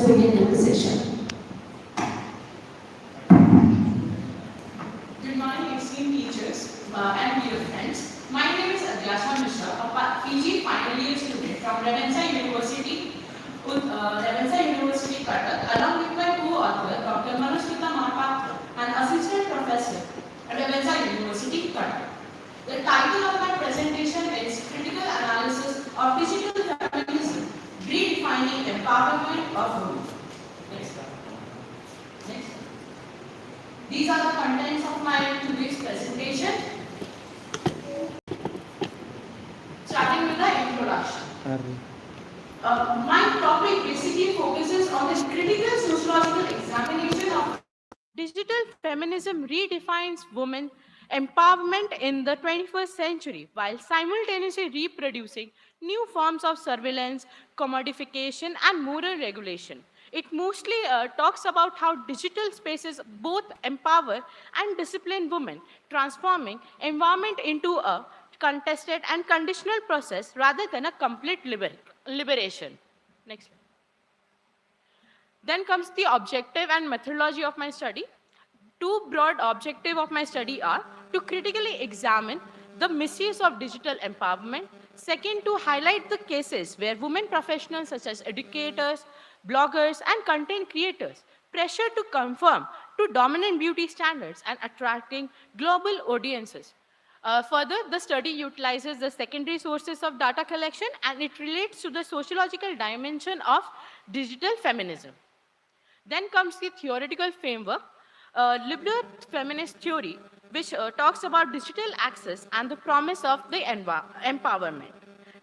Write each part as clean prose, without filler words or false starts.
begin the session. Good morning, esteemed teachers and dear friends. My name is Adhyasha Mishra, a PG final year student from Ravensa University, Cuttack, along with my co-author, Dr. Manusmita Mahapatra, an assistant professor at Ravensa University, Cuttack. The title of my presentation is Critical Analysis of Digital Feminism, Redefining Empowerment of Women. Next slide. Next. These are the contents of my today's presentation. Starting with the introduction. My topic basically focuses on the critical sociological examination of digital feminism redefines women empowerment in the 21st century while simultaneously reproducing new forms of surveillance, commodification, and moral regulation. It mostly talks about how digital spaces both empower and discipline women, transforming environment into a contested and conditional process rather than a complete liberation. Next. Then comes the objective and methodology of my study. Two broad objectives of my study are to critically examine the misuse of digital empowerment. Second, to highlight the cases where women professionals such as educators, bloggers, and content creators pressure to conform to dominant beauty standards and attracting global audiences. Further, the study utilizes the secondary sources of data collection and it relates to the sociological dimension of digital feminism. Then comes the theoretical framework, liberal feminist theory, which talks about digital access and the promise of the empowerment.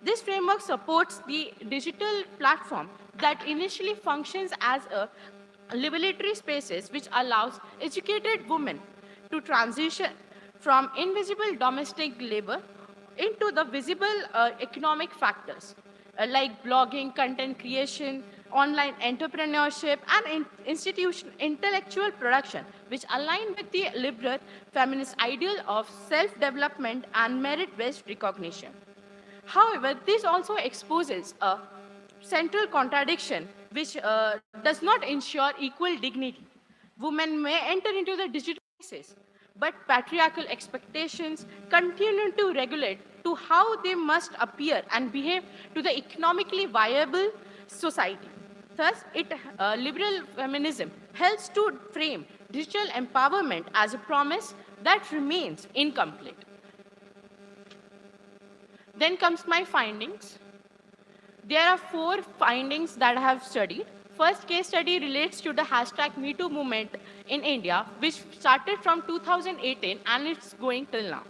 This framework supports the digital platform that initially functions as a liberatory spaces which allows educated women to transition from invisible domestic labor into the visible economic factors like blogging, content creation, online entrepreneurship, and intellectual production, which align with the liberal feminist ideal of self-development and merit-based recognition. However, this also exposes a central contradiction which does not ensure equal dignity. Women may enter into the digital spaces, but patriarchal expectations continue to regulate to how they must appear and behave to the economically viable society. Thus, liberal feminism helps to frame digital empowerment as a promise that remains incomplete. Then comes my findings. There are 4 findings that I have studied. First case study relates to the hashtag #MeToo movement in India, which started from 2018 and it's going till now.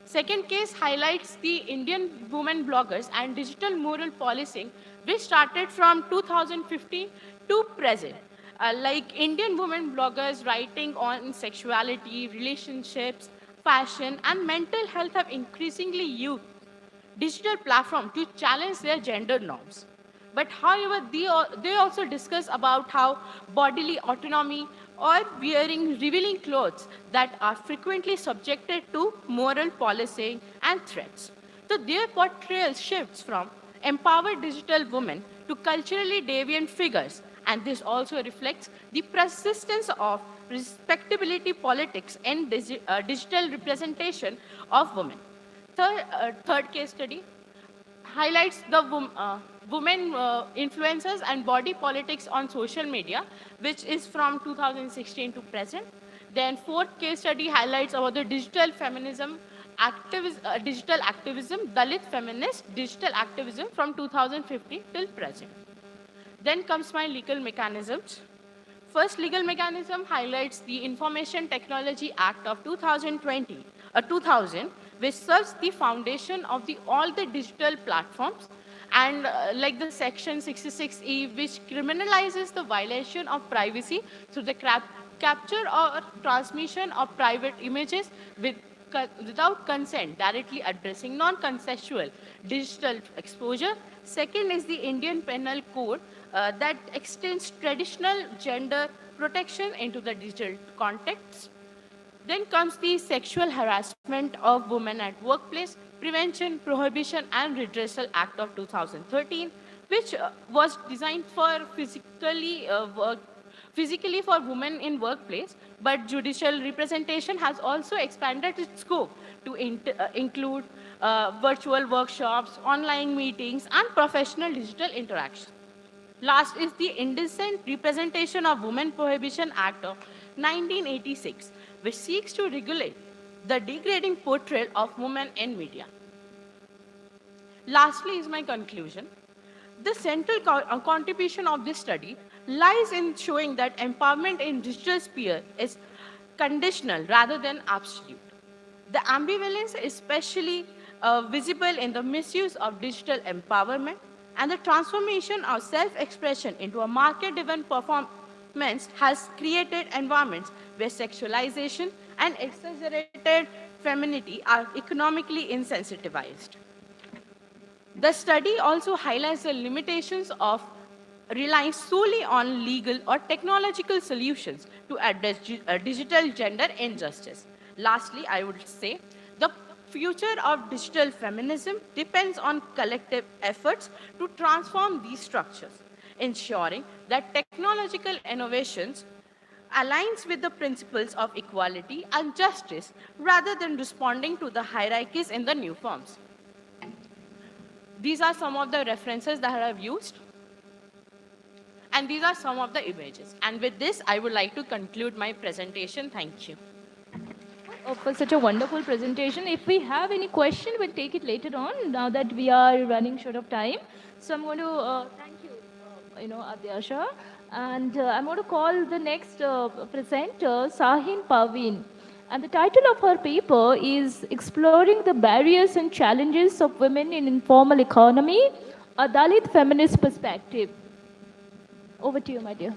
Second case highlights the Indian women bloggers and digital moral policing, which started from 2015 to present. Like Indian women bloggers writing on sexuality, relationships, fashion, and mental health have increasingly used digital platform to challenge their gender norms. But however, they also discuss about how bodily autonomy or wearing revealing clothes that are frequently subjected to moral policing and threats. So their portrayal shifts from empowered digital women to culturally deviant figures, and this also reflects the persistence of respectability politics in digital representation of women. Third case study highlights the women influencers and body politics on social media, which is from 2016 to present. Then fourth case study highlights about the digital activism, Dalit feminist digital activism from 2015 till present. Then comes my legal mechanisms. First legal mechanism highlights the Information Technology Act of 2000, which serves the foundation of all the digital platforms, and like the section 66E, which criminalizes the violation of privacy through the capture or transmission of private images without consent, directly addressing non-consensual digital exposure. Second is the Indian Penal Code that extends traditional gender protection into the digital context. Then comes the Sexual Harassment of Women at Workplace, Prevention, Prohibition and Redressal Act of 2013. which was designed for physically for women in workplace, but judicial representation has also expanded its scope to include virtual workshops, online meetings, and professional digital interaction. Last is the Indecent Representation of Women Prohibition Act of 1986, which seeks to regulate the degrading portrayal of women in media. Lastly is my conclusion. The central contribution of this study lies in showing that empowerment in digital sphere is conditional rather than absolute. The ambivalence is especially visible in the misuse of digital empowerment, and the transformation of self-expression into a market-driven performance has created environments where sexualization and exaggerated femininity are economically insensitized. The study also highlights the limitations of relying solely on legal or technological solutions to address digital gender injustice. Lastly, I would say the future of digital feminism depends on collective efforts to transform these structures, ensuring that technological innovations aligns with the principles of equality and justice rather than responding to the hierarchies in the new forms. These are some of the references that I have used. And these are some of the images. And with this, I would like to conclude my presentation. Thank you. For such a wonderful presentation. If we have any question, we'll take it later on, now that we are running short of time. So I'm going to thank you, Adyasha. And I'm going to call the next presenter, Sahin Parveen. And the title of her paper is Exploring the Barriers and Challenges of Women in Informal Economy, a Dalit Feminist Perspective. Over to you, my dear.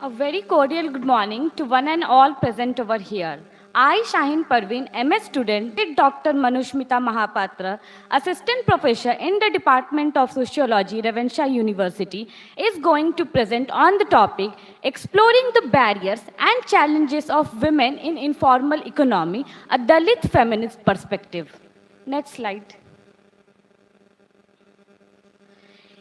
A very cordial good morning to one and all present over here. I, Shahin Parveen, MS student with Dr. Manushmita Mahapatra, Assistant Professor in the Department of Sociology, Ravenshaw University, is going to present on the topic Exploring the Barriers and Challenges of Women in Informal Economy, a Dalit Feminist Perspective. Next slide.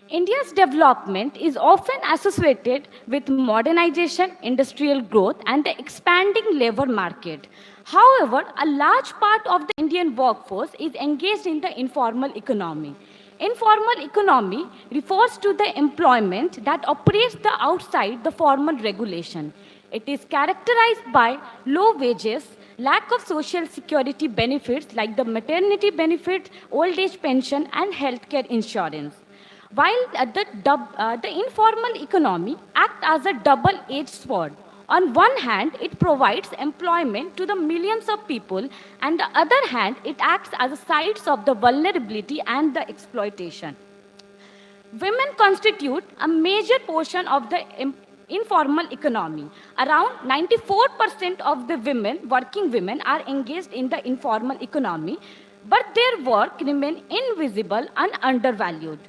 India's development is often associated with modernization, industrial growth, and the expanding labor market. However, a large part of the Indian workforce is engaged in the informal economy. Informal economy refers to the employment that operates outside the formal regulation. It is characterized by low wages, lack of social security benefits like the maternity benefit, old age pension, and healthcare insurance. While the informal economy acts as a double-edged sword. On one hand, it provides employment to the millions of people, and on the other hand, it acts as a site of the vulnerability and the exploitation. Women constitute a major portion of the informal economy. Around 94% of the working women are engaged in the informal economy, but their work remains invisible and undervalued.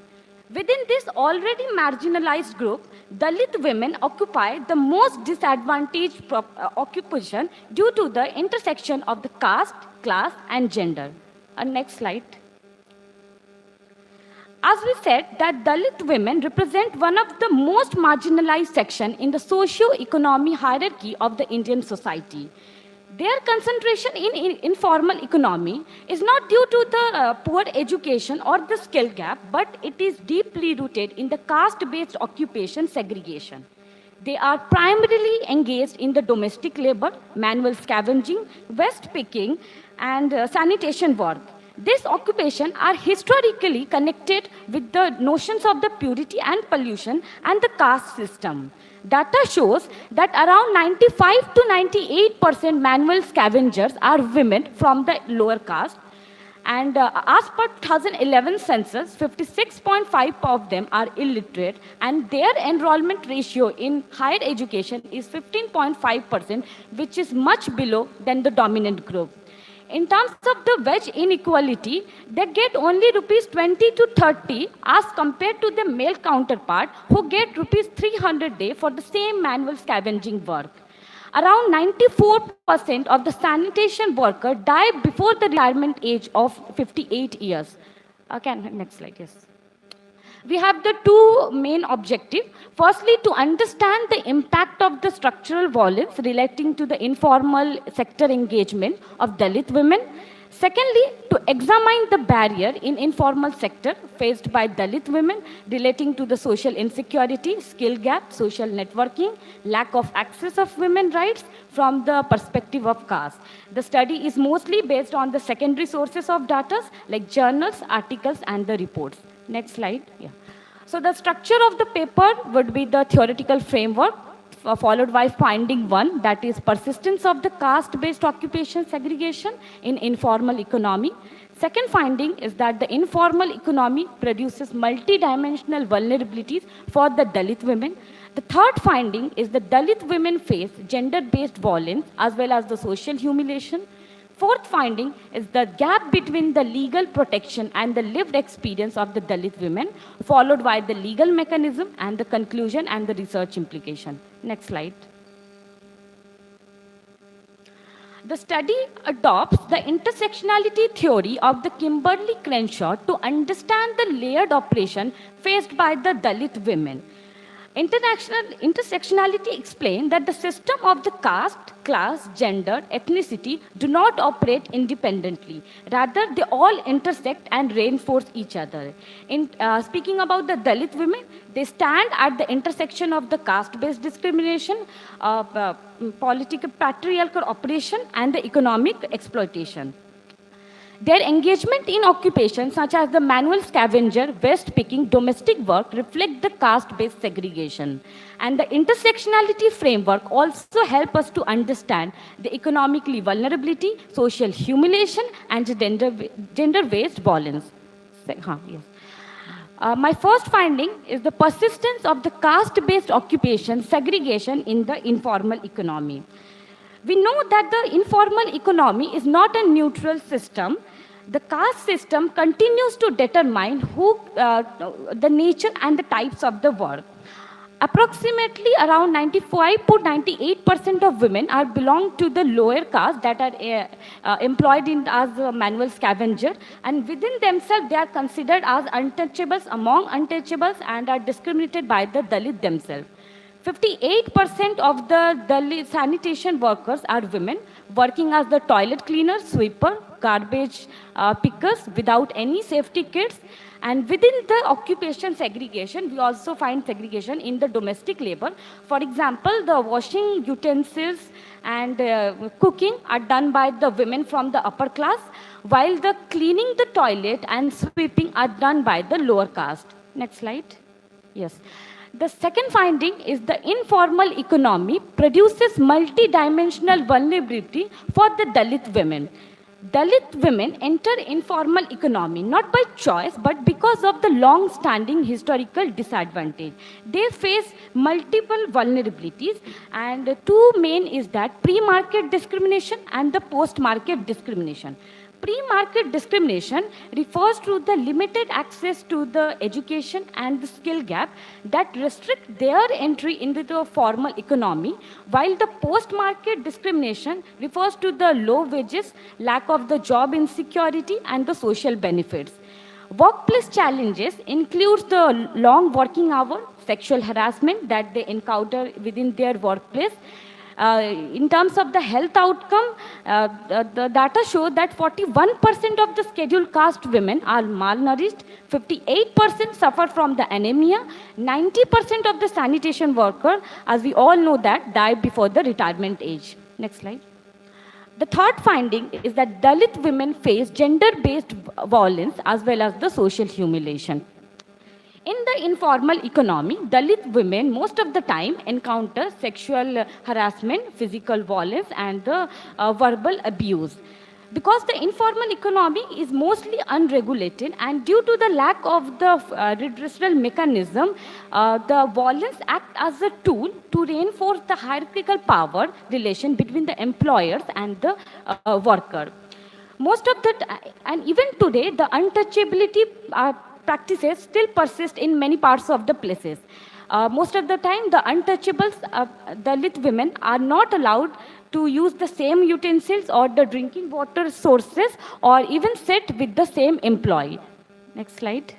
Within this already marginalized group, Dalit women occupy the most disadvantaged occupation due to the intersection of the caste, class, and gender. Next slide. As we said, that Dalit women represent one of the most marginalized sections in the socio-economic hierarchy of the Indian society. Their concentration in informal economy is not due to the poor education or the skill gap, but it is deeply rooted in the caste-based occupation segregation. They are primarily engaged in the domestic labor, manual scavenging, waste picking, and sanitation work. These occupations are historically connected with the notions of the purity and pollution and the caste system. Data shows that around 95 to 98% manual scavengers are women from the lower caste. And as per 2011 census, 56.5% of them are illiterate, and their enrollment ratio in higher education is 15.5%, which is much below than the dominant group. In terms of the wage inequality, they get only rupees 20 to 30 as compared to the male counterpart who get rupees 300 day for the same manual scavenging work. Around 94% of the sanitation worker die before the retirement age of 58 years. Next slide, yes. We have the two main objectives. Firstly, to understand the impact of the structural violence relating to the informal sector engagement of Dalit women. Secondly, to examine the barrier in informal sector faced by Dalit women relating to the social insecurity, skill gap, social networking, lack of access of women rights from the perspective of caste. The study is mostly based on the secondary sources of data like journals, articles, and the reports. Next slide. Yeah. So the structure of the paper would be the theoretical framework, followed by finding one, that is persistence of the caste-based occupation segregation in informal economy. Second finding is that the informal economy produces multidimensional vulnerabilities for the Dalit women. The third finding is that Dalit women face gender-based violence as well as the social humiliation. Fourth finding is the gap between the legal protection and the lived experience of the Dalit women, followed by the legal mechanism and the conclusion and the research implication. Next slide. The study adopts the intersectionality theory of the Kimberly Crenshaw to understand the layered oppression faced by the Dalit women. Intersectionality explains that the system of the caste, class, gender, ethnicity do not operate independently. Rather, they all intersect and reinforce each other. Speaking about the Dalit women, they stand at the intersection of the caste-based discrimination, political patriarchal oppression, and the economic exploitation. Their engagement in occupations such as the manual scavenger, waste picking, domestic work reflect the caste-based segregation. And the intersectionality framework also help us to understand the economically vulnerability, social humiliation, and gender-based violence. Yes. My first finding is the persistence of the caste-based occupation segregation in the informal economy. We know that the informal economy is not a neutral system. The caste system continues to determine the nature and the types of the work. Approximately around 95 to 98% of women are belong to the lower caste that are employed as a manual scavenger, and within themselves they are considered as untouchables among untouchables and are discriminated by the Dalit themselves. 58% of the Dalit sanitation workers are women working as the toilet cleaner, sweeper, garbage pickers without any safety kits. And within the occupation segregation, we also find segregation in the domestic labor. For example, the washing utensils and cooking are done by the women from the upper class, while the cleaning the toilet and sweeping are done by the lower caste. Next slide. Yes. The second finding is the informal economy produces multi-dimensional vulnerability for the Dalit women. Dalit women enter informal economy not by choice but because of the long-standing historical disadvantage. They face multiple vulnerabilities, and two main is that pre-market discrimination and the post-market discrimination. Pre-market discrimination refers to the limited access to the education and the skill gap that restrict their entry into the formal economy, while the post-market discrimination refers to the low wages, lack of the job insecurity, and the social benefits. Workplace challenges includes the long working hour, sexual harassment that they encounter within their workplace. In terms of the health outcome, the data show that 41% of the scheduled caste women are malnourished, 58% suffer from the anemia, 90% of the sanitation workers, as we all know that, die before the retirement age. Next slide. The third finding is that Dalit women face gender-based violence as well as the social humiliation. In the informal economy, Dalit women most of the time encounter sexual harassment, physical violence, and the verbal abuse. Because the informal economy is mostly unregulated, and due to the lack of the redressal mechanism, the violence act as a tool to reinforce the hierarchical power relation between the employers and the worker. Most of the, and even today, the untouchability practices still persist in many parts of the places. Most of the time, the untouchables, Dalit women, are not allowed to use the same utensils or the drinking water sources or even sit with the same employee. Next slide.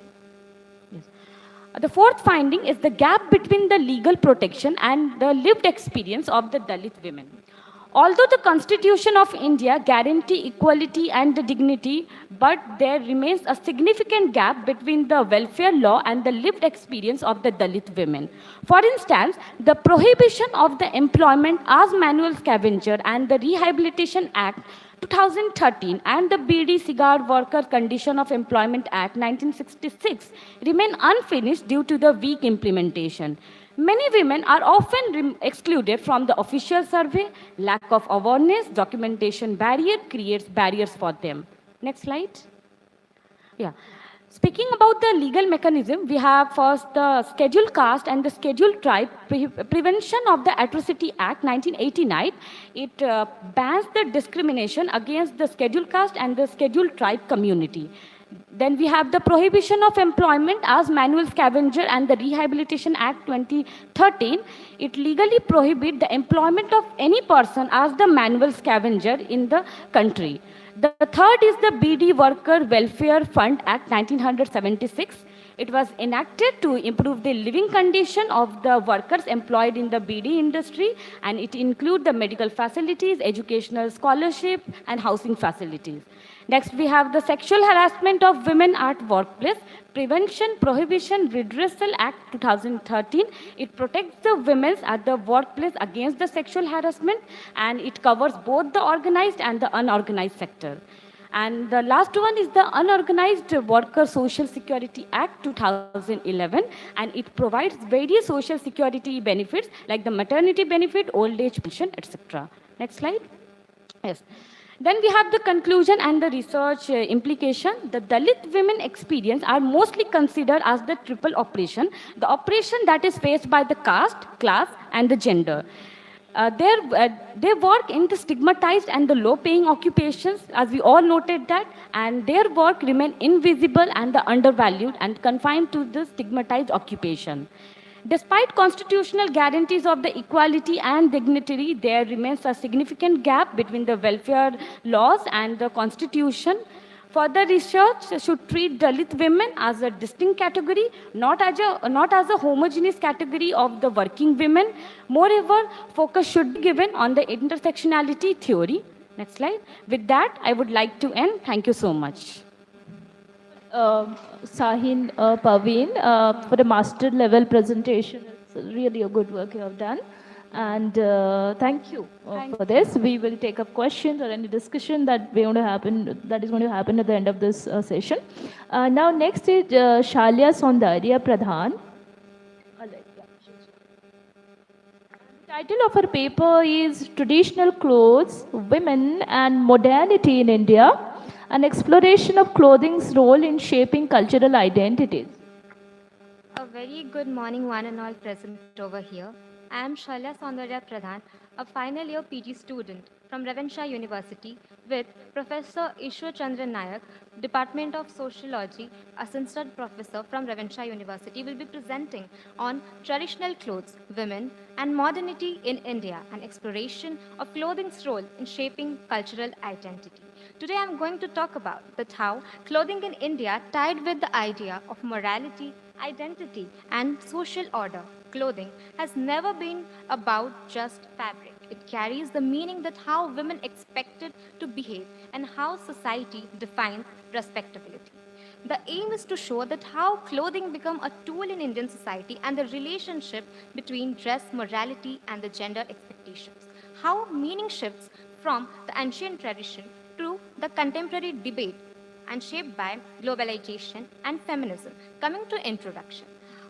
Yes. The fourth finding is the gap between the legal protection and the lived experience of the Dalit women. Although the Constitution of India guarantee equality and dignity, but there remains a significant gap between the welfare law and the lived experience of the Dalit women. For instance, the prohibition of the employment as manual scavenger and the Rehabilitation Act 2013 and the BD Cigar Worker Condition of Employment Act 1966 remain unfinished due to the weak implementation. Many women are often excluded from the official survey. Lack of awareness, documentation barrier creates barriers for them. Next slide. Yeah. Speaking about the legal mechanism, we have first the Scheduled Caste and the Scheduled Tribe Prevention of the Atrocity Act 1989. It bans the discrimination against the Scheduled Caste and the Scheduled Tribe community. Then we have the Prohibition of Employment as Manual Scavenger and the Rehabilitation Act 2013. It legally prohibits the employment of any person as the manual scavenger in the country. The third is the BD Worker Welfare Fund Act 1976. It was enacted to improve the living condition of the workers employed in the BD industry, and it includes the medical facilities, educational scholarship, and housing facilities. Next, we have the Sexual Harassment of Women at Workplace Prevention, Prohibition, Redressal Act 2013. It protects the women at the workplace against the sexual harassment, and it covers both the organized and the unorganized sector. And the last one is the Unorganized Worker Social Security Act 2011, and it provides various social security benefits like the maternity benefit, old age pension, etc. Next slide. Yes. Then we have the conclusion and the research implication. The Dalit women experience are mostly considered as the triple oppression, the oppression that is faced by the caste, class, and the gender. They work in the stigmatized and the low-paying occupations, as we all noted that, and their work remain invisible and the undervalued and confined to the stigmatized occupation. Despite constitutional guarantees of the equality and dignity, there remains a significant gap between the welfare laws and the constitution. Further research should treat Dalit women as a distinct category, not as a homogeneous category of the working women. Moreover, focus should be given on the intersectionality theory. Next slide. With that, I would like to end. Thank you so much. Sahin, Paveen, for the master level presentation. It's really a good work you have done. And thank you for this. We will take up questions or any discussion that is going to happen at the end of this session. Now next is Shalya Saundarya Pradhan. The title of her paper is Traditional Clothes, Women and Modernity in India, an exploration of clothing's role in shaping cultural identities. A very good morning, one and all present over here. I am Shalya Saundarya Pradhan, a final year PG student from Ravinshaw University with Professor Ishwar Chandran Nayak, Department of Sociology, Assistant Professor from Ravinshaw University, will be presenting on traditional clothes, women, and modernity in India, an exploration of clothing's role in shaping cultural identity. Today I am going to talk about how clothing in India tied with the idea of morality, identity, and social order. Clothing has never been about just fabric. It carries the meaning that how women expected to behave and how society defines respectability. The aim is to show that how clothing become a tool in Indian society and the relationship between dress, morality, and the gender expectations. How meaning shifts from the ancient tradition to the contemporary debate and shaped by globalization and feminism. Coming to introduction.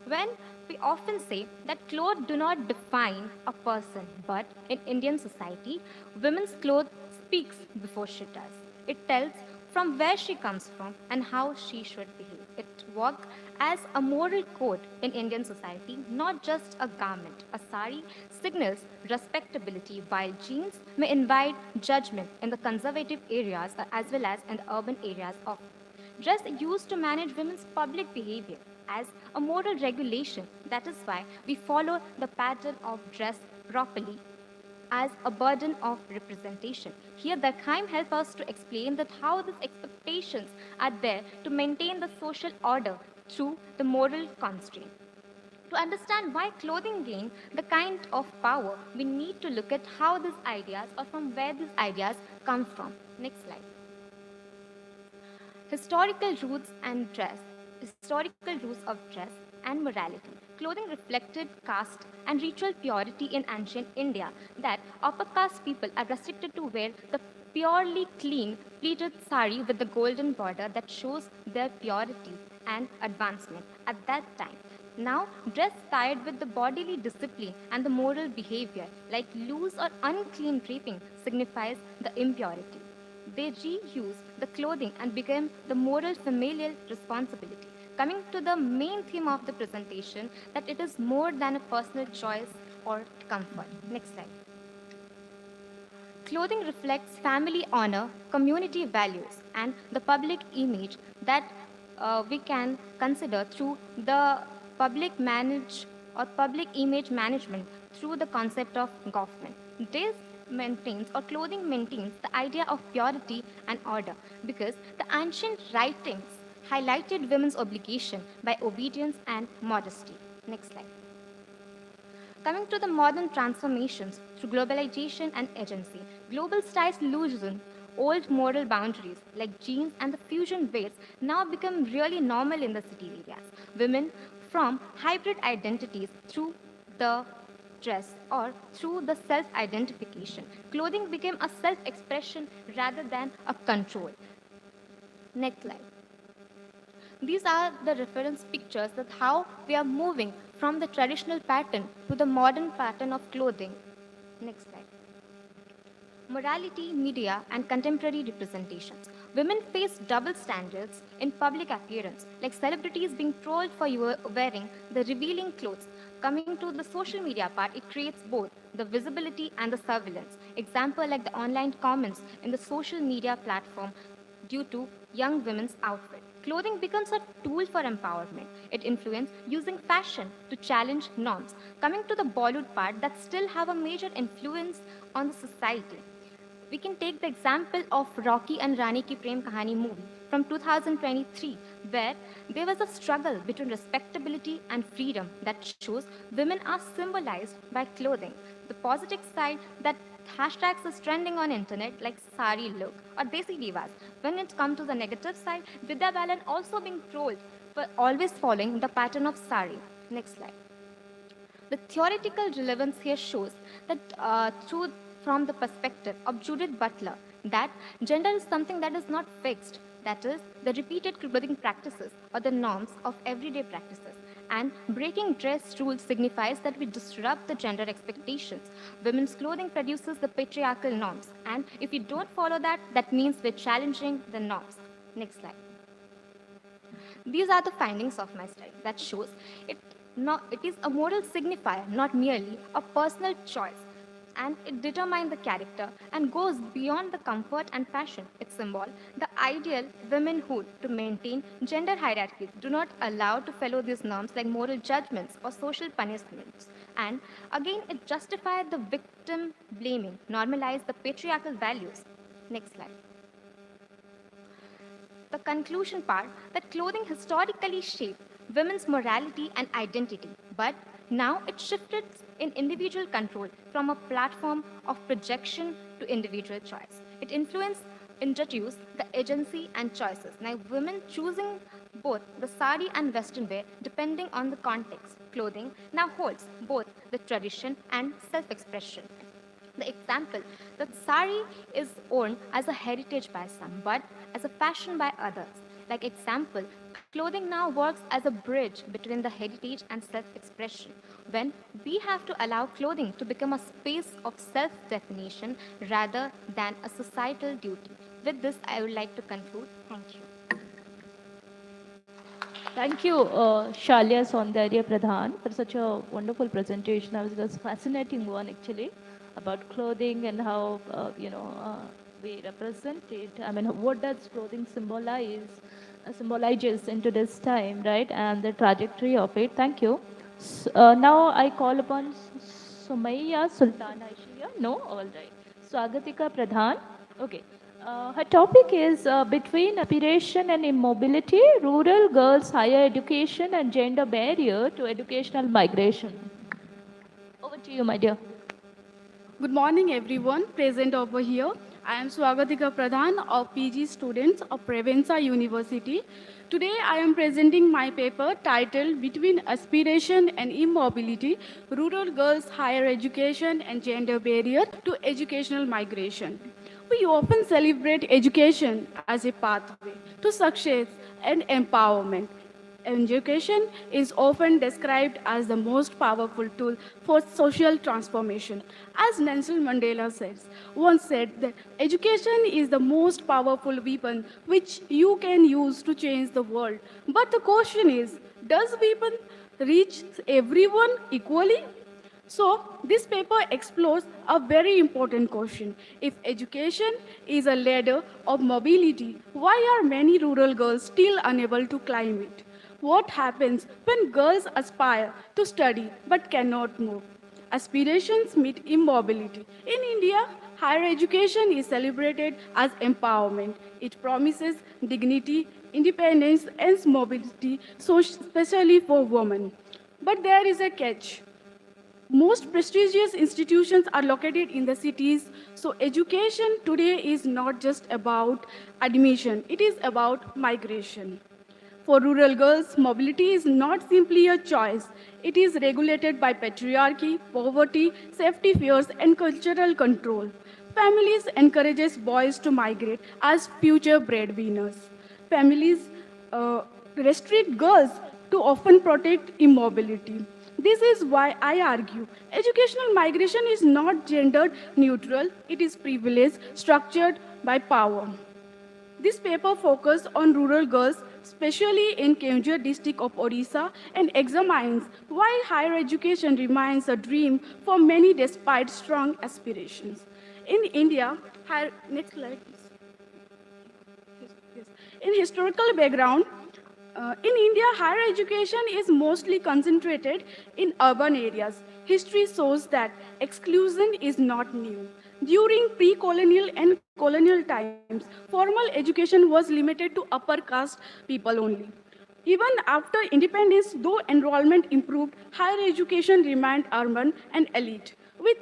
When we often say that clothes do not define a person, but in Indian society, women's clothes speaks before she does. It tells from where she comes from and how she should behave. It work as a moral code in Indian society, not just a garment. A sari signals respectability, while jeans may invite judgment in the conservative areas as well as in the urban areas of dress used to manage women's public behavior as a moral regulation. That is why we follow the pattern of dress properly as a burden of representation. Here, Durkheim helps us to explain that how these expectations are there to maintain the social order through the moral constraint. To understand why clothing gain the kind of power, we need to look at how these ideas or from where these ideas come from. Next slide. Historical roots and dress, historical roots of dress and morality. Clothing reflected caste and ritual purity in ancient India, that upper caste people are restricted to wear the purely clean pleated sari with the golden border that shows their purity and advancement at that time. Now, dress tied with the bodily discipline and the moral behavior, like loose or unclean draping, signifies the impurity. They reused the clothing and became the moral familial responsibility. Coming to the main theme of the presentation, that it is more than a personal choice or comfort. Next slide. Clothing reflects family honor, community values, and the public image that we can consider through the public manage or public image management through the concept of government. This maintains or clothing maintains the idea of purity and order because the ancient writings highlighted women's obligation by obedience and modesty. Next slide. Coming to the modern transformations through globalization and agency, global styles loosen old moral boundaries like jeans and the fusion wears now become really normal in the city areas. Women from hybrid identities through the dress or through the self identification. Clothing became a self expression rather than a control. Next slide. These are the reference pictures that how we are moving from the traditional pattern to the modern pattern of clothing. Next slide. Morality, media, and contemporary representations. Women face double standards in public appearance, like celebrities being trolled for wearing the revealing clothes. Coming to the social media part, it creates both the visibility and the surveillance. Example like the online comments in the social media platform due to young women's outfit. Clothing becomes a tool for empowerment. It influences using fashion to challenge norms. Coming to the Bollywood part, that still have a major influence on the society. We can take the example of Rocky and Rani Ki Prem Kahani movie from 2023, where there was a struggle between respectability and freedom that shows women are symbolized by clothing. The positive side that hashtags is trending on internet like sari look or desi divas. When it comes to the negative side, Vidya Balan also being trolled for always following the pattern of sari. Next slide. The theoretical relevance here shows that through from the perspective of Judith Butler, that gender is something that is not fixed, that is, the repeated clothing practices or the norms of everyday practices. And breaking dress rules signifies that we disrupt the gender expectations. Women's clothing produces the patriarchal norms, and if we don't follow that, that means we're challenging the norms. Next slide. These are the findings of my study that shows it is a moral signifier, not merely a personal choice, and it determines the character and goes beyond the comfort and fashion. It symbols the ideal womanhood to maintain gender hierarchies, do not allow to follow these norms like moral judgments or social punishments. And again, it justifies the victim blaming, normalize the patriarchal values. Next slide. The conclusion part that clothing historically shaped women's morality and identity, but now it shifted in individual control from a platform of projection to individual choice. It introduced the agency and choices. Now, women choosing both the sari and western wear depending on the context. Clothing now holds both the tradition and self-expression. The example that sari is worn as a heritage by some, but as a fashion by others. Like example, clothing now works as a bridge between the heritage and self-expression. When we have to allow clothing to become a space of self-definition rather than a societal duty. With this, I would like to conclude. Thank you. Thank you, Shalya Saundarya Pradhan, for such a wonderful presentation. It was a fascinating one, actually, about clothing and how, we represent it. I mean, what does clothing symbolizes into this time, right? And the trajectory of it. Thank you. Now I call upon Sumaya Sultana. Is she here? No? All right. Swagatika Pradhan. Okay. Her topic is between aspiration and immobility, rural girls' higher education and gender barrier to educational migration. Over to you, my dear. Good morning, everyone present over here. I am Swagatika Pradhan of PG students of Prevensa University. Today, I am presenting my paper titled Between Aspiration and Immobility, Rural Girls' Higher Education and Gender Barrier to Educational Migration. We often celebrate education as a pathway to success and empowerment. Education is often described as the most powerful tool for social transformation. As Nelson Mandela once said that education is the most powerful weapon which you can use to change the world. But the question is, does weapon reach everyone equally? So, this paper explores a very important question. If education is a ladder of mobility, why are many rural girls still unable to climb it? What happens when girls aspire to study but cannot move? Aspirations meet immobility. In India, higher education is celebrated as empowerment. It promises dignity, independence, and mobility, so especially for women. But there is a catch. Most prestigious institutions are located in the cities, so education today is not just about admission, it is about migration. For rural girls, mobility is not simply a choice. It is regulated by patriarchy, poverty, safety fears, and cultural control. Families encourages boys to migrate as future breadwinners. Families restrict girls to often protect immobility. This is why I argue educational migration is not gender neutral, it is privilege structured by power. This paper focused on rural girls, especially in Keonjhar district of Odisha, and examines why higher education remains a dream for many despite strong aspirations. In India, next slide, please. Yes. In historical background, in India, higher education is mostly concentrated in urban areas. History shows that exclusion is not new. During pre-colonial and colonial times, formal education was limited to upper caste people only. Even after independence, though enrollment improved, higher education remained urban and elite. With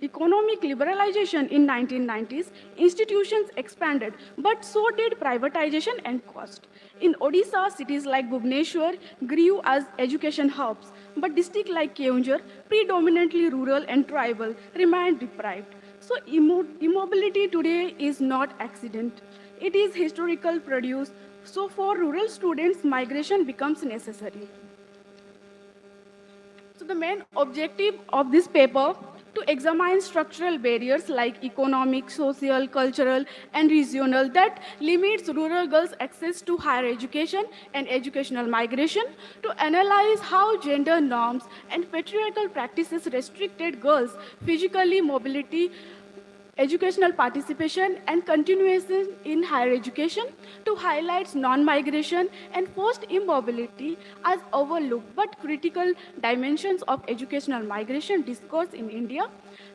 economic liberalization in 1990s, institutions expanded, but so did privatization and cost. In Odisha, cities like Bhubaneswar grew as education hubs, but districts like Keonjhar, predominantly rural and tribal, remained deprived. So immobility today is not accident. It is historical produce. So for rural students, migration becomes necessary. So the main objective of this paper to examine structural barriers like economic, social, cultural, and regional that limits rural girls' access to higher education and educational migration, to analyze how gender norms and patriarchal practices restricted girls' physically mobility, educational participation and continuation in higher education, to highlight non-migration and forced immobility as overlooked but critical dimensions of educational migration discourse in India,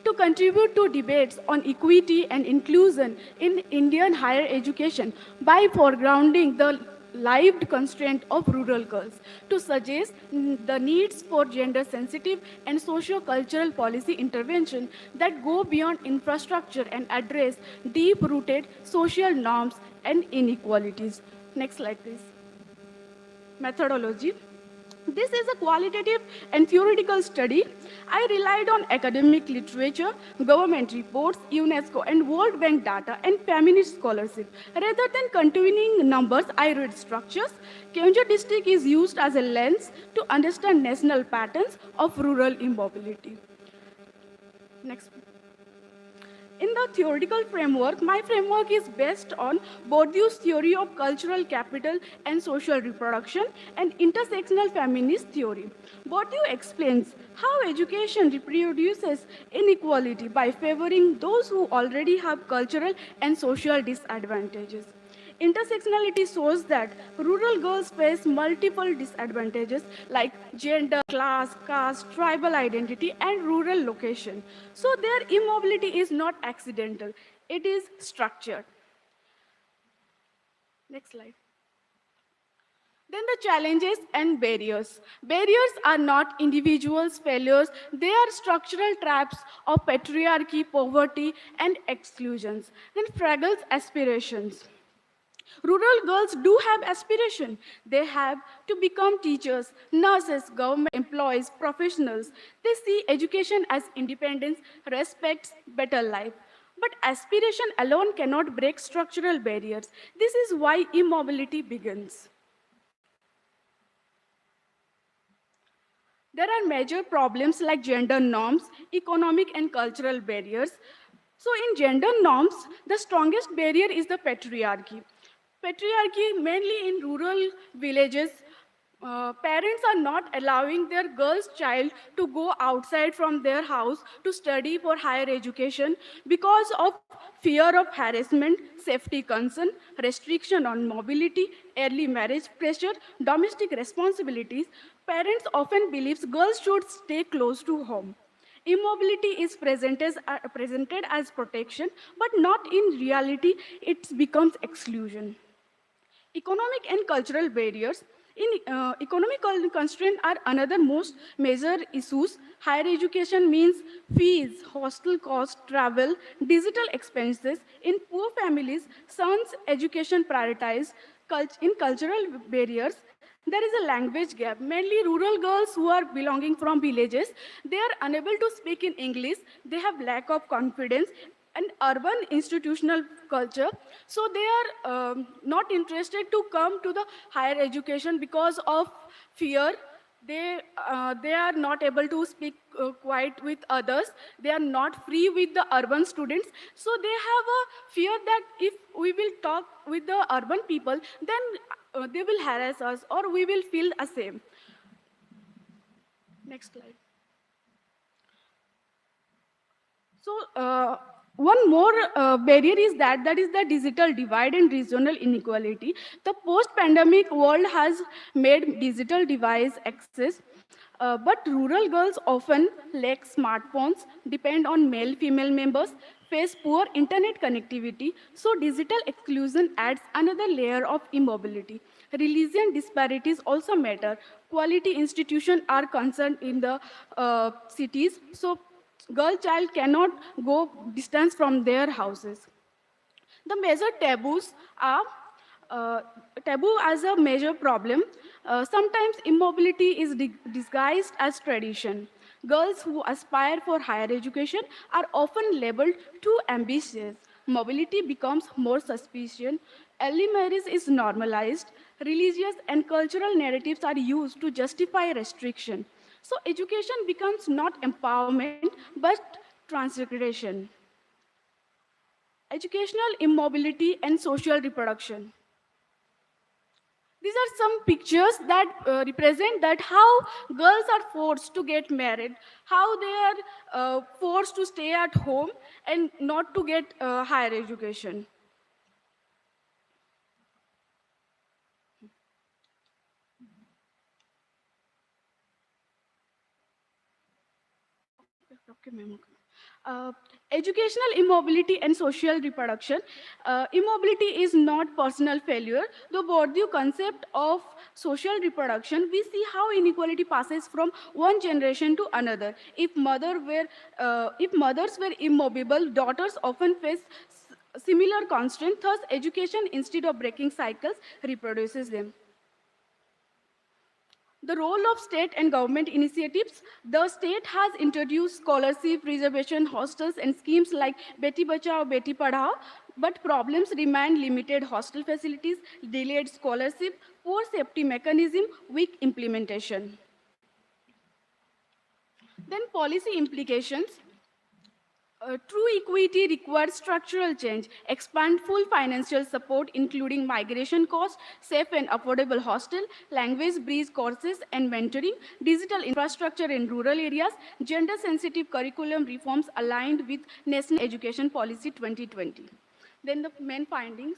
to contribute to debates on equity and inclusion in Indian higher education by foregrounding the lived constraint of rural girls, to suggest the needs for gender sensitive and socio-cultural policy intervention that go beyond infrastructure and address deep rooted social norms and inequalities. Next slide, please. Methodology. This is a qualitative and theoretical study. I relied on academic literature, government reports, UNESCO and World Bank data, and feminist scholarship. Rather than containing numbers, I read structures. Keonjhar district is used as a lens to understand national patterns of rural immobility. Next. In the theoretical framework, my framework is based on Bourdieu's theory of cultural capital and social reproduction and intersectional feminist theory. Bourdieu explains how education reproduces inequality by favoring those who already have cultural and social disadvantages. Intersectionality shows that rural girls face multiple disadvantages like gender, class, caste, tribal identity, and rural location. So their immobility is not accidental, it is structured. Next slide. Then the challenges and barriers. Barriers are not individuals' failures, they are structural traps of patriarchy, poverty, and exclusions. Then fragile aspirations. Rural girls do have aspiration. They have to become teachers, nurses, government employees, professionals. They see education as independence, respects, better life. But aspiration alone cannot break structural barriers. This is why immobility begins. There are major problems like gender norms, economic and cultural barriers. So in gender norms, the strongest barrier is the patriarchy. Patriarchy, mainly in rural villages, parents are not allowing their girl's child to go outside from their house to study for higher education because of fear of harassment, safety concern, restriction on mobility, early marriage pressure, domestic responsibilities. Parents often believe girls should stay close to home. Immobility is presented as protection, but not in reality, it becomes exclusion. Economic and cultural barriers. In economic constraints are another most major issues. Higher education means fees, hostel costs, travel, digital expenses. In poor families, sons' education prioritized. In cultural barriers, there is a language gap. Mainly rural girls who are belonging from villages, they are unable to speak in English. They have lack of confidence and urban institutional culture. So they are not interested to come to the higher education because of fear. They are not able to speak quite with others. They are not free with the urban students. So they have a fear that if we will talk with the urban people, then they will harass us or we will feel the same. Next slide. So one more barrier is that is the digital divide and regional inequality. The post-pandemic world has made digital device access, but rural girls often lack smartphones, depend on male-female members, face poor internet connectivity. So digital exclusion adds another layer of immobility. Religion disparities also matter. Quality institutions are concerned in the cities. So girl child cannot go distance from their houses. The major taboos are taboo as a major problem. Sometimes immobility is disguised as tradition. Girls who aspire for higher education are often labeled too ambitious. Mobility becomes more suspicious. Early marriage is normalized. Religious and cultural narratives are used to justify restriction. So education becomes not empowerment but transgression. Educational immobility and social reproduction. These are some pictures that represent that how girls are forced to get married, how they are forced to stay at home and not to get higher education. Okay, ma'am. Uh, Educational immobility and social reproduction. Immobility is not personal failure. The Bourdieu concept of social reproduction, we see how inequality passes from one generation to another. If mothers were immobile, daughters often face similar constraints. Thus, education, instead of breaking cycles, reproduces them. The role of state and government initiatives. The state has introduced scholarship, reservation, hostels, and schemes like Beti Bachao, Beti Padhao, but problems remain: limited hostel facilities, delayed scholarship, poor safety mechanism, weak implementation. Then policy implications. True equity requires structural change, expand full financial support, including migration costs, safe and affordable hostel, language bridge courses and mentoring, digital infrastructure in rural areas, gender-sensitive curriculum reforms aligned with National Education Policy 2020. Then the main findings.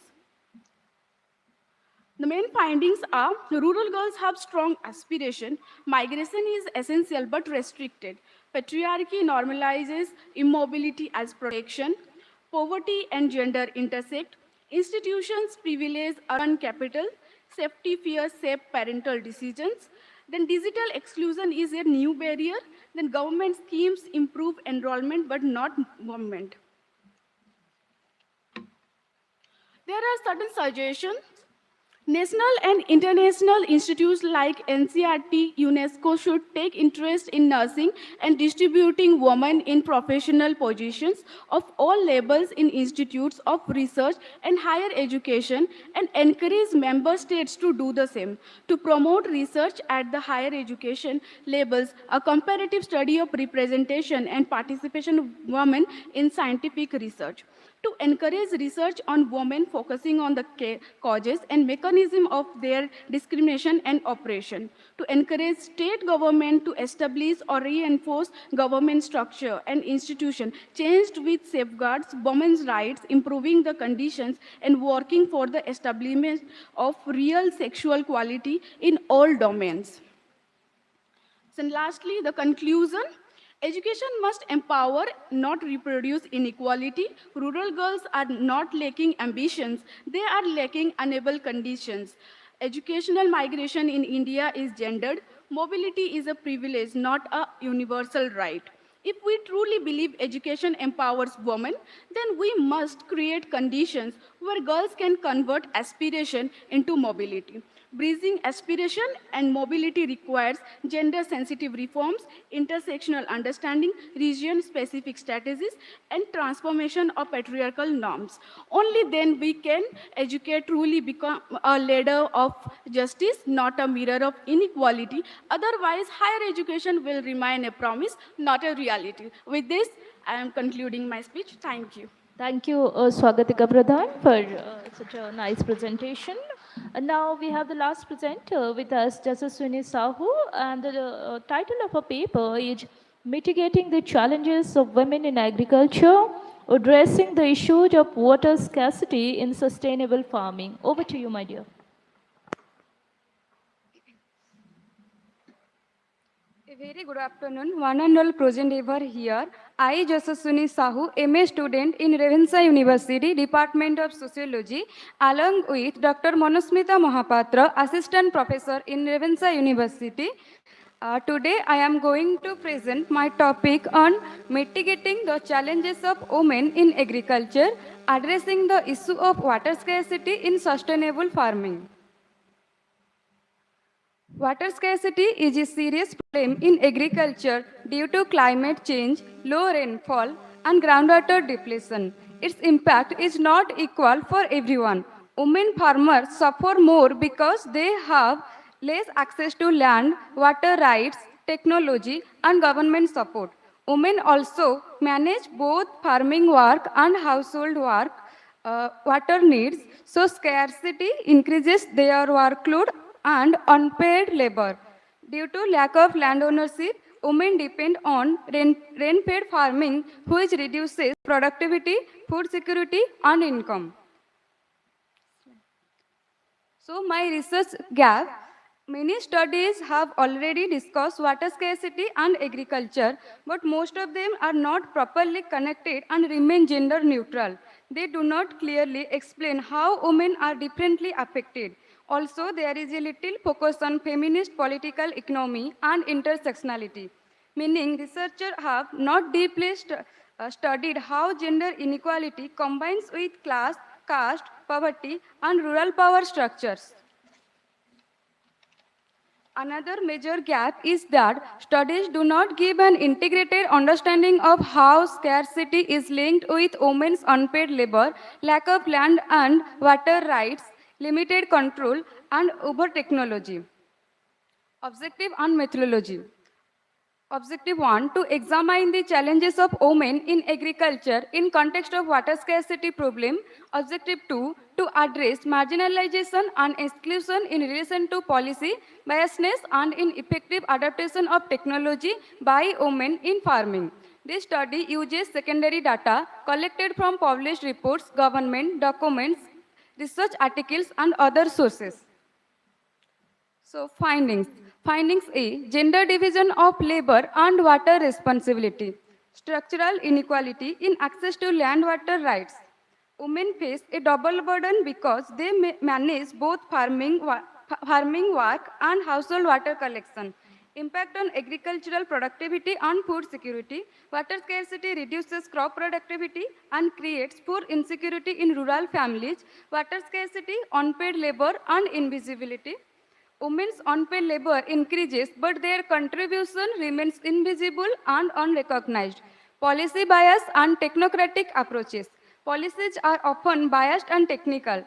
The main findings are rural girls have strong aspiration, migration is essential but restricted, patriarchy normalizes immobility as protection, poverty and gender intersect, institutions privilege urban capital, safety fears shape parental decisions, then digital exclusion is a new barrier, then government schemes improve enrollment but not government. There are certain suggestions. National and international institutes like NCRT, UNESCO should take interest in nursing and distributing women in professional positions of all levels in institutes of research and higher education and encourage member states to do the same. To promote research at the higher education levels, a comparative study of representation and participation of women in scientific research to encourage research on women focusing on the causes and mechanism of their discrimination and oppression, to encourage state government to establish or reinforce government structure and institution changed with safeguards women's rights, improving the conditions and working for the establishment of real sexual equality in all domains. And lastly, the conclusion. Education must empower, not reproduce inequality. Rural girls are not lacking ambitions, they are lacking unable conditions. Educational migration in India is gendered. Mobility is a privilege, not a universal right. If we truly believe education empowers women, then we must create conditions where girls can convert aspiration into mobility. Bridging aspiration and mobility requires gender-sensitive reforms, intersectional understanding, region-specific strategies, and transformation of patriarchal norms. Only then we can educate truly become a ladder of justice, not a mirror of inequality. Otherwise, higher education will remain a promise, not a reality. With this, I am concluding my speech. Thank you. Thank you, Swagatika Pradhan, for such a nice presentation. And now we have the last presenter with us, Jasaswini Sahu, and the title of her paper is Mitigating the Challenges of Women in Agriculture, Addressing the Issues of Water Scarcity in Sustainable Farming. Over to you, my dear. A very good afternoon, one and all present over here. I, Jasaswini Sahu, MA student in Revensa University, Department of Sociology, along with Dr. Manusmita Mahapatra, Assistant Professor in Revensa University. Today, I am going to present my topic on mitigating the challenges of women in agriculture, addressing the issue of water scarcity in sustainable farming. Water scarcity is a serious problem in agriculture due to climate change, low rainfall, and groundwater depletion. Its impact is not equal for everyone. Women farmers suffer more because they have less access to land, water rights, technology, and government support. Women also manage both farming work and household work, water needs, so scarcity increases their workload and unpaid labor. Due to lack of land ownership, women depend on rain-fed farming, which reduces productivity, food security, and income. So my research gap, many studies have already discussed water scarcity and agriculture, but most of them are not properly connected and remain gender neutral. They do not clearly explain how women are differently affected. Also, there is a little focus on feminist political economy and intersectionality, meaning researchers have not deeply studied how gender inequality combines with class, caste, poverty, and rural power structures. Another major gap is that studies do not give an integrated understanding of how scarcity is linked with women's unpaid labor, lack of land and water rights, limited control, and over technology. Objective and methodology. Objective 1, to examine the challenges of women in agriculture in context of water scarcity problem. Objective 2, to address marginalization and exclusion in relation to policy biasness and in effective adaptation of technology by women in farming. This study uses secondary data collected from published reports, government documents, research articles and other sources. So findings. Findings A, gender division of labor and water responsibility. Structural inequality in access to land water rights. Women face a double burden because they manage both farming work and household water collection. Impact on agricultural productivity and food security. Water scarcity reduces crop productivity and creates food insecurity in rural families. Water scarcity, unpaid labor and invisibility. Women's unpaid labor increases, but their contribution remains invisible and unrecognized. Policy bias and technocratic approaches. Policies are often biased and technical,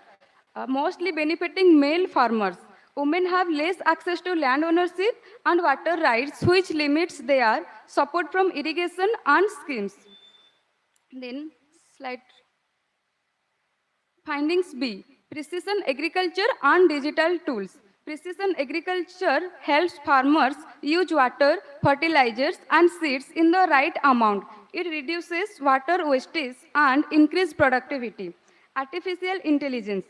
mostly benefiting male farmers. Women have less access to land ownership and water rights, which limits their support from irrigation and schemes. Then, slide. Findings B, precision agriculture and digital tools. Precision agriculture helps farmers use water, fertilizers and seeds in the right amount. It reduces water wastage and increases productivity. Artificial intelligence.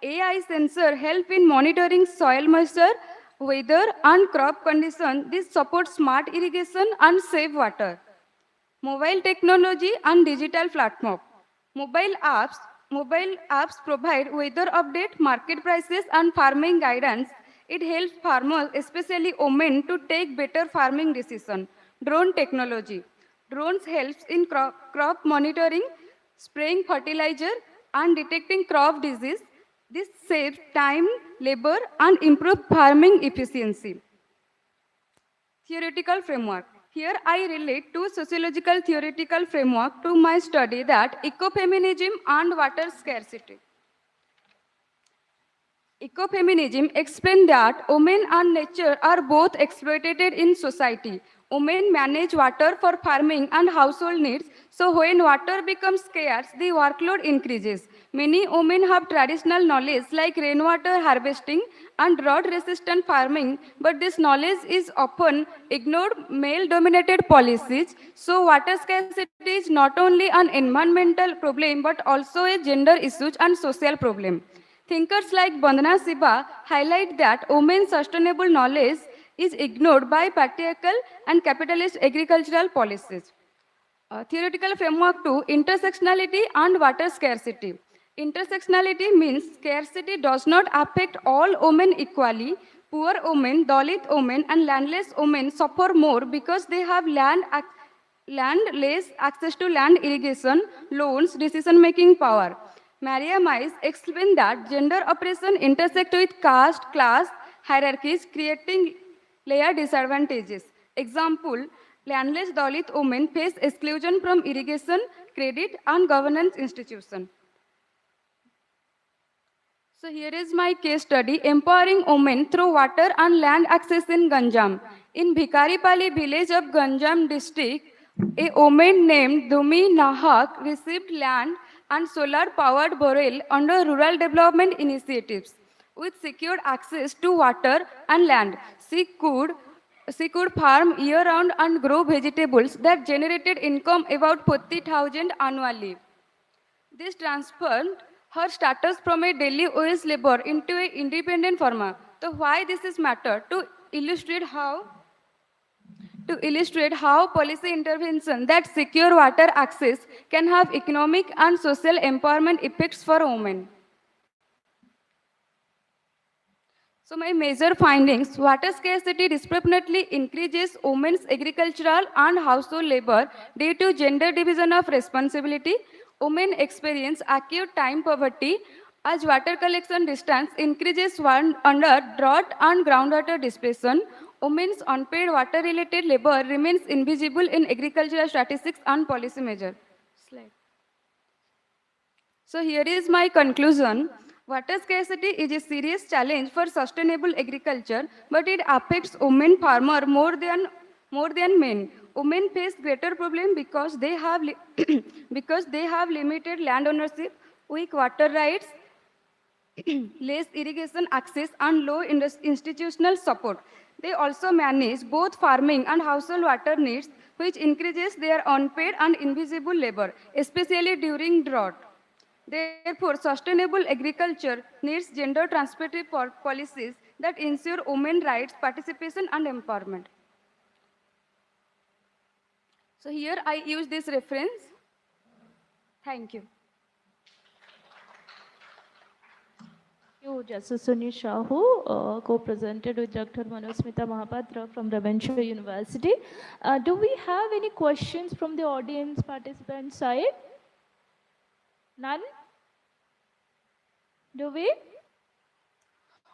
AI sensor help in monitoring soil moisture, weather and crop condition. This supports smart irrigation and save water. Mobile technology and digital platform. Mobile apps, mobile apps provide weather update, market prices, and farming guidance. It helps farmers, especially women, to take better farming decisions. Drone technology. Drones helps in crop monitoring, spraying fertilizer, and detecting crop disease. This saves time, labor, and improves farming efficiency. Theoretical framework. Here I relate two sociological theoretical framework to my study, that ecofeminism and water scarcity. Ecofeminism explains that women and nature are both exploited in society. Women manage water for farming and household needs, so when water becomes scarce, the workload increases. Many women have traditional knowledge like rainwater harvesting and drought-resistant farming, but this knowledge is often ignored male-dominated policies, so water scarcity is not only an environmental problem but also a gender issue and social problem. Thinkers like Vandana Shiva highlight that women's sustainable knowledge is ignored by patriarchal and capitalist agricultural policies. Theoretical framework 2, intersectionality and water scarcity. Intersectionality means scarcity does not affect all women equally. Poor women, Dalit women and landless women suffer more because they have less access to land irrigation, loans, decision-making power. Maria Mais explained that gender oppression intersects with caste, class, hierarchies, creating layer disadvantages. Example, landless Dalit women face exclusion from irrigation, credit and governance institutions. So here is my case study, empowering women through water and land access in Ganjam. In Bhikaripali village of Ganjam district, a woman named Dumi Nahak received land and solar-powered borewell under rural development initiatives. With secured access to water and land, she could farm year-round and grow vegetables that generated income about 40,000 annually. This transformed her status from a daily wage labor into an independent farmer. So why this is matter? To illustrate how policy intervention that secure water access can have economic and social empowerment effects for women. So my major findings, water scarcity disproportionately increases women's agricultural and household labor due to gender division of responsibility. Women experience acute time poverty as water collection distance increases under drought and groundwater depletion. Women's unpaid water-related labor remains invisible in agricultural statistics and policy measures. Slide. So here is my conclusion. Water scarcity is a serious challenge for sustainable agriculture, but it affects women farmers more than more than men. Women face greater problem because they have because they have limited land ownership, weak water rights, less irrigation access, and low institutional support. They also manage both farming and household water needs, which increases their unpaid and invisible labor, especially during drought. Therefore, sustainable agriculture needs gender transparent policies that ensure women's rights, participation, and empowerment. So here I use this reference. Thank you. You, Justice Sunil Shahu, co-presented with Dr. Manusmita Mahapatra from Ravenshaw University. Do we have any questions from the audience participant side? None? Do we?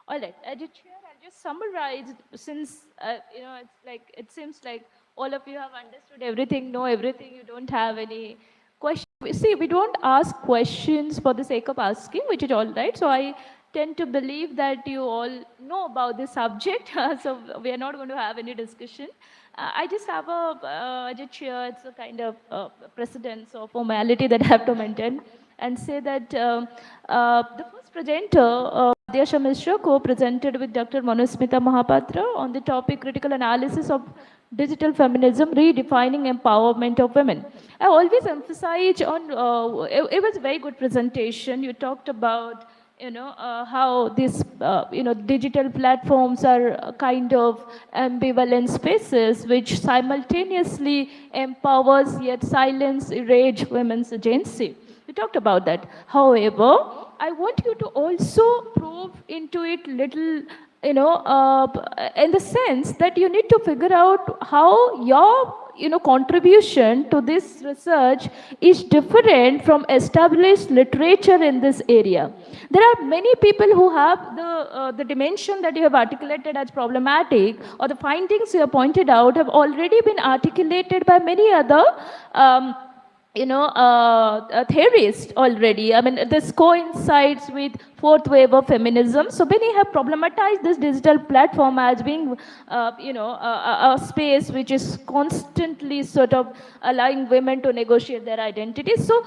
All right, as a chair, I'll just summarize since it's like it seems like all of you have understood everything, know everything. You don't have any questions. See, we don't ask questions for the sake of asking, which is all right. So I tend to believe that you all know about the subject. So we are not going to have any discussion. I just have as a chair, it's a kind of precedence or formality that I have to maintain and say that the first presenter, Adyasha Mishra, co-presented with Dr. Manusmita Mahapatra on the topic critical analysis of digital feminism, redefining empowerment of women. I always emphasize on, it was a very good presentation. You talked about how these digital platforms are kind of ambivalent spaces which simultaneously empowers yet silence enrage women's agency. We talked about that. However, I want you to also probe into it little, in the sense that you need to figure out how your contribution to this research is different from established literature in this area. There are many people who have the dimension that you have articulated as problematic, or the findings you have pointed out have already been articulated by many other theorists already. I mean, this coincides with fourth wave of feminism. So many have problematized this digital platform as being, a space which is constantly sort of allowing women to negotiate their identities. So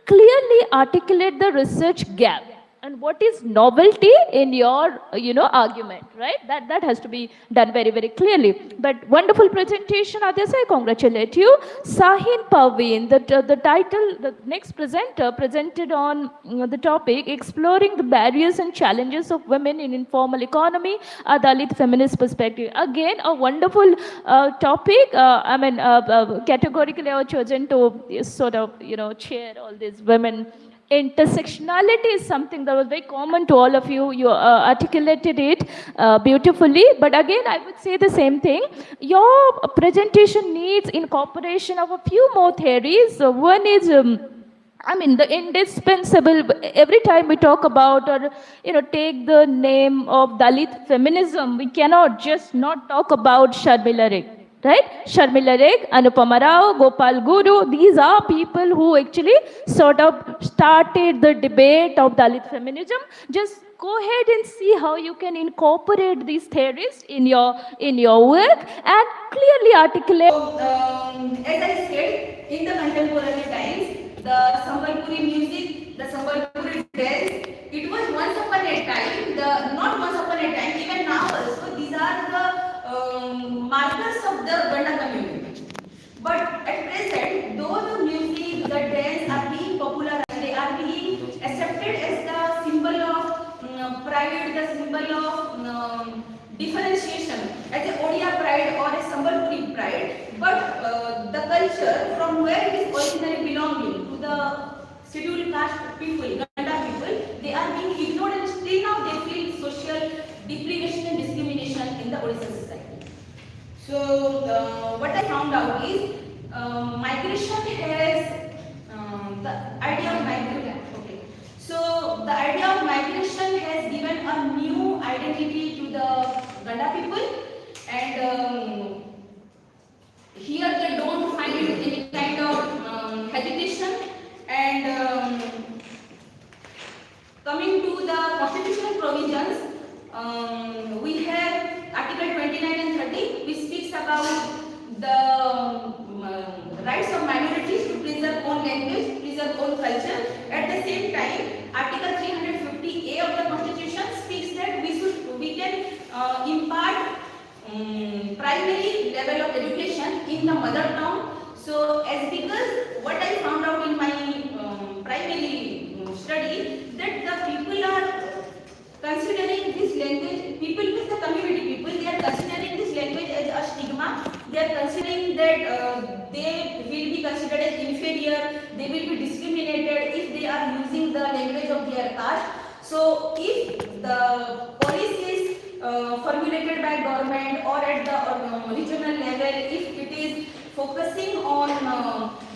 clearly articulate the research gap and what is novelty in your argument, right? That has to be done very, very clearly. But wonderful presentation, Adyasha. I congratulate you. Sahin Paveen, the title, the next presenter presented on the topic exploring the barriers and challenges of women in informal economy, a Dalit feminist perspective. Again, a wonderful topic. Categorically I was chosen to sort of chair all these women. Intersectionality is something that was very common to all of you. You articulated it beautifully. But again, I would say the same thing. Your presentation needs incorporation of a few more theories. One is, the indispensable, every time we talk about or, take the name of Dalit feminism, we cannot just not talk about Sharmila Reg. Right? Sharmila Reg, Anupama Rao, Gopal Guru, these are people who actually sort of started the debate of Dalit feminism. Just go ahead and see how you can incorporate these theories in your work and clearly articulate. As I said, in the contemporary times, the Sambalpuri music, the Sambalpuri dance, it was once upon a time, not once upon a time, even now also, these are the markers of the Ganda community. But at present, though the music, the dance are being popularized, they are being accepted as the symbol of pride, the symbol of differentiation, as a Odia pride or a Sambalpuri pride. But the culture from where it is originally belonging to the scheduled caste people, Ganda people, they are being ignored and still now they feel social deprivation and discrimination in the Odisha society. So what I found out is migration has the idea of migration. Okay. So the idea of migration has given a new identity to the Ganda people, and here they don't find any kind of hesitation. And coming to the constitutional provisions, we have Article 29 and 30, which speaks about the own culture. At the same time, Article 350A of the Constitution speaks that we can impart primary level of education in the mother tongue. So as because what I found out in my primary study, that the people are considering this language, people with the community people, they are considering this language as a stigma. They are considering that they will be considered as inferior, they will be discriminated if they are using the language of their caste. So if the policies formulated by government or at the regional level, if it is focusing on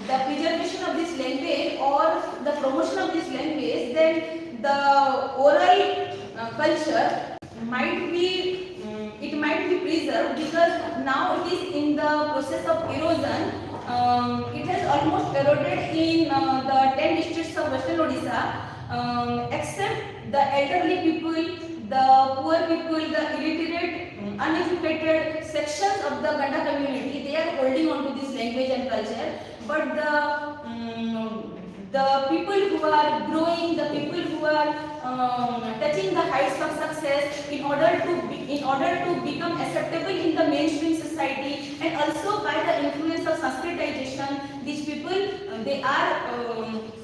the preservation of this language or the promotion of this language, then the oral culture might be it might be preserved, because now it is in the process of erosion. It has almost eroded in the 10 districts of Western Odisha, except the elderly people, the poor people, the illiterate, uneducated sections of the Ganda community. They are holding on to this language and culture, but the people who are growing, the people who are touching the heights of success in order to become acceptable in the mainstream society, and also by the influence of Sanskritization, these people they are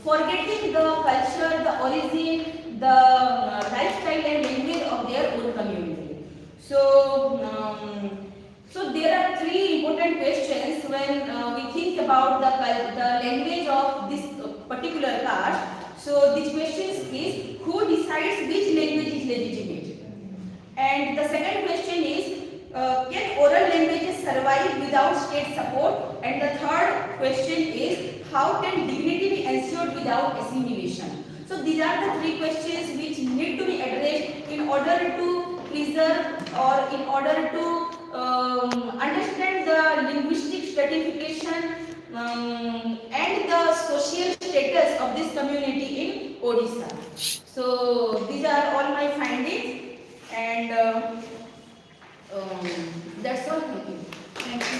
forgetting the culture, the origin, the lifestyle and language of their own community. So there are three important questions when we think about the language of this particular caste. So these questions is, who decides which language is legitimate? And the second question is, can oral languages survive without state support? And the third question is, how can dignity be ensured without assimilation? So these are the three questions which need to be addressed in order to preserve or in order to understand the linguistic stratification and the social status of this community in Odisha. So these are all my findings, and that's all. Thank you.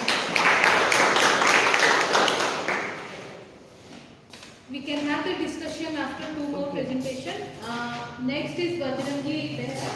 We can have the discussion after two more presentations. Next is Bajrangi Behra.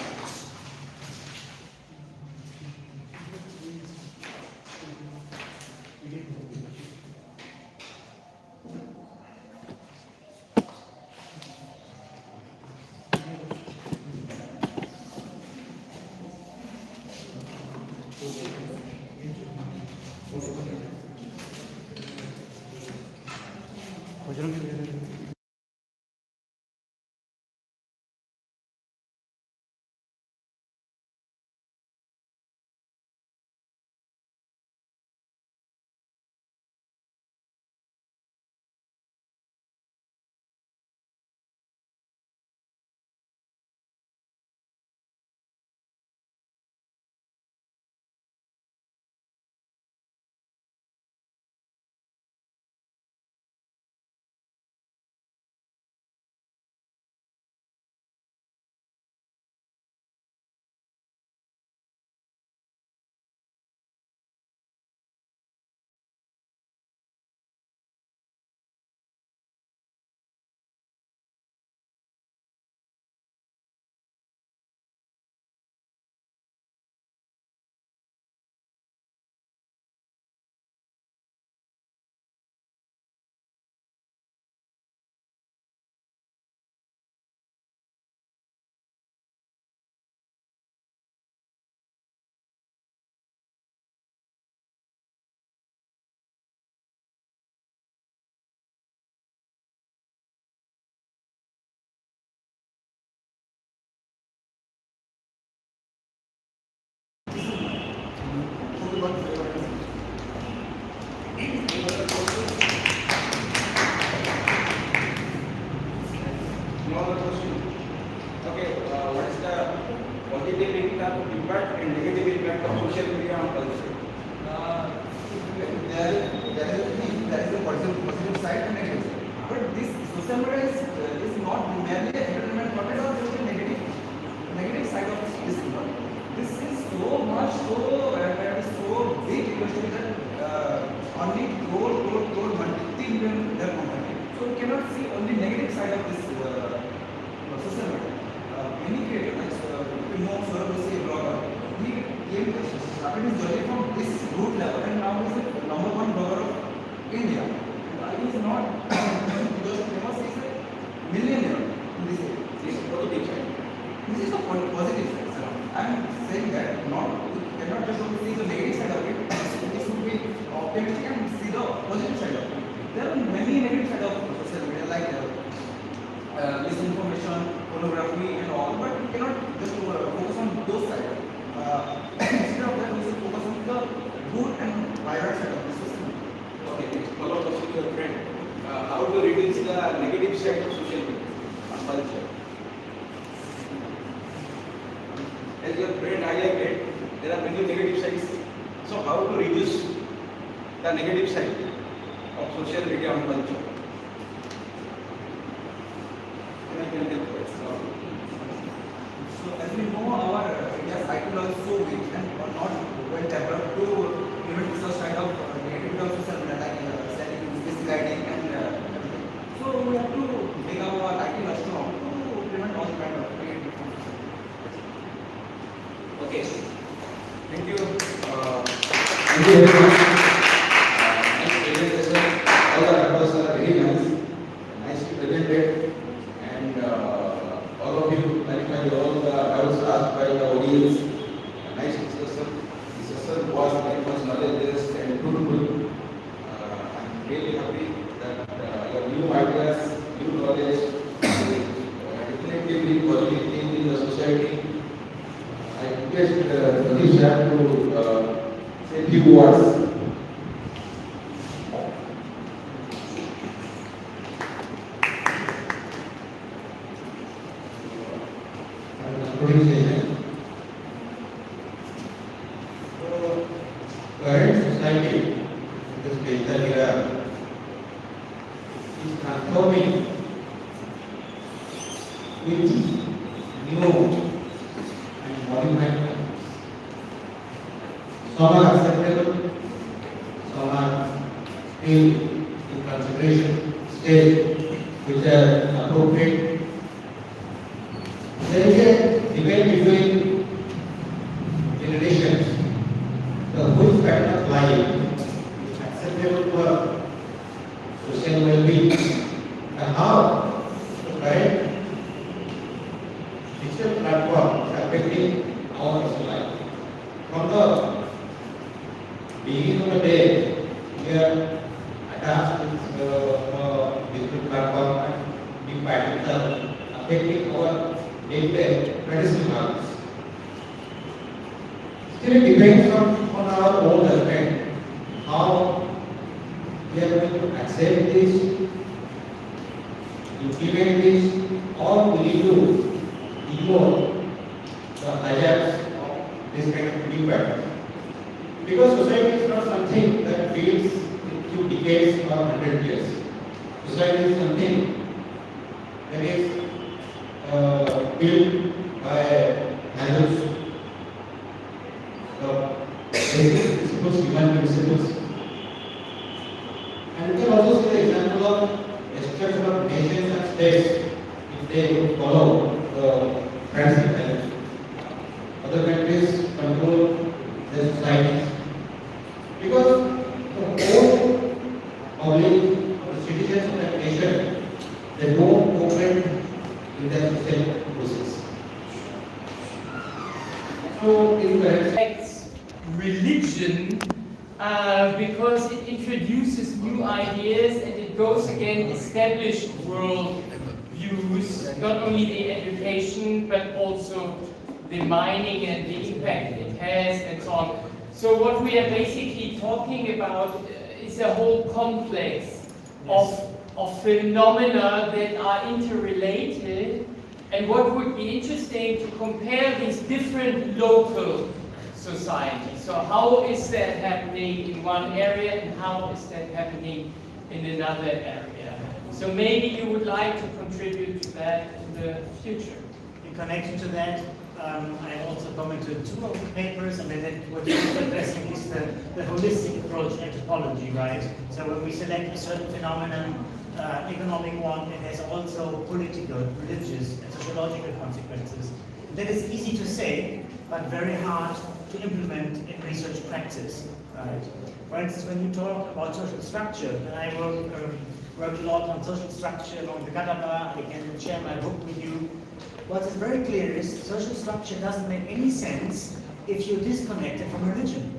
impact and negative impact of social media on culture? There is a positive side and negative side. But this social media is not merely a entertainment content, or there is a negative side of this. This is so much, so big industry that only crore multi-million their company. So we cannot see know Saurabh is a blogger. He started his journey from this root level and now he's the number one blogger of India. He is not just famous, he is a millionaire in this area. This is positive side. This is the positive side, sir. I am saying that we cannot just only see the negative side of it. We should be optimistic and see the positive side of it. There are many negative sides of social media like misinformation, pornography and all, but we cannot just focus on those sides. Instead of that, we should focus on the good and vibrant side of the social media. Okay, next follow-up question to your friend. How to reduce the negative side of social media on culture? As your friend highlighted, there are many negative sides. So how to reduce the negative side of social media on culture? So as we know, our India's IT law is so weak and not well developed to prevent such kind of negative of social media like selling, misguiding and everything. So we have to make our IT law strong to prevent all kind of negative from social media. Okay. Thank you. Thank you very much. Nice presentation. All the members are very nice. Nicely presented. And all of you clarified all the doubts asked by the audience. Nice discussion. Discussion was very much knowledge-based and fruitful. I'm really happy that your new ideas, new knowledge will definitely bring positive change in the society. I request Odisha to say a few words. Current society, this digital era, is transforming with new and modified methods. Some are acceptable, some are still in consideration stage, which are appropriate. There is a debate between generations. The which pattern of life is acceptable for social well-being and how the current digital platform is affecting our social life. From the beginning of the day, we are attached to the digital platform and the patterns are affecting our day-to-day traditional habits. Still, it depends on our own judgment how we are going to accept this, implement this, or we need to ignore the hijacks of this kind of new pattern. Because society is not something that builds in few decades or 100 years. Society is something that is built by values, the basic principles, human principles. And we can also see the example of destruction of nations and states if they follow the friendship values. Other countries control their societies because the whole public, the citizens of that nation, they don't cooperate in their social process. So, in the religion because it introduces new ideas and it goes against established world views, not only the education but also the mining and the impact it has and so on. So what we are basically talking about is a whole complex of phenomena that are interrelated, and what would be interesting to compare these different local societies. So how is that happening in one area and how is that happening in another area? So maybe you would like to contribute to that in the future. In connection to that, I also commented two of the papers, and then what you're addressing is the holistic approach to anthropology, right? So when we select a certain phenomenon, economic one, it has also political, religious, and sociological consequences. that is easy to say, but very hard to implement in research practice. Right? For instance, when you talk about social structure, and I worked a lot on social structure along the Gadaba, I can share my book with you. What is very clear is social structure doesn't make any sense if you're disconnected from religion.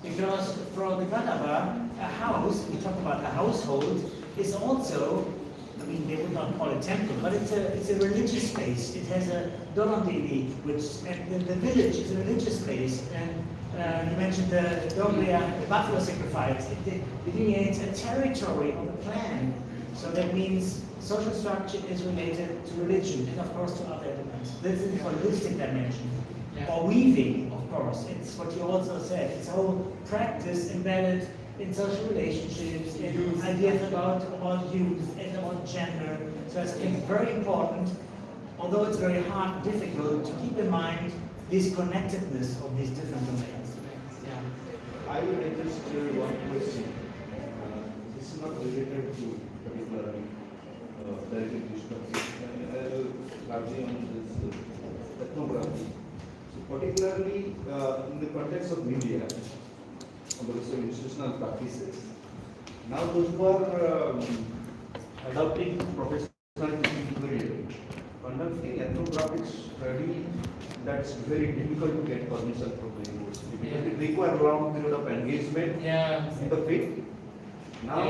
Because for the Gadaba, a house, we talk about a household, is also, I mean, they would not call it temple, but it's a religious space. It has a Dorandini, which, and the village is a religious space. And you mentioned the Doglia, the buffalo sacrifice. It delineates a territory on the plan. So that means social structure is related to religion and, of course, to other elements. This is a holistic dimension. Yeah. Or weaving, of course. It's what you also said. It's whole practice embedded in social relationships, in ideas about youth and about gender. So it's, I think, very important, although it's very hard, difficult, to keep in mind this connectedness of these different domains. I will just one question. This is not related to particular direct discussion. Largely on this ethnography. So particularly in the context of media, also institutional practices. Now those who are adopting professional teaching career, conducting ethnographic study, that's very difficult to get permission from the university because it requires a long period of engagement in the field. Now,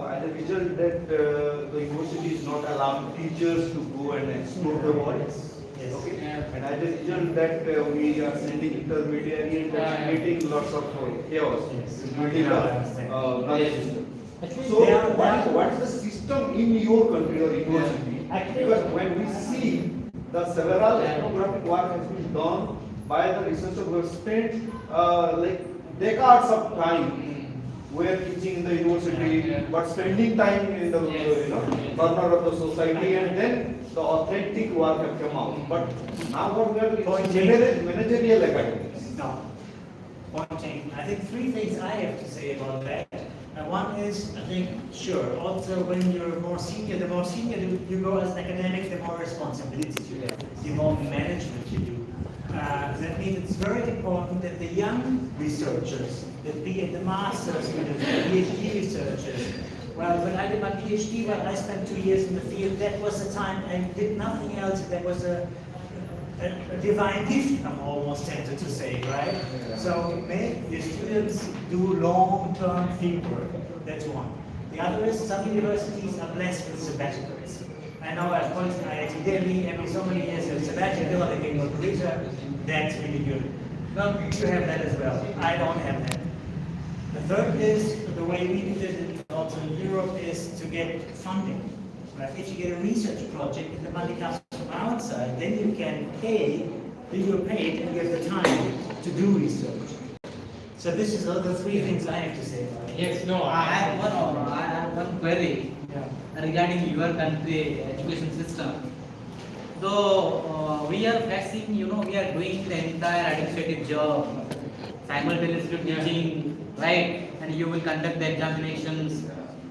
as a result that the university is not allowing teachers to go and explore the world. Yes. Okay. And as a result that we are sending intermediary and creating lots of chaos in building the knowledge system. So what is the system in your country or university? Because when we see the several ethnographic work has been done by the researchers who have spent like decades of time were teaching in the university, but spending time in the corner of the society, and then the authentic work have come out. But now what we are doing managerial academics. No. Pointing. I think three things I have to say about that. One is, I think, sure, also when you're more senior, the more senior you go as an academic, the more responsibilities you have, the more management you do. That means it's very important that the young researchers, be it the master's students, the PhD researchers, well, when I did my PhD, well, I spent 2 years in the field. That was the time I did nothing else. That was a divine gift, I'm almost tempted to say, right? So make the students do long-term field work. That's one. The other is some universities are blessed with sabbaticals. I know I've gone to IIT Delhi every so many years of sabbatical, they can go to Odisha. That's really good. Well, you have that as well. I don't have that. The third is, the way we do it also in Europe, is to get funding. Right? If you get a research project and the money comes from outside, then you can pay, then you're paid and you have the time to do research. So this is the three things I have to say about it. Yes, no, I have one query regarding your country education system. So we are facing, we are doing the entire administrative job, simultaneously teaching, right? And you will conduct the examinations,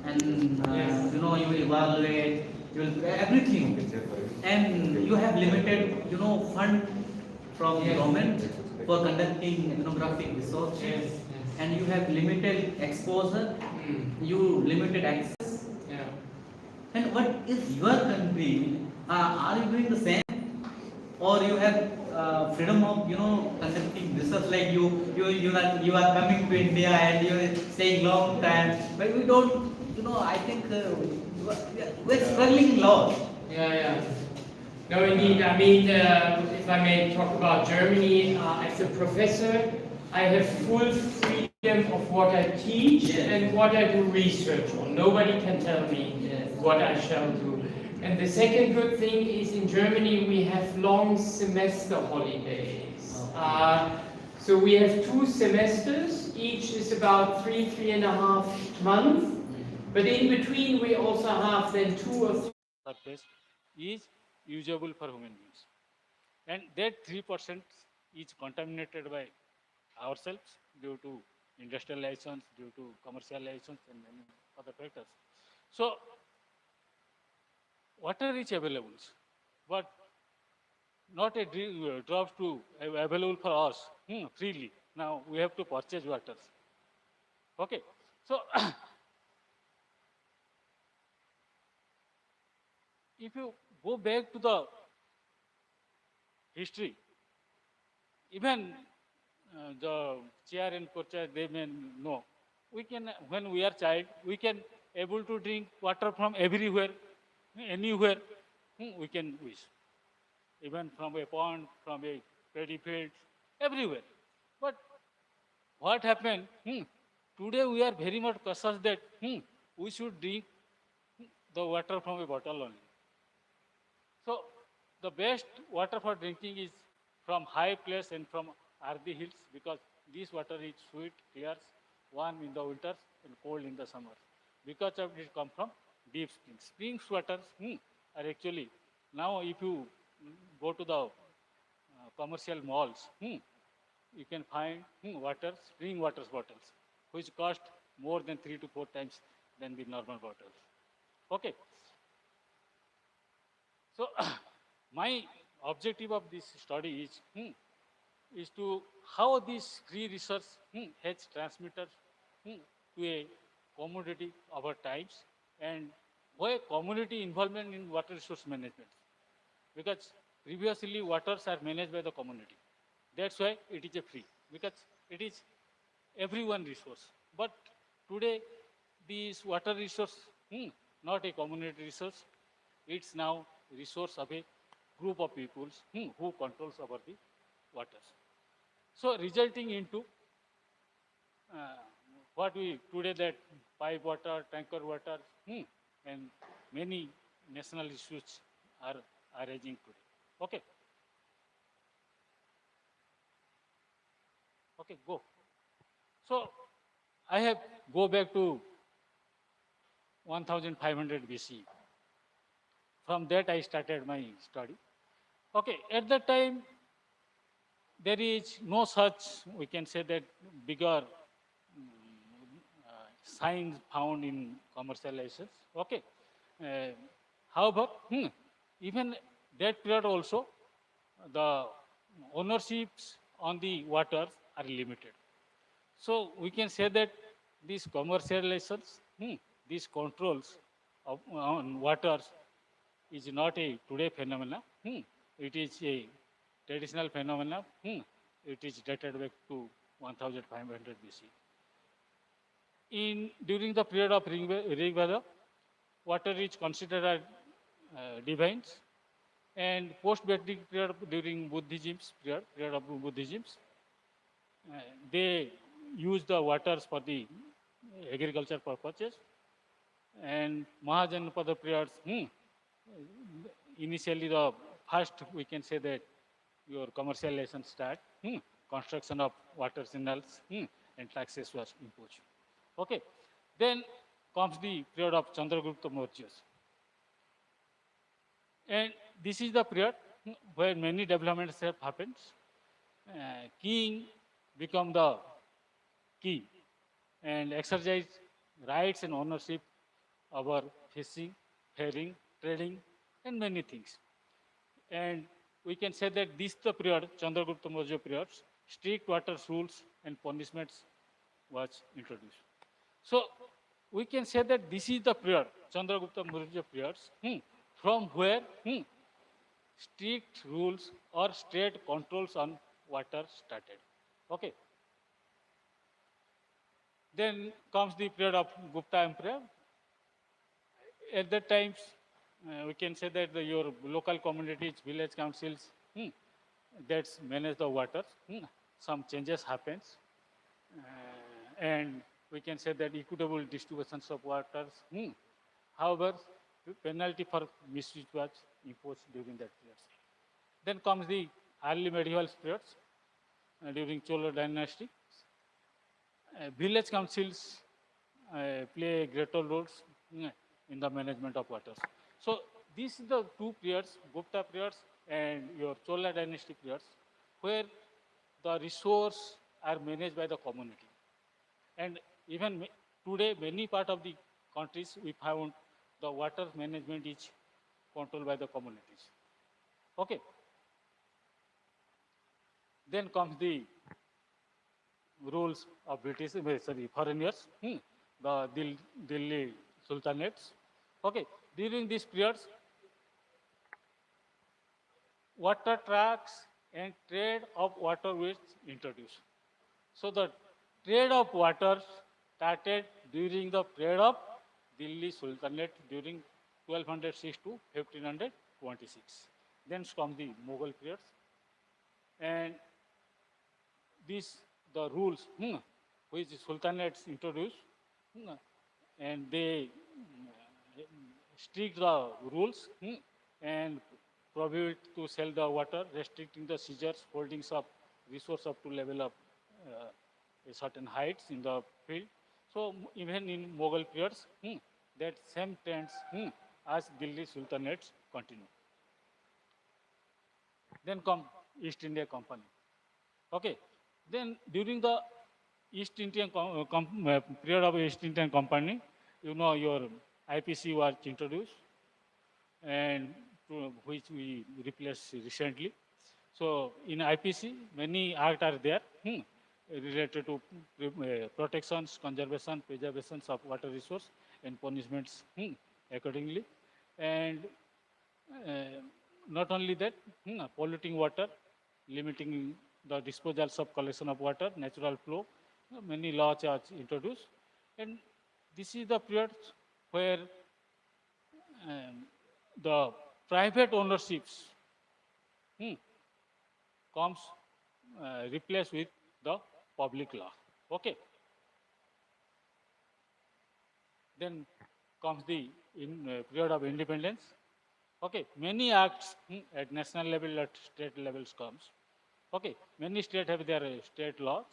and you will evaluate, you will everything, and you have limited, fund from government for conducting ethnographic research, and you have limited exposure, you limited access. And what is your country? Are you doing the same, or you have freedom of conducting research, like you are coming to India and you are staying long time, but we don't. I think we're struggling a lot. No, indeed. I mean, if I may talk about Germany, as a professor, I have full freedom of what I teach and what I do research on. Nobody can tell me what I shall do. And the second good thing is, in Germany we have long semester holidays. So we have 2 semesters, each is about 3.5 months. But in between we also have then 2 or 3 surface is usable for human beings. And that 3% is contaminated by ourselves due to industrial license, due to commercial license, and many other factors. So water is available, but not a drop to available for us freely. Now we have to purchase waters. Okay, so if you go back to the history, even the chair and co-chair, they may know. We can, when we are child, we can able to drink water from everywhere, anywhere. We can wish, even from a pond, from a paddy field, everywhere. But what happened? Today we are very much cautious that we should drink the water from a bottle only. So the best water for drinking is from high place and from earthy hills because this water is sweet, clear, warm in the winters and cold in the summers. Because of it come from deep springs. Springs waters are actually, now if you go to the commercial malls, you can find spring water bottles, which cost more than 3 to 4 times than the normal bottles. Okay. So my objective of this study is to how this free research has transmitted to a community over times and why community involvement in water resource management. Because previously waters are managed by the community. That's why it is a free because it is everyone resource. But today this water resource not a community resource. It's now resource of a group of peoples who controls over the waters. So resulting into uh, what we today that pipe water, tanker water, and many national issues are arising today. Okay. Okay, go. So I have go back to 1500 BC. From that I started my study. Okay, at that time there is no such, we can say that bigger signs found in commercialization. Okay. Uh, However, even that period also, the ownerships on the waters are limited. So we can say that these commercializations, these controls of, on waters is not a today phenomena. It is a traditional phenomena. It is dated back to 1500 BC. During the period of Rig Veda, water is considered as divines, and post-Vedic period during Buddhism's period of Buddhism's, they use the waters for the agriculture purposes, and Mahajanpada periods, initially the first we can say that your commercialization start, construction of water channels, and taxes was imposed. Okay, then comes the period of Chandragupta Mauryas. And this is the period where many developments have happened. King become the key and exercise rights and ownership over fishing, herring, trading, and many things. And we can say that this the period, Chandragupta Maurya period, strict water rules and punishments was introduced. So we can say that this is the period, Chandragupta Maurya periods, from where strict rules or state controls on water started. Okay. Then comes the period of Gupta Empire. At that times, we can say that your local communities, village councils, that manage the water. Some changes happens, and we can say that equitable distributions of waters. However, penalty for misuse was imposed during that period. Then comes the early medieval periods during Chola dynasty. Village councils play greater roles in the management of waters. So these are the two periods, Gupta periods and your Chola dynasty periods, where the resource are managed by the community. And even today, many part of the countries we found the water management is controlled by the communities. Okay. Then comes the rules of British, sorry, foreigners, the Delhi Sultanates. Okay, during these periods, water tracks and trade of water was introduced. So the trade of water started during the period of Delhi Sultanate during 1206 to 1526. Then comes the Mughal periods, and these the rules which the sultanates introduced, and they strict the rules and prohibit to sell the water, restricting the seizures, holdings of resource up to level of a certain heights in the field. So even in Mughal periods, that same trends as Delhi Sultanates continue. Then come East India Company. Okay. Then during the East Indian period of East Indian Company, your IPC was introduced, and which we replaced recently. So in IPC, many acts are there related to protections, conservation, preservations of water resource, and punishments accordingly. And uh, not only that, polluting water, limiting the disposals of collection of water, natural flow, many laws are introduced. And this is the period where the private ownerships comes replaced with the public law. Okay. Then comes the period of independence. Okay, many acts at national level, at state levels comes. Okay, many states have their state laws.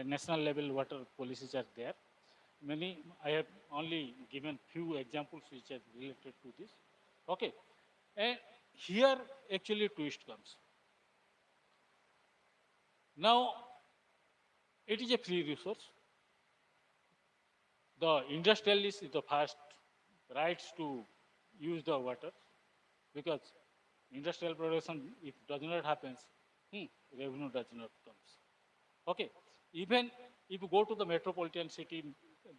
National level water policies are there. Many, I have only given few examples which are related to this. Okay, and here actually twist comes. Now, it is a free resource. The industrialist is the first rights to use the water, because industrial production, if does not happens, revenue does not comes. Okay, even if you go to the metropolitan city,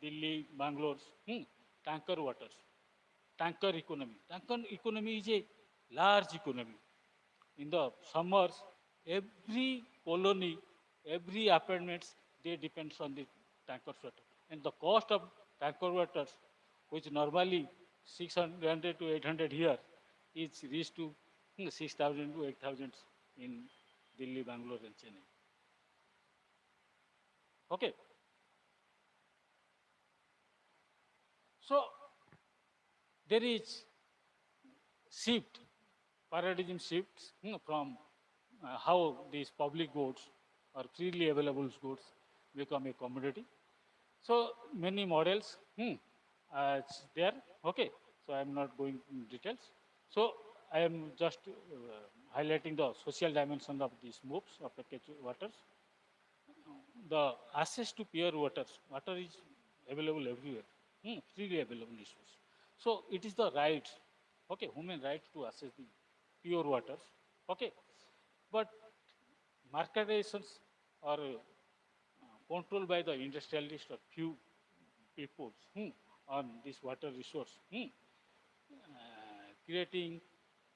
Delhi, Bangalore, tanker waters, tanker economy. Tanker economy is a large economy. In the summers, every colony, every apartments, they depends on the tanker water. And the cost of tanker waters, which normally 600 to 800 here, is reached to 6,000 to 8,000 in Delhi, Bangalore, and Chennai. Okay. So there is shift, paradigm shifts from how these public goods or freely available goods become a commodity. So many models are there. Okay, so I am not going in details. So I am just highlighting the social dimension of these moves of packaged waters. The access to pure waters, water is available everywhere, freely available resource. So it is the right, okay, human right to access the pure waters, okay. But marketizations are controlled by the industrialists or few people on this water resource, creating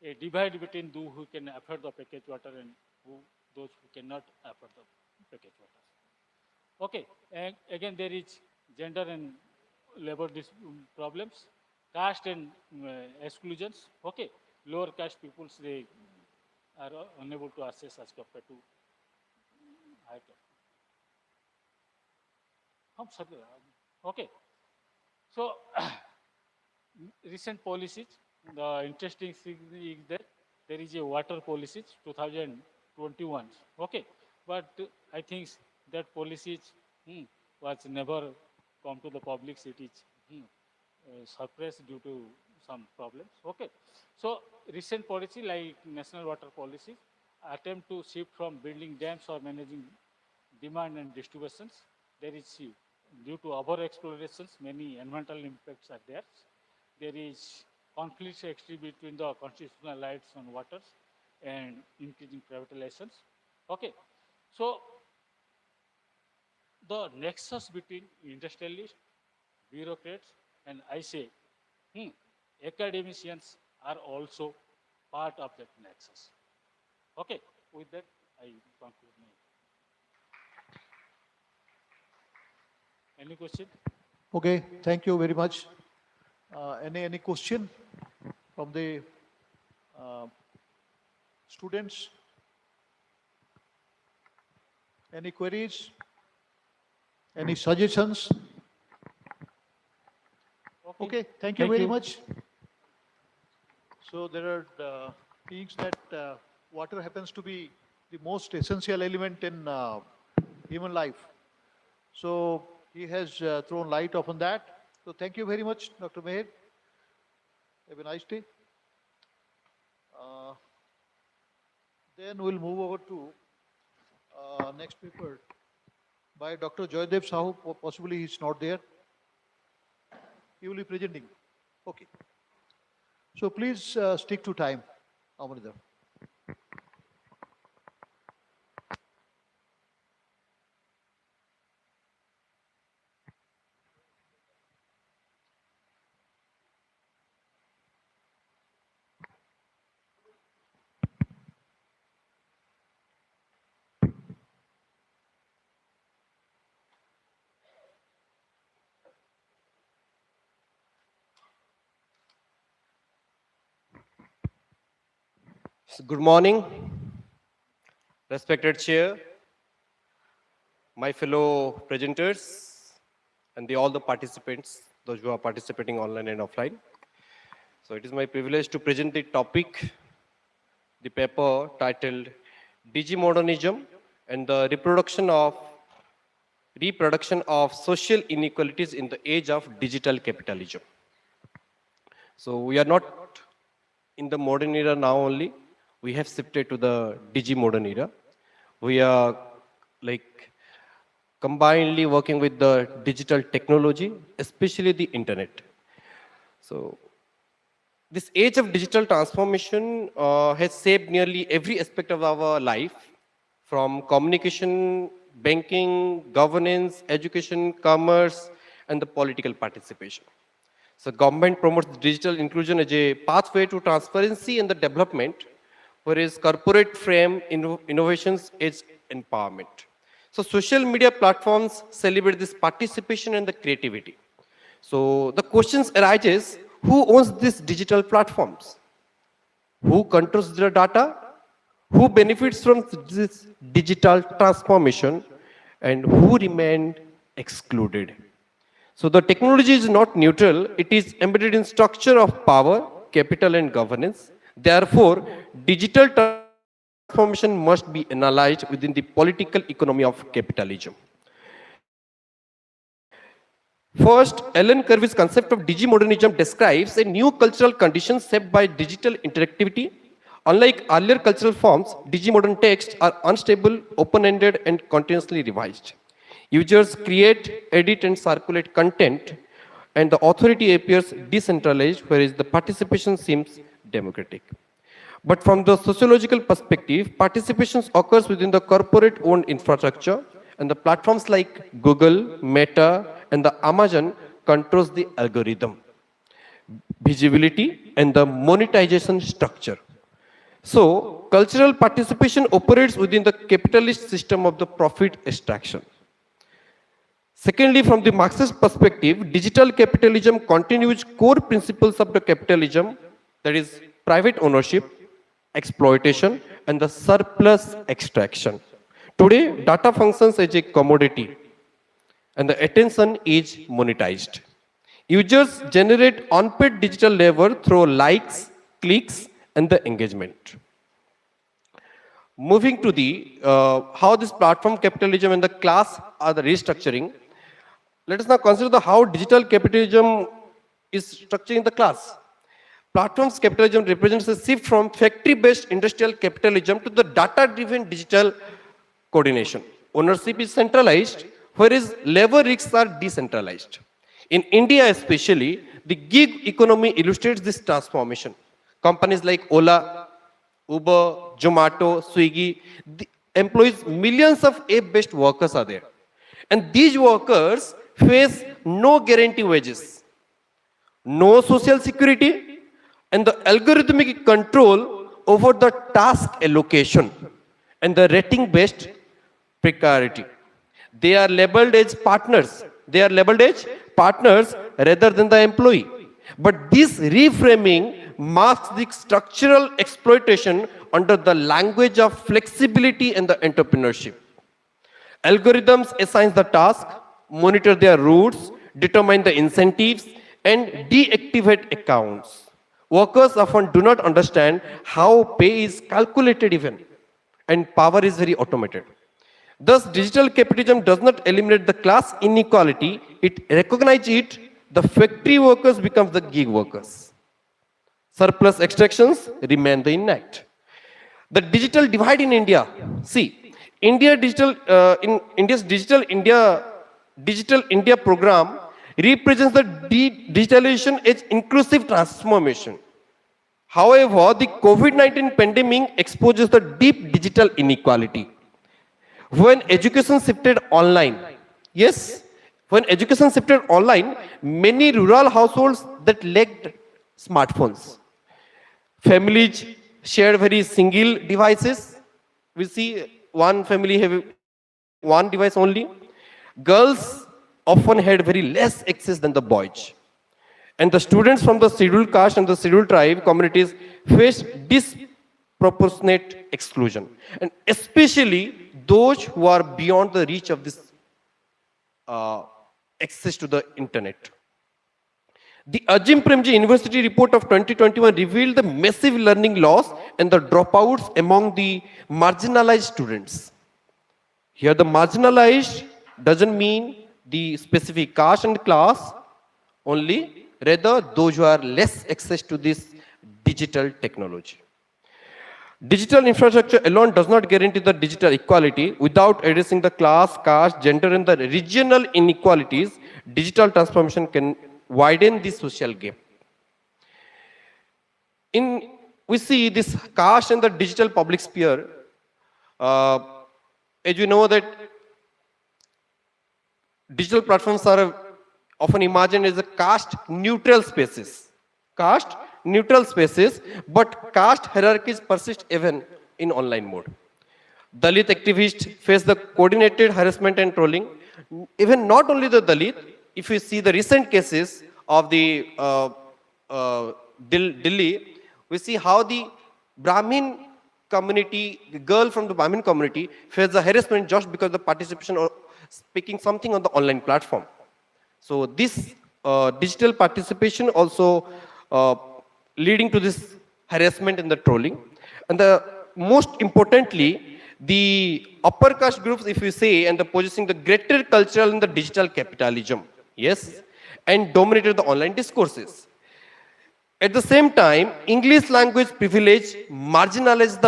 a divide between those who can afford the packaged water and those who cannot afford the packaged water. Okay, and again there is gender and labor problems, caste and exclusions. Okay, lower caste peoples, they are unable to access as compared to higher caste. Okay, so recent policies, the interesting thing is that there is a water policy 2021. Okay, but I think that policies was never come to the public. It is suppressed due to some problems. Okay, so recent policy like national water policy attempt to shift from building dams or managing demand and distributions. There is due to over explorations, many environmental impacts are there. There is conflicts actually between the constitutional rights on waters and increasing privatizations. Okay. So the nexus between industrialists, bureaucrats, and I say, hmm, academicians are also part of that nexus. Okay, with that, I conclude my. Any question? Okay, thank you very much. Any question from the uh, students? Any queries? Any suggestions? Okay, thank you very much. So there are things that water happens to be the most essential element in human life. So he has thrown light upon that. So thank you very much, Dr. Meher. Have a nice day. Then we'll move over to next paper by Dr. Joydev Sahu. Possibly he's not there. He will be presenting. Okay. So please stick to time, Amanita. So good morning, respected chair, my fellow presenters, and all the participants, those who are participating online and offline. So it is my privilege to present the topic, the paper titled Digimodernism and the reproduction of social inequalities in the age of digital capitalism. So we are not in the modern era now only. We have shifted to the digi-modern era. We are like combinedly working with the digital technology, especially the internet. So this age of digital transformation has shaped nearly every aspect of our life, from communication, banking, governance, education, commerce, and the political participation. So government promotes digital inclusion as a pathway to transparency and the development, whereas corporate frame innovations as empowerment. So social media platforms celebrate this participation and the creativity. So the questions arises, who owns these digital platforms? Who controls the data? Who benefits from this digital transformation? And who remained excluded? So the technology is not neutral, it is embedded in structure of power, capital and governance. Therefore, digital transformation must be analyzed within the political economy of capitalism. First, Alan Curvey's concept of digimodernism describes a new cultural condition shaped by digital interactivity. Unlike earlier cultural forms, digimodern texts are unstable, open-ended, and continuously revised. Users create, edit, and circulate content, and the authority appears decentralized, whereas the participation seems democratic. But from the sociological perspective, participation occurs within the corporate-owned infrastructure, and the platforms like Google, Meta, and the Amazon controls the algorithm, visibility, and the monetization structure. So, cultural participation operates within the capitalist system of the profit extraction. Secondly, from the Marxist perspective, digital capitalism continues core principles of the capitalism, that is private ownership, exploitation, and the surplus extraction. Today, data functions as a commodity, and the attention is monetized. Users generate unpaid digital labor through likes, clicks, and the engagement. Moving to the how this platform capitalism and the class are the restructuring. Let us now consider how digital capitalism is structuring the class. Platforms capitalism represents a shift from factory-based industrial capitalism to the data-driven digital coordination. Ownership is centralized, whereas labor risks are decentralized. In India especially, the gig economy illustrates this transformation. Companies like Ola, Uber, Zomato, Swiggy, employs millions of app-based workers are there. And these workers face no guarantee wages, no social security, and the algorithmic control over the task allocation and the rating-based precarity. They are labeled as partners. They are labeled as partners rather than the employee. But this reframing masks the structural exploitation under the language of flexibility and the entrepreneurship. Algorithms assign the task, monitor their routes, determine the incentives, and deactivate accounts. Workers often do not understand how pay is calculated even, and power is very automated. Thus, digital capitalism does not eliminate the class inequality, it recognizes it. The factory workers become the gig workers. Surplus extractions remain the intact. The digital divide in India. See, India's digital India program represents the digitalization as inclusive transformation. However, the COVID-19 pandemic exposes the deep digital inequality. When education shifted online, yes, when education shifted online, many rural households that lacked smartphones. Families shared very single devices. We see one family have one device only. Girls often had very less access than the boys. And the students from the scheduled caste and the scheduled tribe communities faced disproportionate exclusion. And especially those who are beyond the reach of this access to the internet. The Ajim Premji University report of 2021 revealed the massive learning loss and the dropouts among the marginalized students. Here the marginalized doesn't mean the specific caste and class only, rather those who are less access to this digital technology. Digital infrastructure alone does not guarantee the digital equality. Without addressing the class, caste, gender and the regional inequalities, digital transformation can widen the social gap. We see this caste and the digital public sphere. As you know that digital platforms are often imagined as a caste neutral spaces. Caste neutral spaces, but caste hierarchies persist even in online mode. Dalit activists face the coordinated harassment and trolling. Even not only the Dalit, if you see the recent cases of the Delhi, we see how the Brahmin community, the girl from the Brahmin community, faced the harassment just because of the participation or speaking something on the online platform. So this digital participation also leading to this harassment and the trolling. And the most importantly, the upper caste groups, if you say, and the possessing the greater cultural and the digital capitalism, yes, and dominated the online discourses. At the same time, English language privilege marginalizes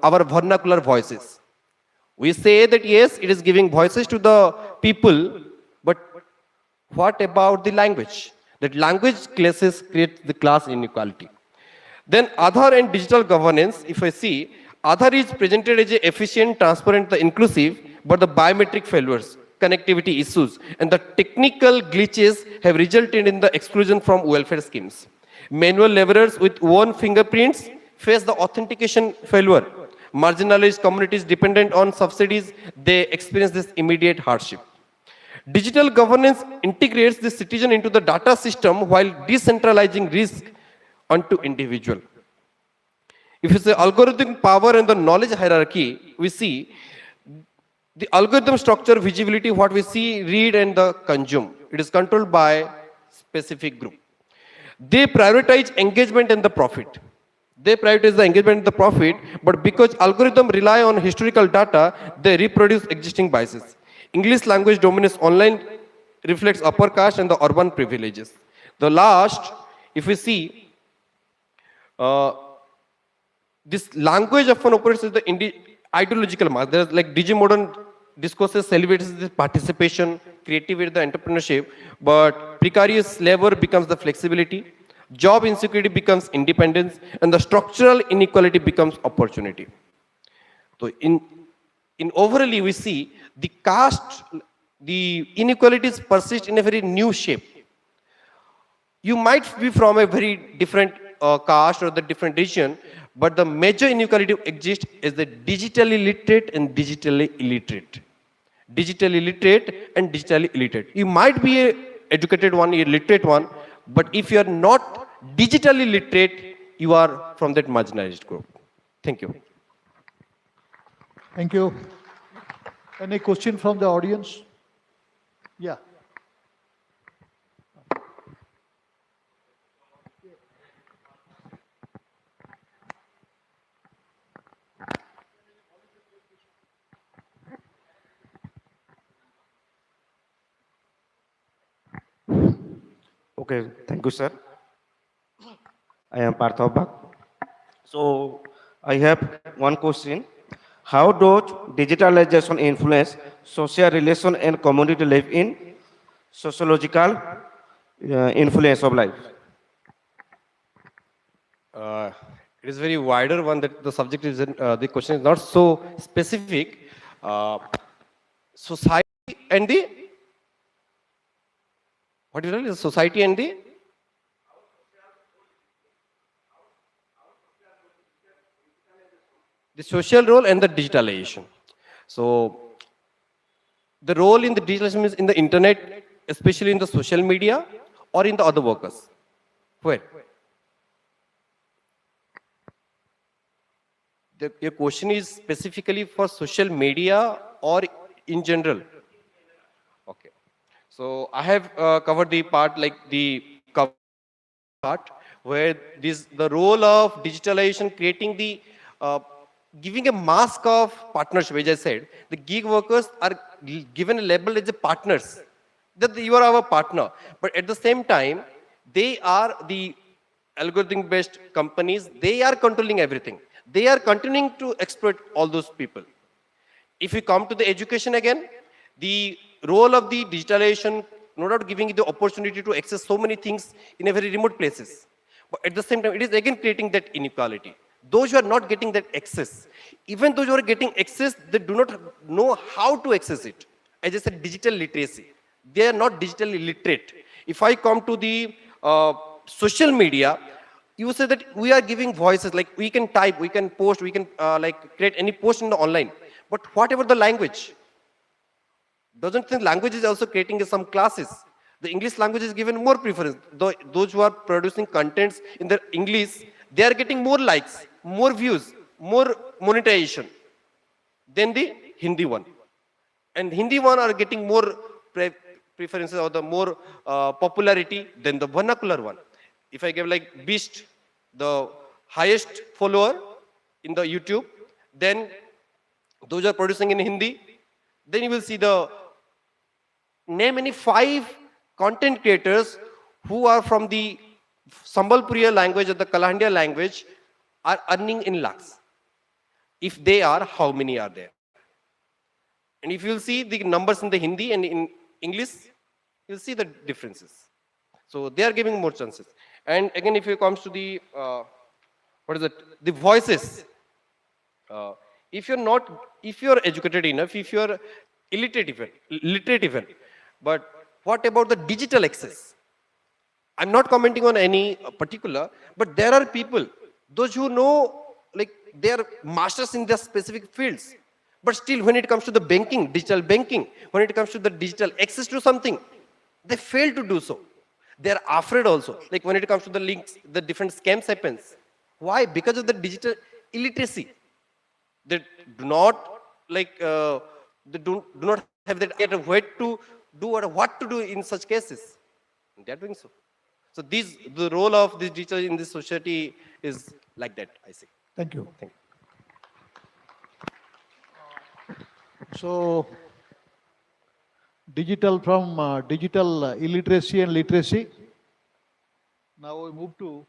our vernacular voices. We say that yes, it is giving voices to the people, but what about the language? That language classes create the class inequality. Then Aadhaar and digital governance, if I see, Aadhaar is presented as efficient, transparent, inclusive, but the biometric failures, connectivity issues, and the technical glitches have resulted in the exclusion from welfare schemes. Manual laborers with one fingerprints face the authentication failure. Marginalized communities dependent on subsidies, they experience this immediate hardship. Digital governance integrates the citizen into the data system while decentralizing risk onto individual. If you say algorithm power and the knowledge hierarchy, we see the algorithm structure visibility, what we see, read and the consume. It is controlled by specific group. They prioritize engagement and the profit. They prioritize the engagement and the profit, but because algorithms rely on historical data, they reproduce existing biases. English language dominance online reflects upper caste and the urban privileges. The last, if we see, this language often operates as the ideological mark. There's like digimodern discourses celebrates this participation, creativity, the entrepreneurship, but precarious labor becomes the flexibility, job insecurity becomes independence, and the structural inequality becomes opportunity. So in overally we see the caste, the inequalities persist in a very new shape. You might be from a very different caste or the different region, but the major inequality exists is the digitally literate and digitally illiterate. Digitally literate and digitally illiterate. You might be a educated one, a literate one, but if you are not digitally literate, you are from that marginalized group. Thank you. Thank you. Any question from the audience? Yeah. Okay, thank you, sir. I am Partha. So, I have one question. How does digitalization influence social relation and community life in sociological influence of life? Uh, it is very wider one that the subject is, the question is not so specific. Society and the, what is it? The society and the social role and the digitalization. So the role in the digitalization is in the internet, especially in the social media or in the other workers. Where? Your question is specifically for social media or in general? Okay. So I have covered the part like the part where this the role of digitalization creating the giving a mask of partnership. As I said, the gig workers are given a label as a partners, that you are our partner, but at the same time they are the algorithm based companies. They are controlling everything. They are continuing to exploit all those people. If we come to the education again, the role of the digitalization, no doubt giving you the opportunity to access so many things in a very remote places. But at the same time, it is again creating that inequality. Those who are not getting that access, even those who are getting access, they do not know how to access it. As I said, digital literacy. They are not digitally literate. If I come to the social media, you say that we are giving voices, like we can type, we can post, we can like create any post in the online. But whatever the language, doesn't think language is also creating some classes. The English language is given more preference. Those who are producing contents in the English, they are getting more likes, more views, more monetization than the Hindi one. And Hindi one are getting more preferences or the more popularity than the vernacular one. If I give like Beast, the highest follower in the YouTube, then those are producing in Hindi, then you will see the name any 5 content creators who are from the Sambalpuriya language or the Kalandia language are earning in lakhs. If they are, how many are there? And if you'll see the numbers in the Hindi and in English, you'll see the differences. So they are giving more chances. And again, if it comes to the, what is it? The voices. If you're educated enough, if you're literate even, but what about the digital access? I'm not commenting on any particular, but there are people, those who know, like they are masters in their specific fields, but still when it comes to the banking, digital banking, when it comes to the digital access to something, they fail to do so. They're afraid also. Like when it comes to the links, the different scams happens. Why? Because of the digital illiteracy. They do not like do not have that idea of where to do or what to do in such cases. And they are doing so. So the role of this digital in this society is like that, I say. Thank you. Thank you. So, digital from digital illiteracy and literacy. Now we move to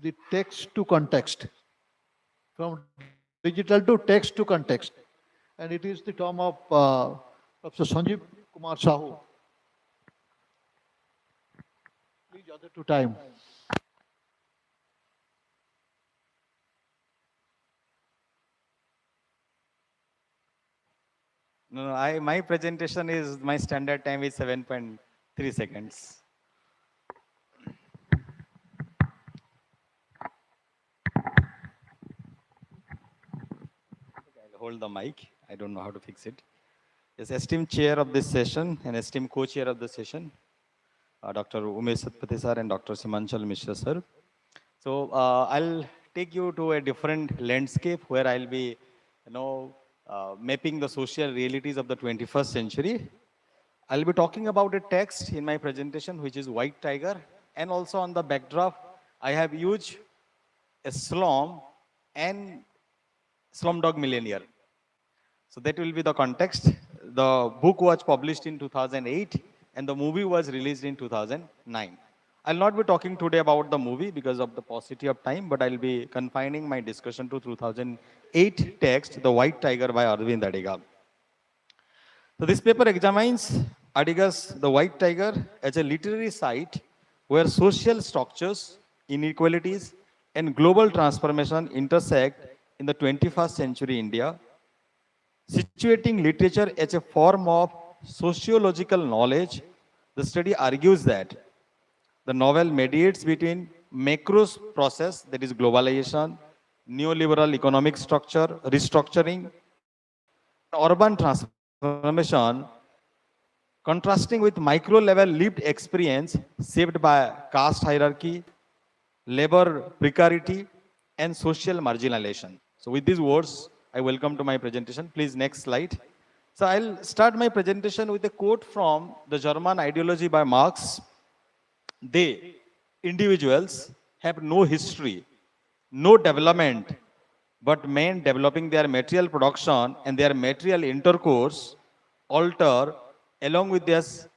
the text to context. From digital to text to context. And it is the term of Professor Sanjeev Kumar Sahu. Please, other to time. No, no, my presentation is, my standard time is 7.3 seconds. I'll hold the mic. I don't know how to fix it. Yes, esteemed chair of this session and esteemed co-chair of the session, Dr. Umesh Satpathy sir and Dr. Simanchal Mishra sir. So I'll take you to a different landscape where I'll be, mapping the social realities of the 21st century. I'll be talking about a text in my presentation, which is White Tiger, and also on the backdrop, I have used a slum and Slumdog Millionaire. So that will be the context. The book was published in 2008 and the movie was released in 2009. I'll not be talking today about the movie because of the paucity of time, but I'll be confining my discussion to 2008 text, The White Tiger by Arvind Adiga. So this paper examines Adiga's The White Tiger as a literary site where social structures, inequalities, and global transformation intersect in the 21st century India, situating literature as a form of sociological knowledge. The study argues that the novel mediates between macro process, that is globalization, neoliberal economic structure, restructuring, urban transformation, contrasting with micro-level lived experience shaped by caste hierarchy, labor precarity, and social marginalization. So with these words, I welcome to my presentation. Please, next slide. So I'll start my presentation with a quote from the German ideology by Marx. They, individuals, have no history, no development, but men developing their material production and their material intercourse alter along with this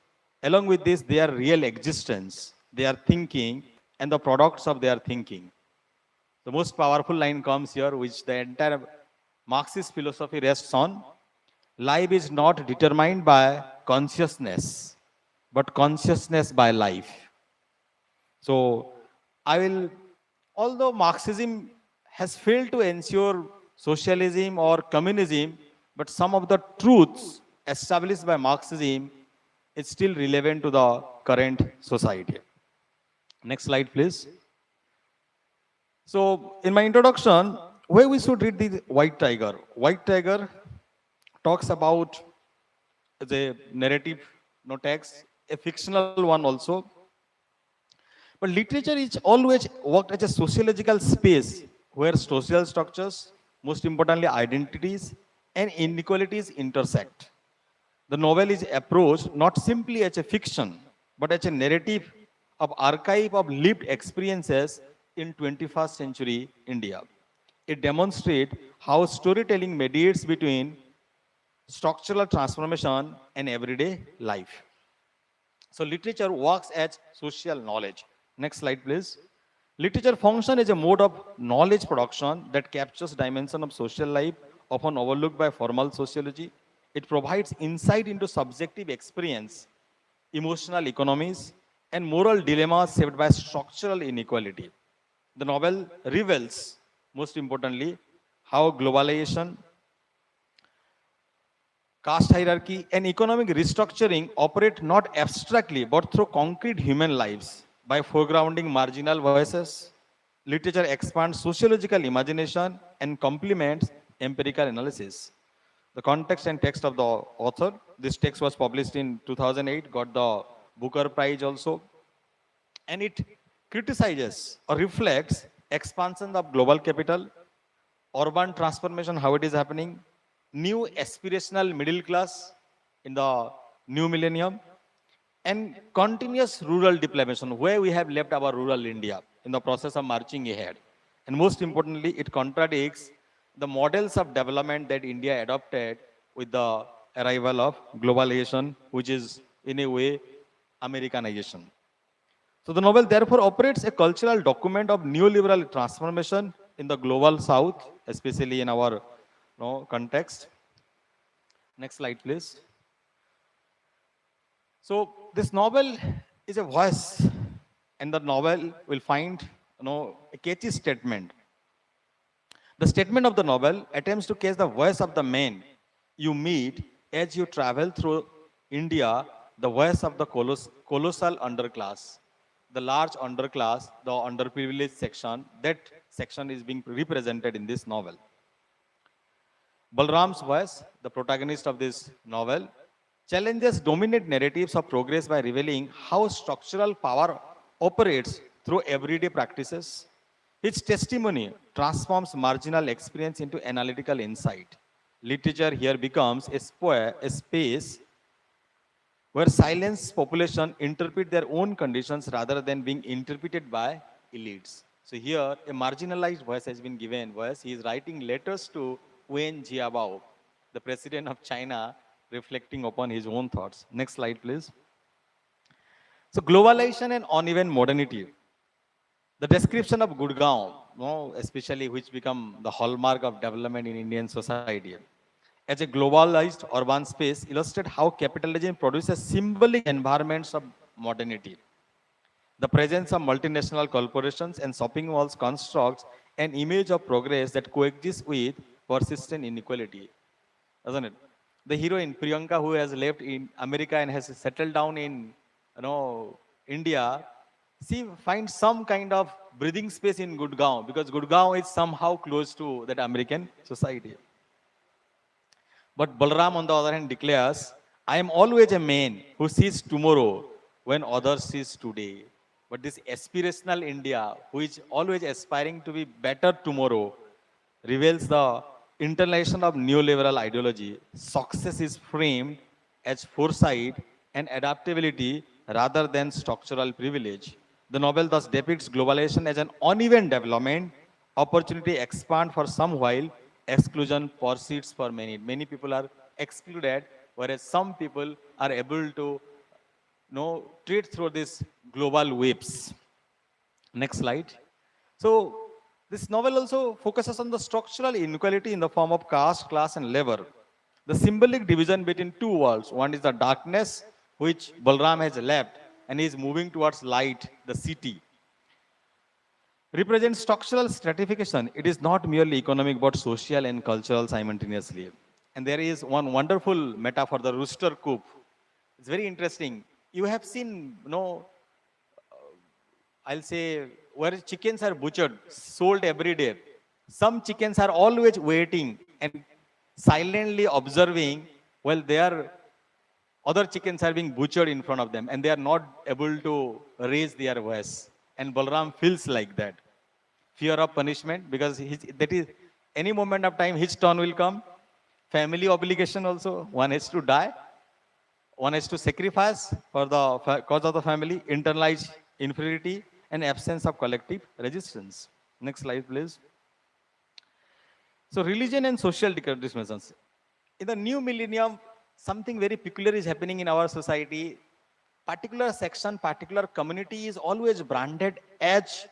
their real existence, their thinking, and the products of their thinking. The most powerful line comes here, which the entire Marxist philosophy rests on. Life is not determined by consciousness, but consciousness by life. So I will, although Marxism has failed to ensure socialism or communism, but some of the truths established by Marxism is still relevant to the current society. Next slide, please. So in my introduction, where we should read the White Tiger. White Tiger talks about the narrative, no text, a fictional one also. But literature is always worked as a sociological space where social structures, most importantly identities and inequalities intersect. The novel is approached not simply as a fiction, but as a narrative of archive of lived experiences in 21st century India. It demonstrates how storytelling mediates between structural transformation and everyday life. So literature works as social knowledge. Next slide, please. Literature function is a mode of knowledge production that captures dimension of social life, often overlooked by formal sociology. It provides insight into subjective experience, emotional economies, and moral dilemmas shaped by structural inequality. The novel reveals, most importantly, how globalization, caste hierarchy, and economic restructuring operate not abstractly but through concrete human lives. By foregrounding marginal voices, literature expands sociological imagination and complements empirical analysis. The context and text of the author. This text was published in 2008, got the Booker Prize also, and it criticizes or reflects expansion of global capital, urban transformation, how it is happening, new aspirational middle class in the new millennium, and continuous rural depletion, where we have left our rural India in the process of marching ahead. And most importantly, it contradicts the models of development that India adopted with the arrival of globalization, which is in a way Americanization. So the novel therefore operates a cultural document of neoliberal transformation in the global south, especially in our context. Next slide, please. So this novel is a voice, and the novel will find a catchy statement. The statement of the novel attempts to catch the voice of the man you meet as you travel through India, the voice of the colossal underclass, the large underclass, the underprivileged section, that section is being represented in this novel. Balram's voice, the protagonist of this novel, challenges dominant narratives of progress by revealing how structural power operates through everyday practices. His testimony transforms marginal experience into analytical insight. Literature here becomes a space where silence population interpret their own conditions rather than being interpreted by elites. So here, a marginalized voice has been given voice. He is writing letters to Wen Jiabao, the president of China, reflecting upon his own thoughts. Next slide, please. So globalization and uneven modernity. The description of Gurgaon, especially which become the hallmark of development in Indian society, as a globalized urban space, illustrate how capitalism produces symbolic environments of modernity. The presence of multinational corporations and shopping malls constructs an image of progress that coexists with persistent inequality, doesn't it? The heroine Priyanka, who has left in America and has settled down in, India, she finds some kind of breathing space in Gurgaon because Gurgaon is somehow close to that American society. But Balram, on the other hand, declares, I am always a man who sees tomorrow when others sees today. But this aspirational India, who is always aspiring to be better tomorrow, reveals the internalization of neoliberal ideology. Success is framed as foresight and adaptability rather than structural privilege. The novel thus depicts globalization as an uneven development, opportunity expand for some while, exclusion persists for many. Many people are excluded, whereas some people are able to treat through these global waves. Next slide. So this novel also focuses on the structural inequality in the form of caste, class, and labor. The symbolic division between two worlds. One is the darkness, which Balram has left, and is moving towards light, the city. Represents structural stratification. It is not merely economic, but social and cultural simultaneously. And there is one wonderful metaphor, the rooster coop. It's very interesting. You have seen, I'll say, where chickens are butchered, sold every day. Some chickens are always waiting and silently observing while their other chickens are being butchered in front of them, and they are not able to raise their voice. And Balram feels like that. Fear of punishment, because that is any moment of time his turn will come. Family obligation also. One has to die. One has to sacrifice for the cause of the family, internalized inferiority, and absence of collective resistance. Next slide, please. So religion and social dismissals. In the new millennium, something very peculiar is happening in our society. Particular section, particular community is always branded as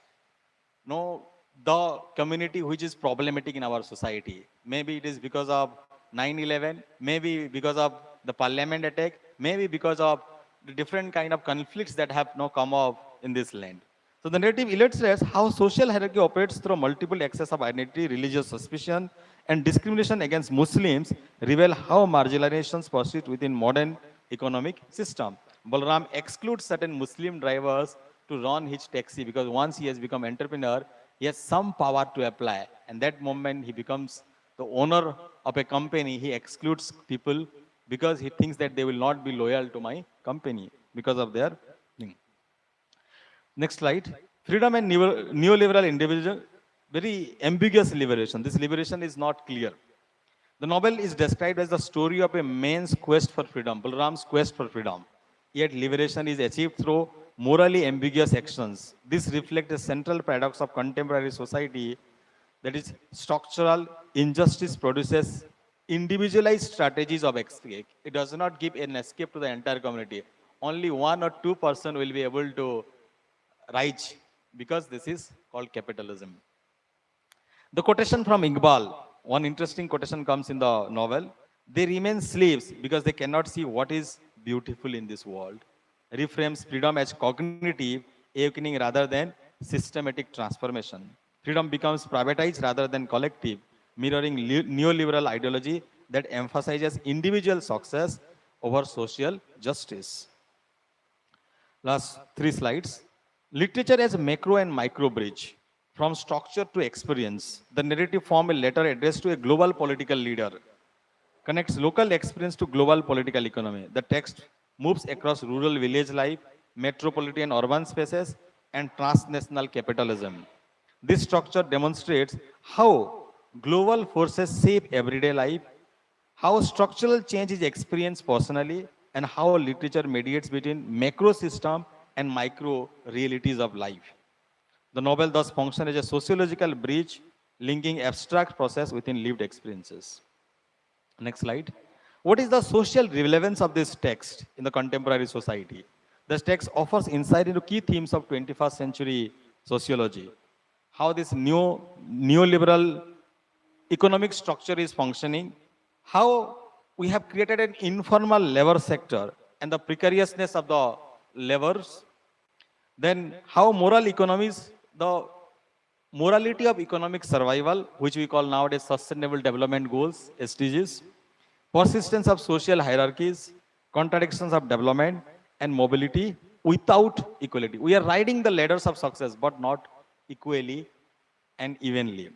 the community which is problematic in our society. Maybe it is because of 9/11, maybe because of the parliament attack, maybe because of the different kind of conflicts that have now come up in this land. So the narrative illustrates how social hierarchy operates through multiple access of identity, religious suspicion, and discrimination against Muslims, reveal how marginalizations persist within modern economic system. Balram excludes certain Muslim drivers to run his taxi because once he has become entrepreneur, he has some power to apply. And that moment he becomes the owner of a company, he excludes people because he thinks that they will not be loyal to my company because of their thing. Next slide. Freedom and neoliberal individual, very ambiguous liberation. This liberation is not clear. The novel is described as the story of a man's quest for freedom, Balram's quest for freedom. Yet liberation is achieved through morally ambiguous actions. This reflects a central paradox of contemporary society, that is structural injustice produces individualized strategies of escape. It does not give an escape to the entire community. Only 1 or 2% will be able to rise because this is called capitalism. The quotation from Iqbal, one interesting quotation comes in the novel. They remain slaves because they cannot see what is beautiful in this world. Reframes freedom as cognitive awakening rather than systematic transformation. Freedom becomes privatized rather than collective, mirroring neoliberal ideology that emphasizes individual success over social justice. Last 3 slides. Literature as macro and micro bridge. From structure to experience, the narrative form a letter addressed to a global political leader connects local experience to global political economy. The text moves across rural village life, metropolitan urban spaces, and transnational capitalism. This structure demonstrates how global forces shape everyday life, how structural change is experienced personally, and how literature mediates between macro system and micro realities of life. The novel thus functions as a sociological bridge linking abstract process within lived experiences. Next slide. What is the social relevance of this text in the contemporary society? This text offers insight into key themes of 21st century sociology. How this neoliberal economic structure is functioning, how we have created an informal labor sector and the precariousness of the laborers, then how moral economies, the morality of economic survival, which we call nowadays sustainable development goals, SDGs, persistence of social hierarchies, contradictions of development, and mobility without equality. We are riding the ladders of success, but not equally and evenly.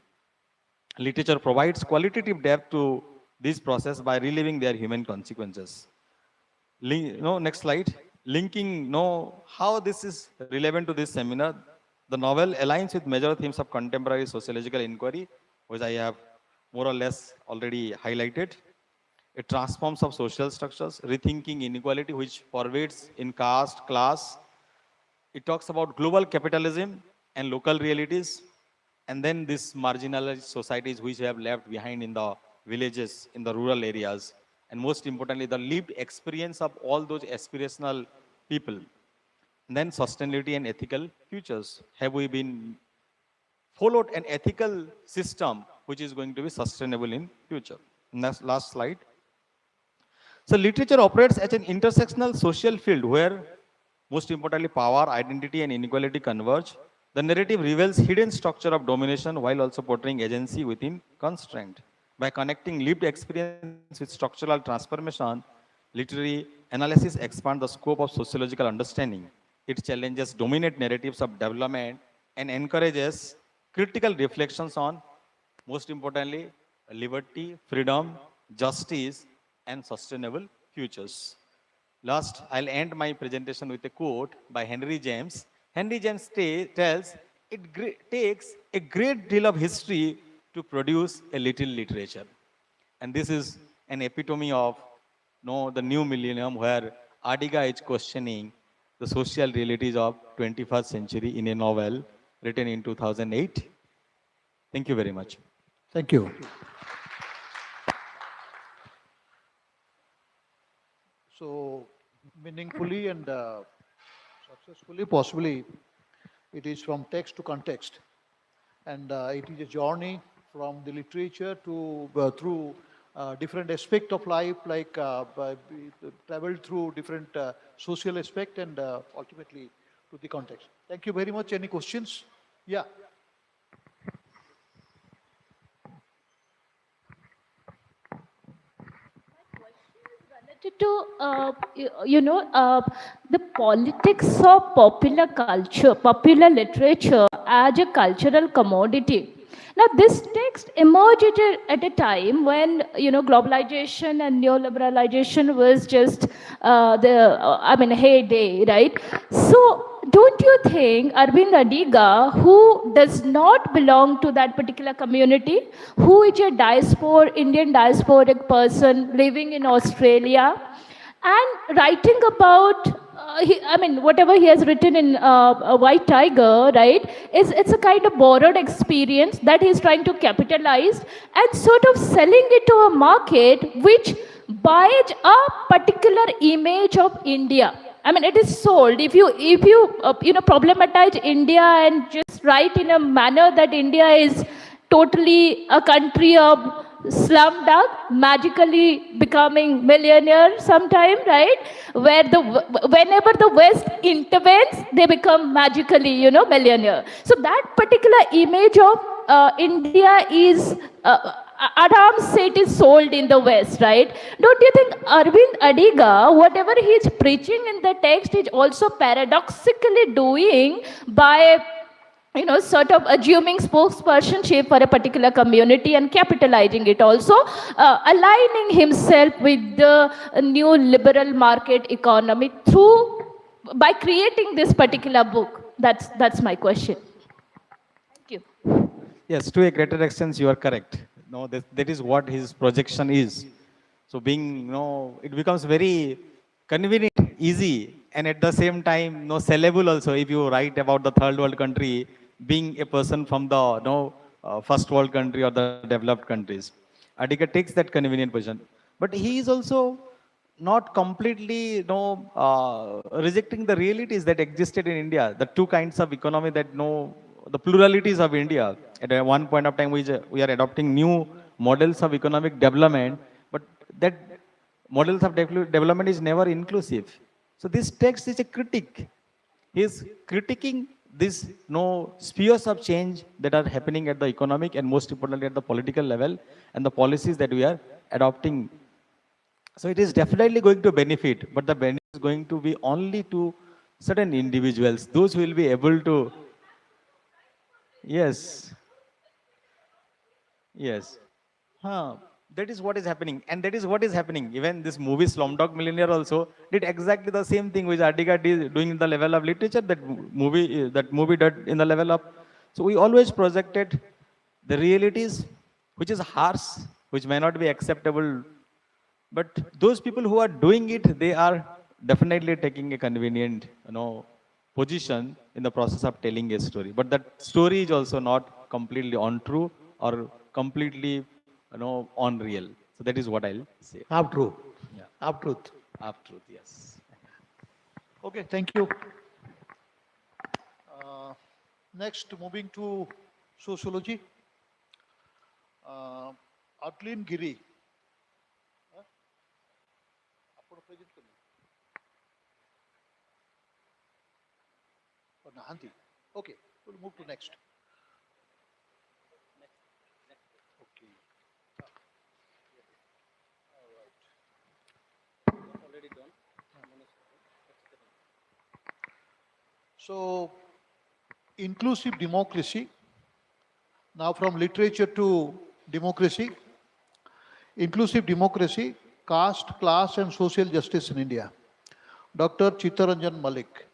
Literature provides qualitative depth to this process by reliving their human consequences. Next slide. Linking, how this is relevant to this seminar. The novel aligns with major themes of contemporary sociological inquiry, which I have more or less already highlighted. It transforms of social structures, rethinking inequality, which pervades in caste, class. It talks about global capitalism and local realities, and then these marginalized societies which have left behind in the villages, in the rural areas, and most importantly, the lived experience of all those aspirational people. And then sustainability and ethical futures. Have we been followed an ethical system which is going to be sustainable in future? Next, last slide. So literature operates as an intersectional social field where, most importantly, power, identity, and inequality converge. The narrative reveals hidden structure of domination while also portraying agency within constraint. By connecting lived experience with structural transformation, literary analysis expands the scope of sociological understanding. It challenges dominant narratives of development and encourages critical reflections on, most importantly, liberty, freedom, justice, and sustainable futures. Last, I'll end my presentation with a quote by Henry James. Henry James tells, it takes a great deal of history to produce a little literature. And this is an epitome of the new millennium where Adiga is questioning the social realities of 21st century in a novel written in 2008. Thank you very much. Thank you. So, meaningfully and successfully, possibly, it is from text to context. And it is a journey from the literature to through different aspect of life, like traveled through different social aspect and ultimately to the context. Thank you very much. Any questions? Yeah. To the politics of popular culture, popular literature as a cultural commodity. Now, this text emerged at a time when globalization and neoliberalization was just heyday, right? So, don't you think Arvind Adiga, who does not belong to that particular community, who is a Indian diasporic person living in Australia, and writing about, whatever he has written in White Tiger, right, it's a kind of borrowed experience that he's trying to capitalize and sort of selling it to a market which buys a particular image of India. It is sold. If you problematize India and just write in a manner that India is totally a country of slumdog, magically becoming millionaire sometime, right? Whenever the West intervenes, they become magically, millionaire. So that particular image of India is, Aram set is sold in the West, right? Don't you think Arvind Adiga, whatever he's preaching in the text, is also paradoxically doing by sort of assuming spokespersonship for a particular community and capitalizing it also, aligning himself with the new liberal market economy by creating this particular book? That's my question. Thank you. Yes, to a greater extent, you are correct. No, that is what his projection is. So being, it becomes very convenient, easy, and at the same time, no sellable also. If you write about the third world country, being a person from the first world country or the developed countries, Adhika takes that convenient position. But he is also not completely, rejecting the realities that existed in India. The two kinds of economy that the pluralities of India. At one point of time, we are adopting new models of economic development, but that models of development is never inclusive. So this text is a critique. He is critiquing these spheres of change that are happening at the economic and most importantly at the political level and the policies that we are adopting. So it is definitely going to benefit, but the benefit is going to be only to certain individuals, those who will be able to. Yes. Yes. Huh. That is what is happening. And that is what is happening. Even this movie Slumdog Millionaire also did exactly the same thing which Artiga did doing in the level of literature, that movie did in the level of. So we always projected the realities which is harsh, which may not be acceptable. But those people who are doing it, they are definitely taking a convenient, position in the process of telling a story. But that story is also not completely untrue or completely, unreal. So that is what I'll say. Half true. Yeah. Half truth. Half truth, yes. Okay, thank you. Next, moving to sociology. Atlin Giri. ଆପଣ present କରିବେ? ନାହାନ୍ତି? Okay, we'll move to next. Okay. All right. Already done. So, inclusive democracy. Now from literature to democracy. Inclusive democracy, caste, class and social justice in India. Dr. Chittaranjan Malik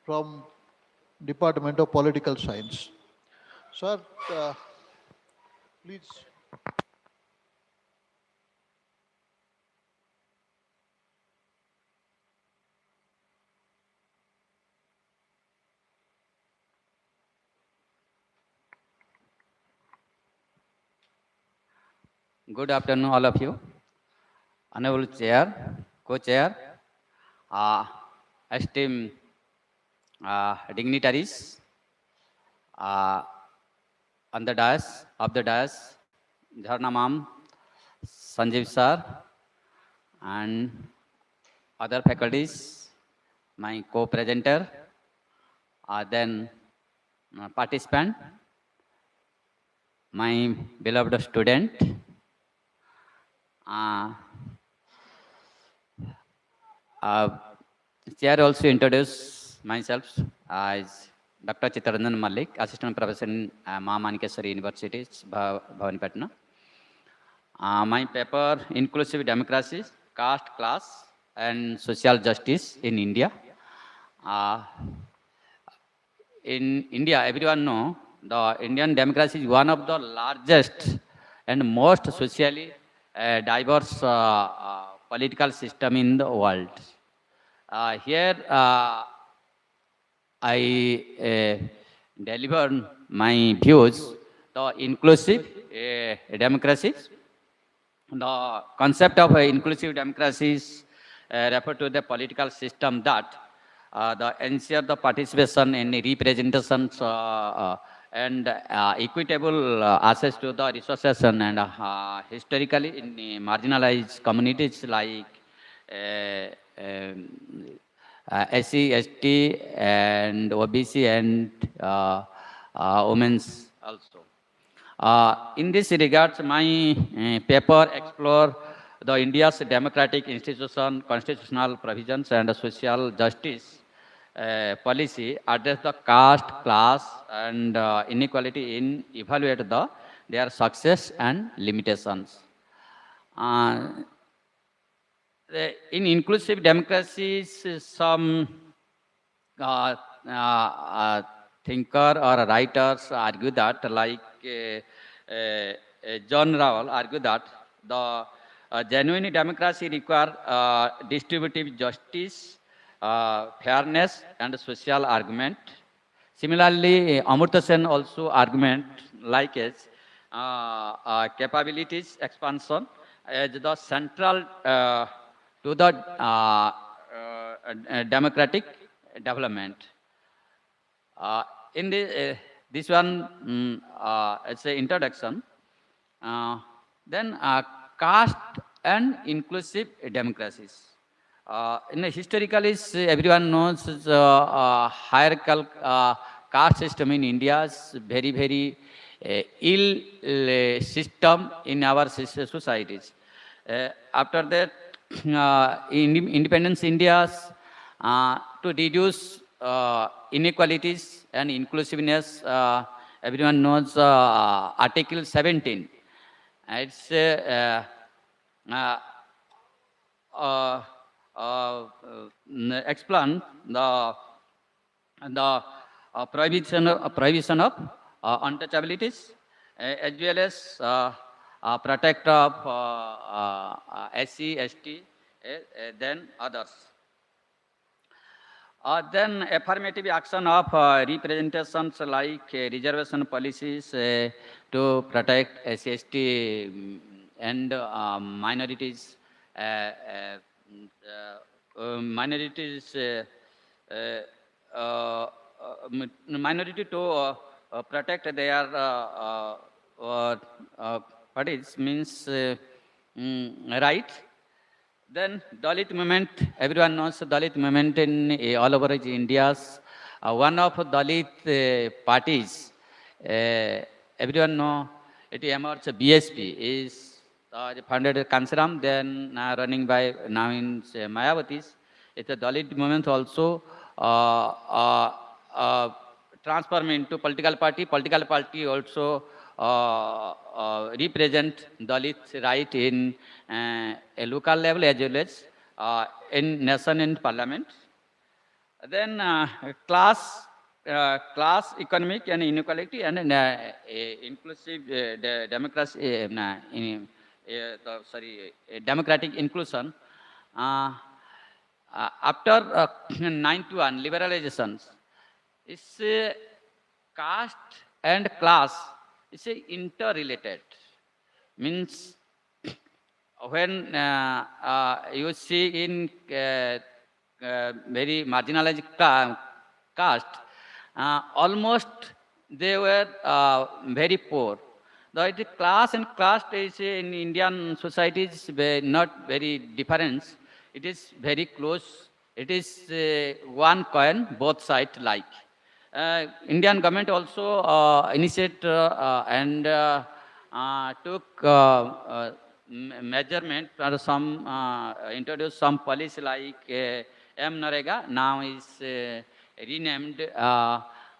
from Department of Political Science. Sir, please. Good afternoon, all of you. Honorable Chair, Co-Chair, esteemed dignitaries, on the dais, Dharna Ma'am, Sanjeev Sir, and other faculties, my co-presenter, then participant, my beloved student, Chair also introduced myself as Dr. Chittaranjan Malik, Assistant Professor in Manikeswari University, Bhavanipatna. My paper, Inclusive Democracy, Caste, Class, and Social Justice in India. In India, everyone knows the Indian democracy is one of the largest and most socially diverse political system in the world. Here, I deliver my views. The inclusive democracy. The concept of inclusive democracies refer to the political system that ensure the participation and representations and equitable access to the resources and historically in marginalized communities like SC, ST and OBC and women's also. In this regard, my paper explore the India's democratic institution, constitutional provisions, and social justice policy address the caste, class, and inequality in evaluate their success and limitations. Uh, in inclusive democracies, some uh, thinker or writers argue that, like John Rowell argue that the genuine democracy require distributive justice, fairness, and social argument. Similarly, Amartya Sen also argument like as capabilities expansion as the central to the democratic development. In this one, it's an introduction. Uh, then caste and inclusive democracies. In the historically, everyone knows hierarchical caste system in India is very ill system in our societies. After that, in independence India's to reduce inequalities and inclusiveness, everyone knows Article 17. It's uh, uh, explain the prohibition of untouchabilities as well as protect of SC, ST, then others. Then affirmative action of representations like reservation policies to protect SC, and minorities, minorities, minority to protect their parties means right. Then Dalit movement, everyone knows Dalit movement in all over India's one of Dalit parties. Everyone know it emerged BSP is founded Kansaram, then running by now in Mayavati's. It's a Dalit movement also transform into political party. Political party also represent Dalit right in a local level as well as in nation and parliament. Then class, economic and inequality and inclusive democracy, democratic inclusion. After 91 liberalizations, it's caste and class is interrelated. Means when you see in very marginalized caste, almost they were very poor. The class and caste is in Indian societies not very different. It is very close. It is one coin, both sides like. Indian government also initiated and took measurement for some introduced some policy like Narega, now is renamed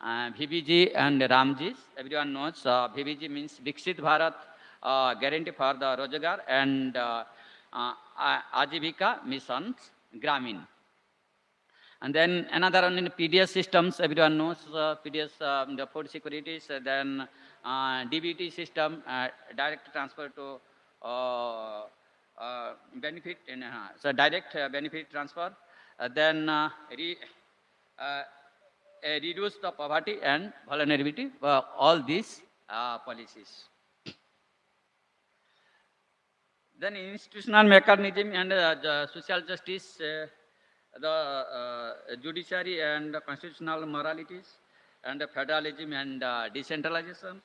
VBG and Ramji. Everyone knows VBG means Viksit Bharat, guarantee for the Rojagar, and Ajivika missions Gramin. And then another one in PDS systems, everyone knows PDS, the food securities, then DBT system, direct transfer to benefit, so direct benefit transfer, then reduce the poverty and vulnerability, all these policies. Then institutional mechanism and social justice, the judiciary and constitutional moralities, and federalism and decentralization.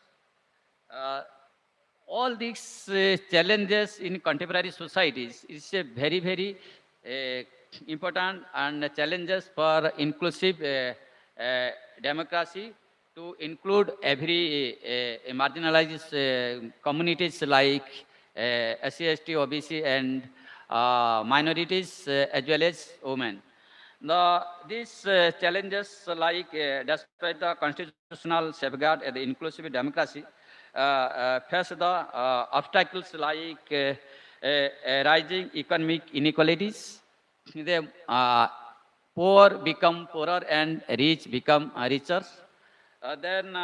All these challenges in contemporary societies is a very important and challenges for inclusive democracy to include every marginalized communities like SC, ST, OBC, and minorities as well as women. These challenges, like despite the constitutional safeguard and the inclusive democracy, face the obstacles like rising economic inequalities. The poor become poorer and rich become richer. Then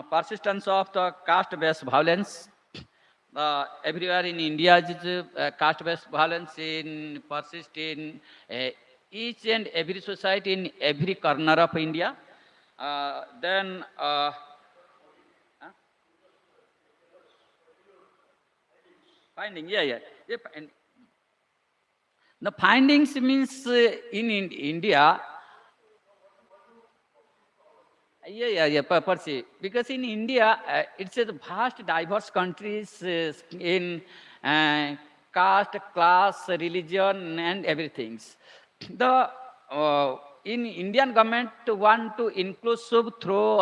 persistence of the caste-based violence. Everywhere in India, caste-based violence in persist in each and every society in every corner of India. Then finding, and the findings means in India. Percy. Because in India, it's a vast, diverse countries in caste, class, religion, and everything. The in Indian government want to inclusive through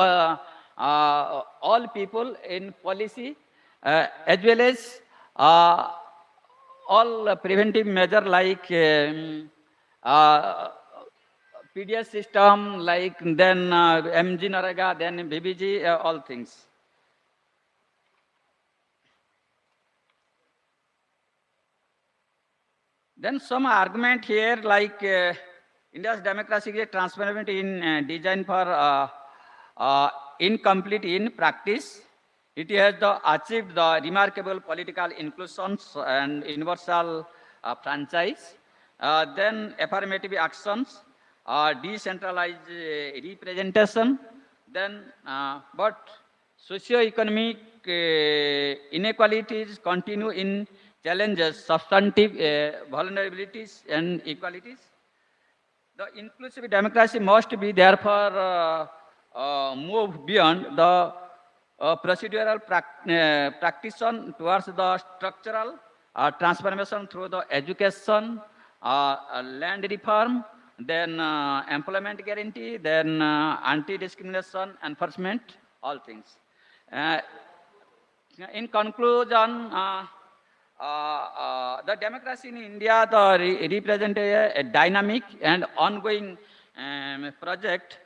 all people in policy, as well as all preventive measure like PDS system, like then MG Narega, then BBG, all things. Then some argument here like India's democracy is transparent in design for incomplete in practice. It has achieved the remarkable political inclusions and universal franchise. Then affirmative actions, decentralized representation. Then, but socio-economic inequalities continue in challenges, substantive vulnerabilities and equalities. The inclusive democracy must be therefore move beyond the procedural practice towards the structural transformation through the education, land reform, then employment guarantee, then anti-discrimination enforcement, all things. In conclusion, the democracy in India represents a dynamic and ongoing project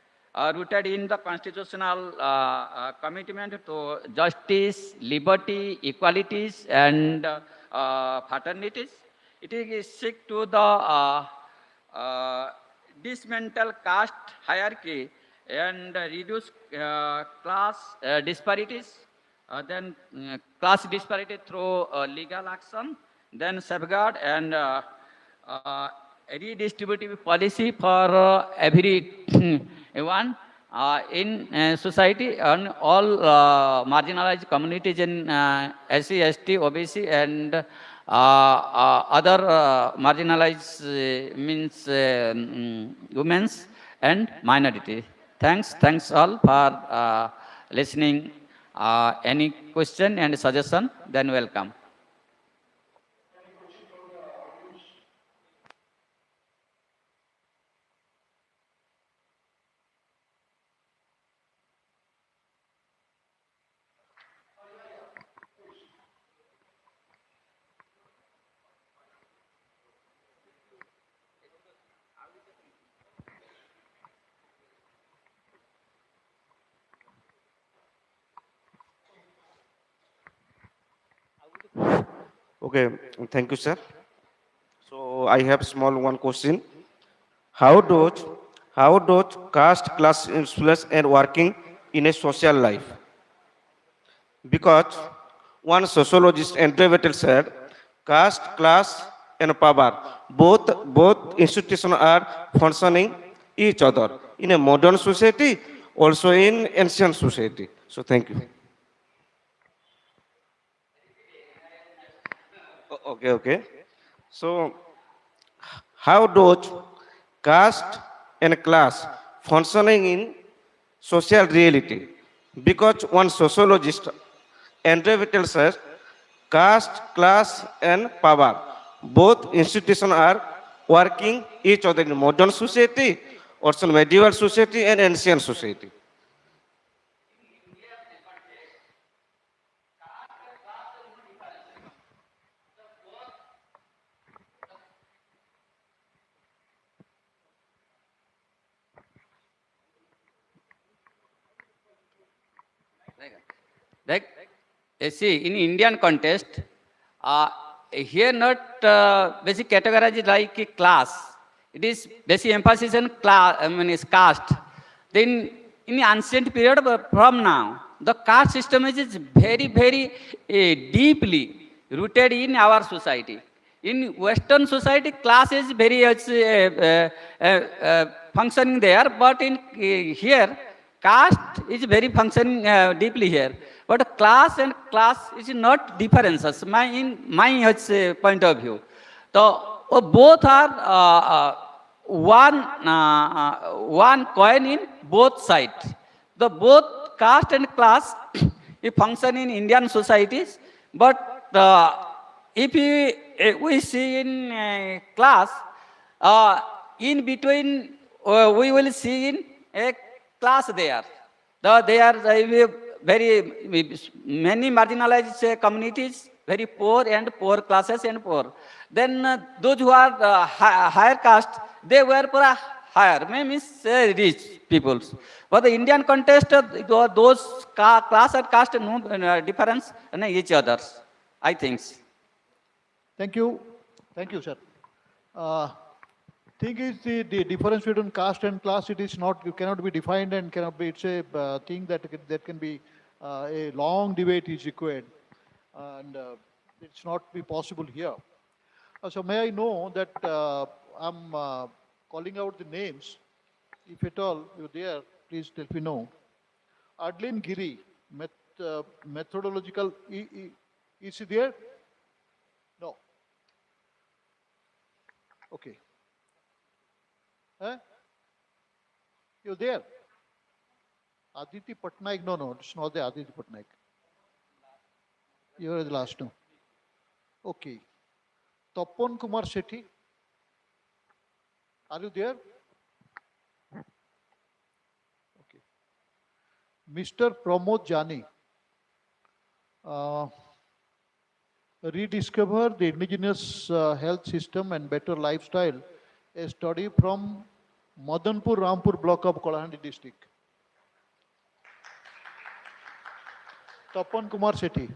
rooted in the constitutional commitment to justice, liberty, equalities, and fraternities. It is seek to the dismantle caste hierarchy and reduce class disparities. Then class disparity through legal action, then safeguard and redistributive policy for everyone in society and all marginalized communities in SC, ST, OBC, and other marginalized means women's and minority. Thanks all for listening. Any question and suggestion, then welcome. Okay, thank you, sir. So I have small one question. How does caste class influence and working in a social life? Because one sociologist Andrew said, caste, class, and power, both institutions are functioning each other in a modern society, also in ancient society. So thank you. Okay. So how does caste and class functioning in social reality? Because one sociologist, Andrew Whittle says, caste, class, and power, both institutions are working each other in modern society, also medieval society and ancient society. Like, you see, in Indian context, here not basic categorized like a class. It is basic emphasis on class, I mean, is caste. Then, in the ancient period from now, the caste system is very, very deeply rooted in our society. In Western society, class is very functioning there, but in here, caste is very functioning deeply here. But class and class is not differences. In my point of view, so both are one coin in both sides. The both caste and class function in Indian societies, but if we see in class, in between we will see in a class there. They are very many marginalized communities, very poor and poor classes and poor. Then those who are higher caste, they were for a higher, means rich peoples. But the Indian context, those class and caste no difference in each others, I think. Thank you. Thank you, sir. Thing is the difference between caste and class, it is not, you cannot be defined and cannot be, it's a thing that can be a long debate is required, and it's not be possible here. So may I know that I'm calling out the names. If at all you're there, please let me know. Adlin Giri, methodological, is he there? No. Okay. You're there? Aditi Patnaik? No, it's not the Aditi Patnaik. You're the last one. Okay. Tapon Kumar Sethi? Are you there? Okay. Mr. Pramod Jani. Rediscover the indigenous health system and better lifestyle. A study from Madanpur Rampur block of Kalahandi district. Tapan Kumar Sethi.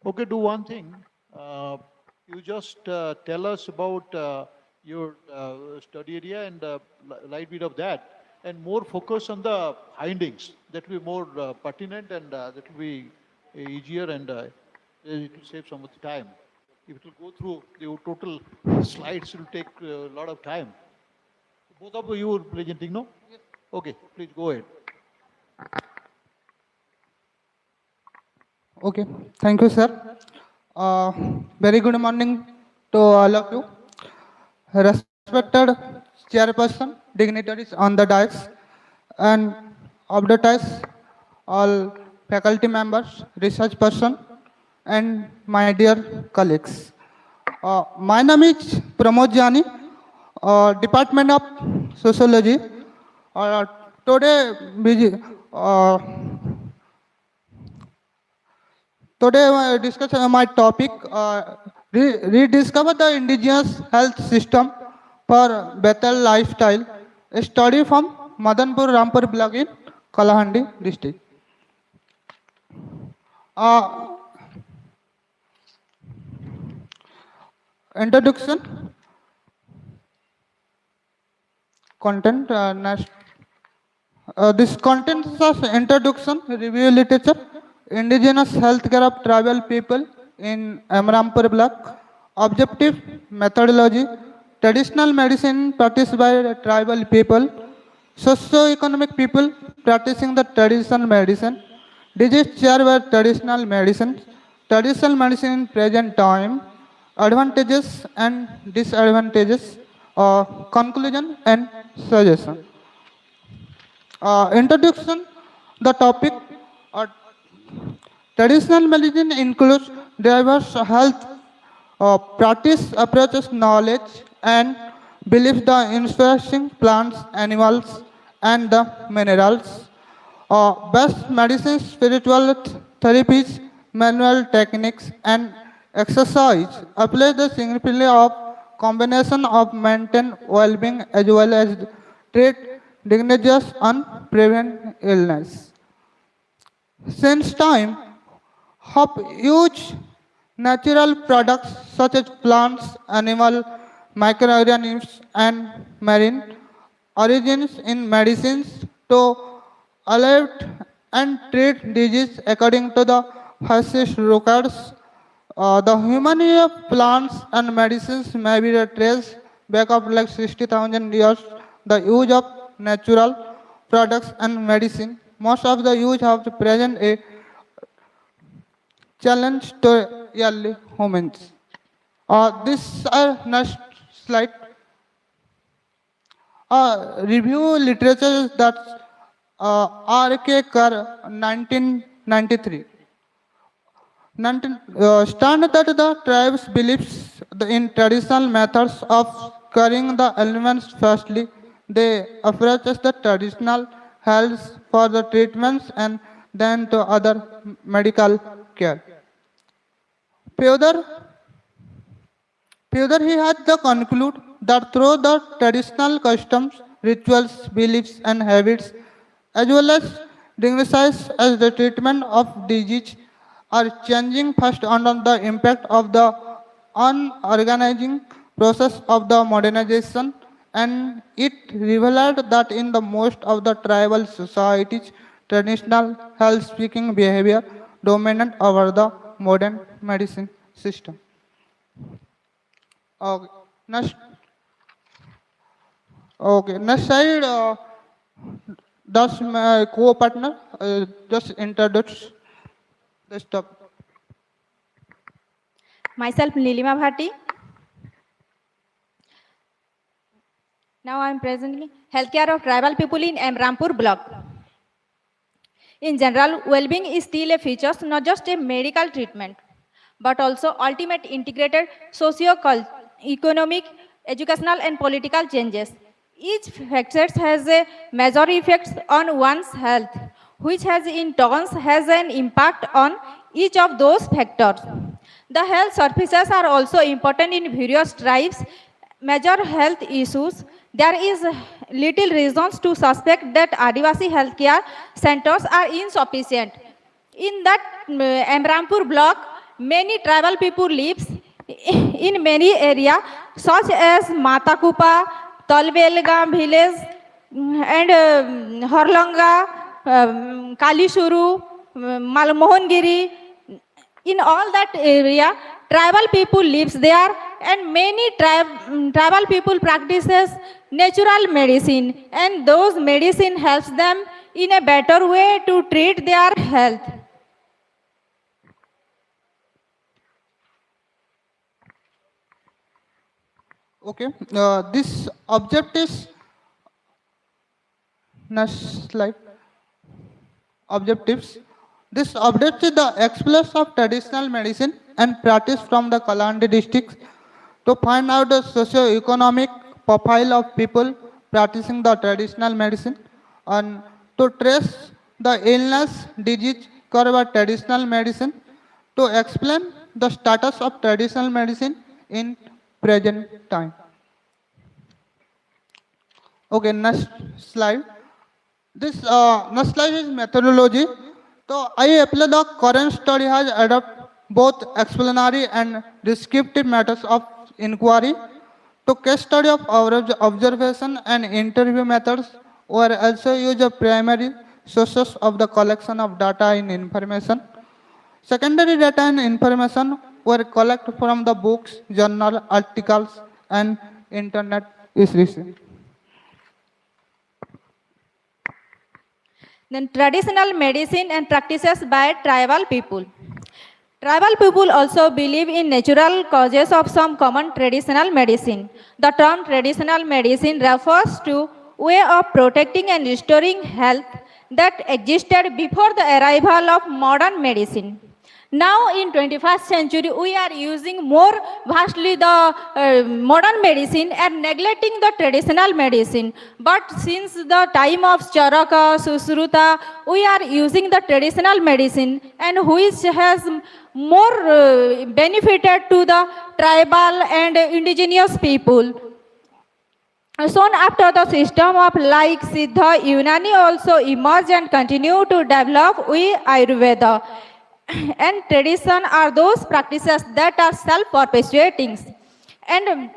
Okay, do one thing. You just tell us about your study area and light bit of that, and more focus on the findings. That will be more pertinent, and that will be easier, and it will save some of the time. If it will go through the total slides, it will take a lot of time. Both of you are presenting, no? Yes. Okay, please go ahead. Okay, thank you, sir. Very good morning to all of you. Respected chairperson, dignitaries on the dais, and of the dais, all faculty members, research person, and my dear colleagues. My name is Pramod Jani, Department of Sociology. Today, Today, I discuss my topic, rediscover the indigenous health system for better lifestyle, a study from Madanpur Rampur block in Kalahandi district. Introduction, content, next. This content is introduction, review literature, indigenous healthcare of tribal people in Amrampur block, objective methodology, traditional medicine practiced by tribal people, socio-economic people practicing the traditional medicine, disease care by traditional medicine in present time, advantages and disadvantages, conclusion and suggestion. Introduction, the topic, traditional medicine includes diverse health practice approaches, knowledge and beliefs the influencing plants, animals and the minerals. Best medicine, spiritual therapies, manual techniques, and exercise apply the significantly of combination of maintain well-being as well as treat diseases and prevent illness. Since time, have used natural products such as plants, animal, microorganisms, and marine origins in medicines to alleviate and treat disease according to the Hasish records. The humanity of plants and medicines may be traced back of like 60,000 years. The use of natural products and medicine, most of the use have the present a challenge to early humans. This next slide. Review literature that R.K. Kerr 1993. Stand that the tribes believes in traditional methods of carrying the elements firstly. They approaches the traditional health for the treatments and then to other medical care. Further, he had to conclude that through the traditional customs, rituals, beliefs, and habits, as well as diagnosis as the treatment of disease, are changing first under the impact of the unorganizing process of the modernization, and it revealed that in the most of the tribal societies, traditional health-seeking behavior dominant over the modern medicine system. Okay, next. Okay, next slide. That's my co-partner. Just introduce the topic. Myself, Nilima Bhatti. Now I am presently healthcare of tribal people in Rampur block. In general, well-being is still a feature, not just a medical treatment, but also ultimate integrated socio-economic, educational and political changes. Each factor has a major effects on one's health, which has in turn has an impact on each of those factors. The health services are also important in various tribes. Major health issues. There is little reasons to suspect that Adivasi healthcare centers are insufficient. In that Rampur block, many tribal people live in many areas such as Matakupa, Talbelgam village and Horlanga, Kalishuru, Malmohongiri. In all that area, tribal people lives there, and many tribal people practices natural medicine, and those medicine helps them in a better way to treat their health. Okay, this objectives. Next slide. Objectives. This updates the explorers of traditional medicine and practice from the Kalandi districts to find out the socio-economic profile of people practicing the traditional medicine and to trace the illness, disease caused by traditional medicine, to explain the status of traditional medicine in present time. Okay, next slide. This next slide is methodology. So I apply the current study has adopted both explanatory and descriptive methods of inquiry. To case study of observation and interview methods were also use of primary sources of the collection of data and information. Secondary data and information were collected from the books, journal, articles, and internet research. Then traditional medicine and practices by tribal people. Tribal people also believe in natural causes of some common traditional medicine. The term traditional medicine refers to way of protecting and restoring health that existed before the arrival of modern medicine. Now in 21st century, we are using more vastly the modern medicine and neglecting the traditional medicine. But since the time of Charaka, Susruta, we are using the traditional medicine and which has more benefited to the tribal and indigenous people. Soon after, the system of like Siddha Unani also emerged and continue to develop with Ayurveda. And tradition are those practices that are self-perpetuating. And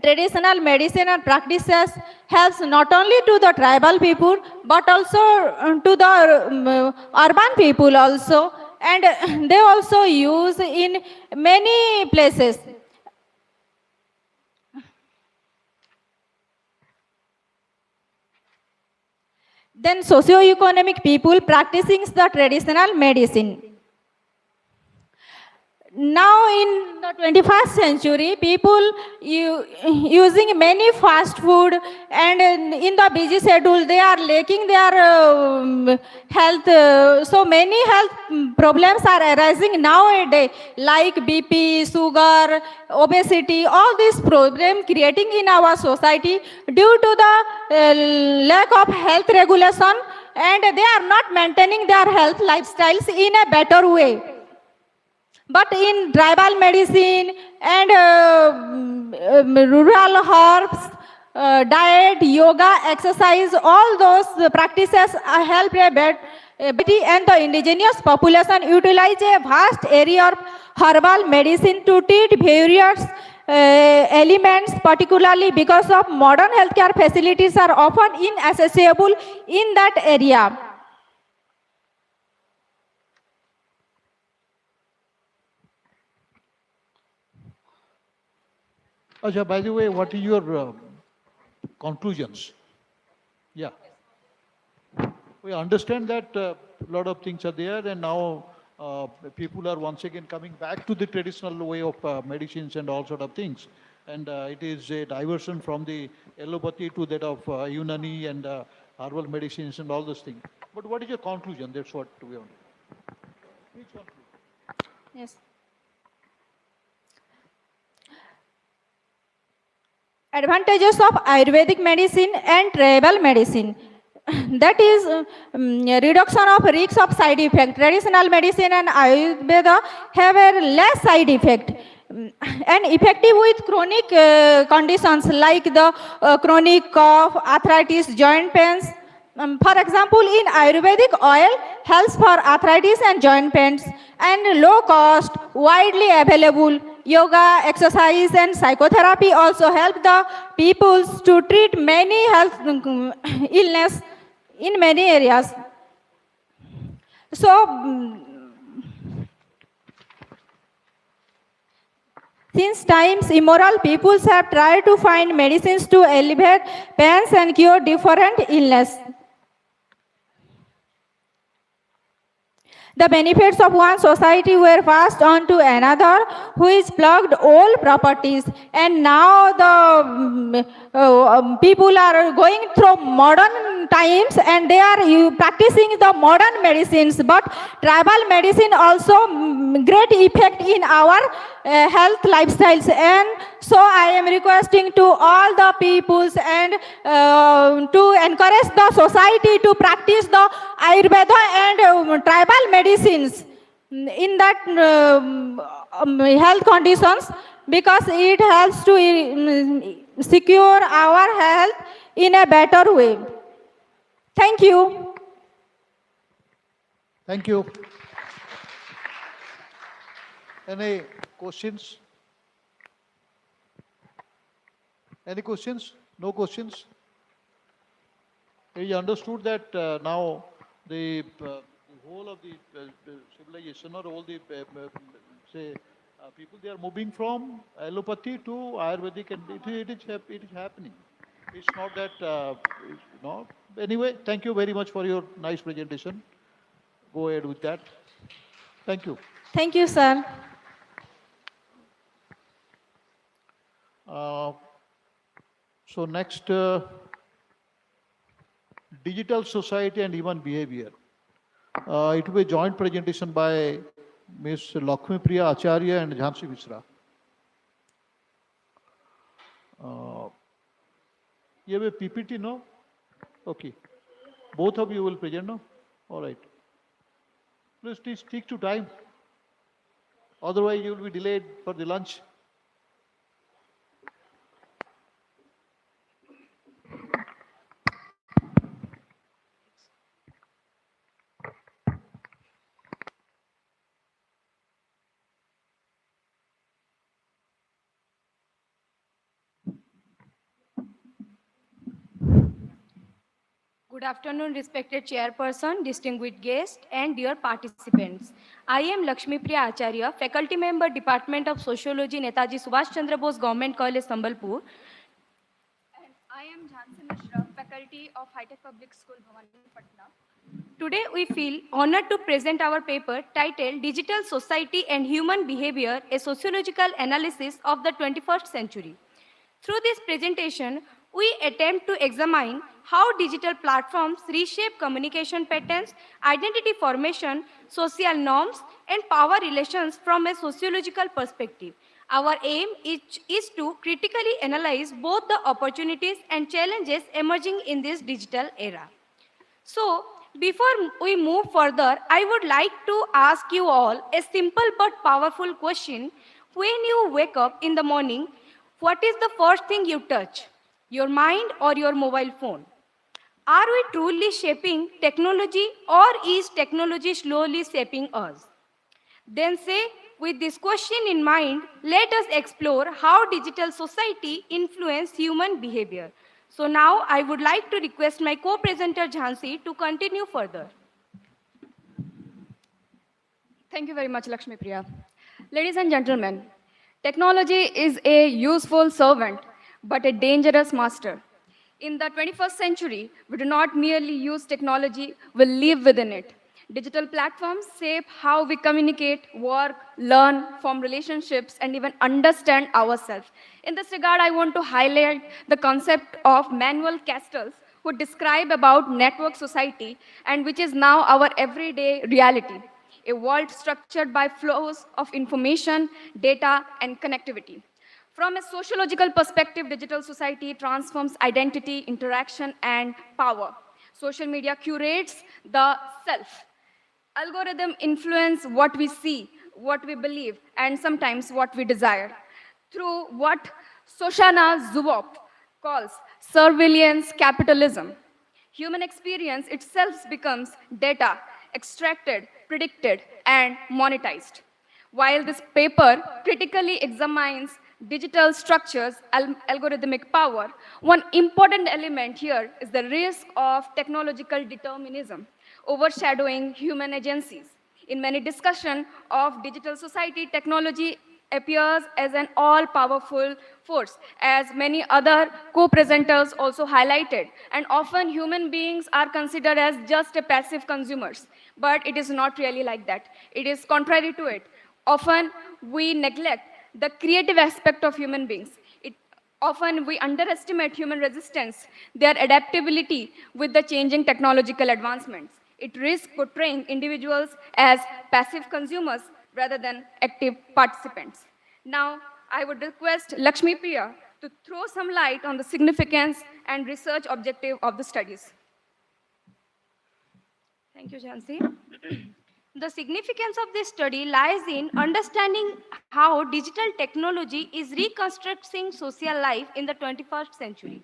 traditional medicine and practices helps not only to the tribal people but also to the urban people also. And they also use in many places. Then socio-economic people practicing the traditional medicine. Now in the 21st century, people using many fast food and in the busy schedule, they are lacking their health. So many health problems are arising nowadays like BP, sugar, obesity, all these problems creating in our society due to the lack of health regulation, and they are not maintaining their health lifestyles in a better way. But in tribal medicine and rural herbs, diet, yoga, exercise, all those practices help a better and the indigenous population utilize a vast area of herbal medicine to treat various elements, particularly because of modern healthcare facilities are often inaccessible in that area. Acha, by the way, what is your conclusions? Yeah. We understand that a lot of things are there, and now people are once again coming back to the traditional way of medicines and all sort of things. And it is a diversion from the allopathy to that of Unani and herbal medicines and all those things. But what is your conclusion? That's what we want. Yes. Advantages of Ayurvedic medicine and tribal medicine. That is reduction of risks of side effect. Traditional medicine and Ayurveda have a less side effect and effective with chronic conditions like the chronic cough, arthritis, joint pains. For example, in Ayurvedic oil helps for arthritis and joint pains, and low cost, widely available. Yoga, exercise and psychotherapy also help the peoples to treat many health illness in many areas. So, since times immoral peoples have tried to find medicines to alleviate pains and cure different illness. The benefits of one society were passed on to another, which plugged all properties. And now the people are going through modern times and they are practicing the modern medicines. But tribal medicine also great effect in our health lifestyles. And so I am requesting to all the peoples and to encourage the society to practice the Ayurveda and tribal medicines in that health conditions, because it helps to secure our health in a better way. Thank you. Thank you. Any questions? Any questions? No questions? You understood that now the whole of the civilization or all the say people, they are moving from allopathy to Ayurvedic, and it is happening. It's not that Anyway, thank you very much for your nice presentation. Go ahead with that. Thank you. Thank you, sir. So next, digital society and human behavior. It will be a joint presentation by Ms. Lakshmi Priya Acharya and Jhansi Mishra. You have a PPT, no? Okay. Both of you will present, no? All right. Please stick to time. Otherwise, you will be delayed for the lunch. Good afternoon, respected chairperson, distinguished guests, and dear participants. I am Lakshmi Priya Acharya, faculty member, Department of Sociology, Netaji Subhash Chandra Bose Government College, Sambalpur. And I am Jhansi Mishra, faculty of High Tech Public School, Bhavani, Patna. Today, we feel honored to present our paper titled Digital Society and Human Behavior, a Sociological Analysis of the 21st Century. Through this presentation, we attempt to examine how digital platforms reshape communication patterns, identity formation, social norms, and power relations from a sociological perspective. Our aim is to critically analyze both the opportunities and challenges emerging in this digital era. So, before we move further, I would like to ask you all a simple but powerful question. When you wake up in the morning, what is the first thing you touch? Your mind or your mobile phone? Are we truly shaping technology, or is technology slowly shaping us? Then say, with this question in mind, let us explore how digital society influence human behavior. So now I would like to request my co-presenter Jhansi to continue further. Thank you very much, Lakshmi Priya. Ladies and gentlemen, technology is a useful servant, but a dangerous master. In the 21st century, we do not merely use technology, we live within it. Digital platforms shape how we communicate, work, learn, form relationships, and even understand ourselves. In this regard, I want to highlight the concept of Manuel Castells, who describe about network society and which is now our everyday reality, a world structured by flows of information, data, and connectivity. From a sociological perspective, digital society transforms identity, interaction, and power. Social media curates the self. Algorithm influence what we see, what we believe, and sometimes what we desire through what Shoshana Zuboff calls surveillance capitalism. Human experience itself becomes data, extracted, predicted, and monetized. While this paper critically examines digital structures, algorithmic power, one important element here is the risk of technological determinism, overshadowing human agencies. In many discussions of digital society, technology appears as an all-powerful force, as many other co-presenters also highlighted. And often human beings are considered as just a passive consumers. But it is not really like that. It is contrary to it. Often we neglect the creative aspect of human beings. Often we underestimate human resistance, their adaptability with the changing technological advancements. It risks portraying individuals as passive consumers rather than active participants. Now, I would request Lakshmi Priya to throw some light on the significance and research objective of the studies. Thank you, Jhansi. The significance of this study lies in understanding how digital technology is reconstructing social life in the 21st century.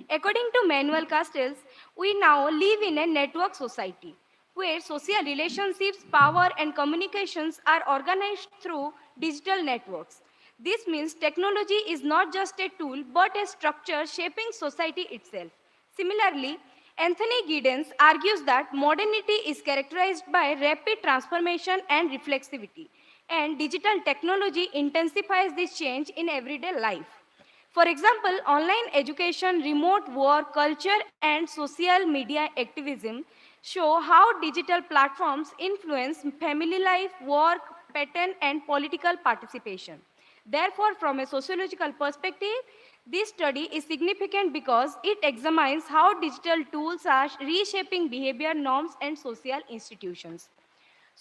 According to Manuel Castells, we now live in a network society where social relationships, power, and communications are organized through digital networks. This means technology is not just a tool but a structure shaping society itself. Similarly, Anthony Giddens argues that modernity is characterized by rapid transformation and reflexivity, and digital technology intensifies this change in everyday life. For example, online education, remote work, culture, and social media activism show how digital platforms influence family life, work, pattern, and political participation. Therefore, from a sociological perspective, this study is significant because it examines how digital tools are reshaping behavior, norms, and social institutions.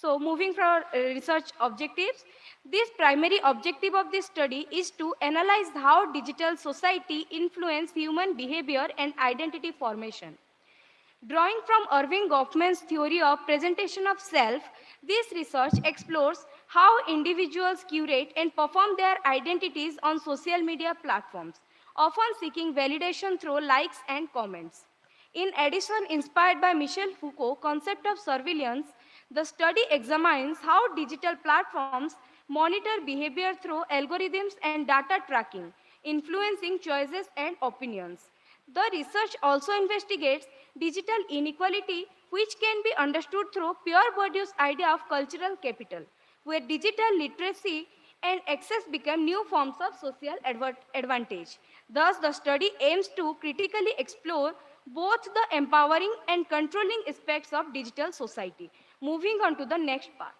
So moving from research objectives, this primary objective of this study is to analyze how digital society influence human behavior and identity formation. Drawing from Irving Goffman's theory of presentation of self, this research explores how individuals curate and perform their identities on social media platforms, often seeking validation through likes and comments. In addition, inspired by Michel Foucault's concept of surveillance, the study examines how digital platforms monitor behavior through algorithms and data tracking, influencing choices and opinions. The research also investigates digital inequality, which can be understood through Pierre Bourdieu's idea of cultural capital, where digital literacy and access become new forms of social advantage. Thus, the study aims to critically explore both the empowering and controlling aspects of digital society. Moving on to the next part.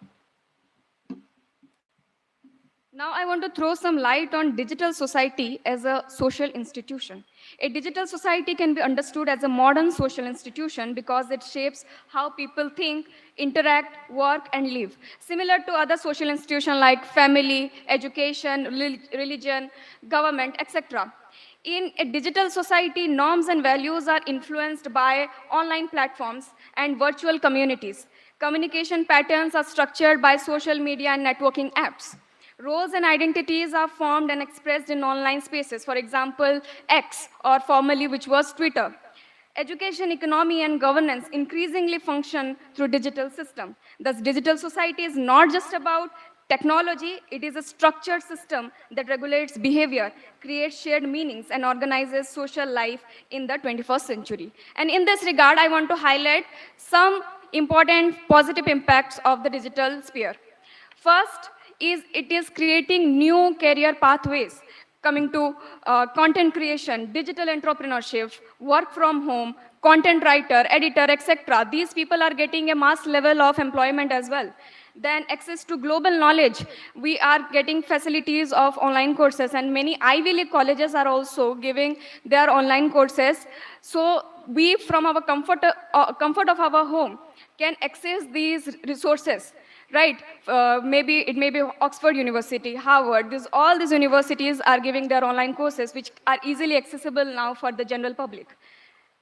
Now I want to throw some light on digital society as a social institution. A digital society can be understood as a modern social institution because it shapes how people think, interact, work, and live. Similar to other social institutions like family, education, religion, government, etc. In a digital society, norms and values are influenced by online platforms and virtual communities. Communication patterns are structured by social media and networking apps. Roles and identities are formed and expressed in online spaces, for example, X, or formerly which was Twitter. Education, economy, and governance increasingly function through digital system. Thus, digital society is not just about technology, it is a structured system that regulates behavior, creates shared meanings, and organizes social life in the 21st century. And in this regard, I want to highlight some important positive impacts of the digital sphere. First is it is creating new career pathways coming to content creation, digital entrepreneurship, work from home, content writer, editor, etc. These people are getting a mass level of employment as well. Then access to global knowledge. We are getting facilities of online courses, and many Ivy League colleges are also giving their online courses. So we, from our comfort of our home, can access these resources, right? Maybe it may be Oxford University, Harvard. All these universities are giving their online courses, which are easily accessible now for the general public.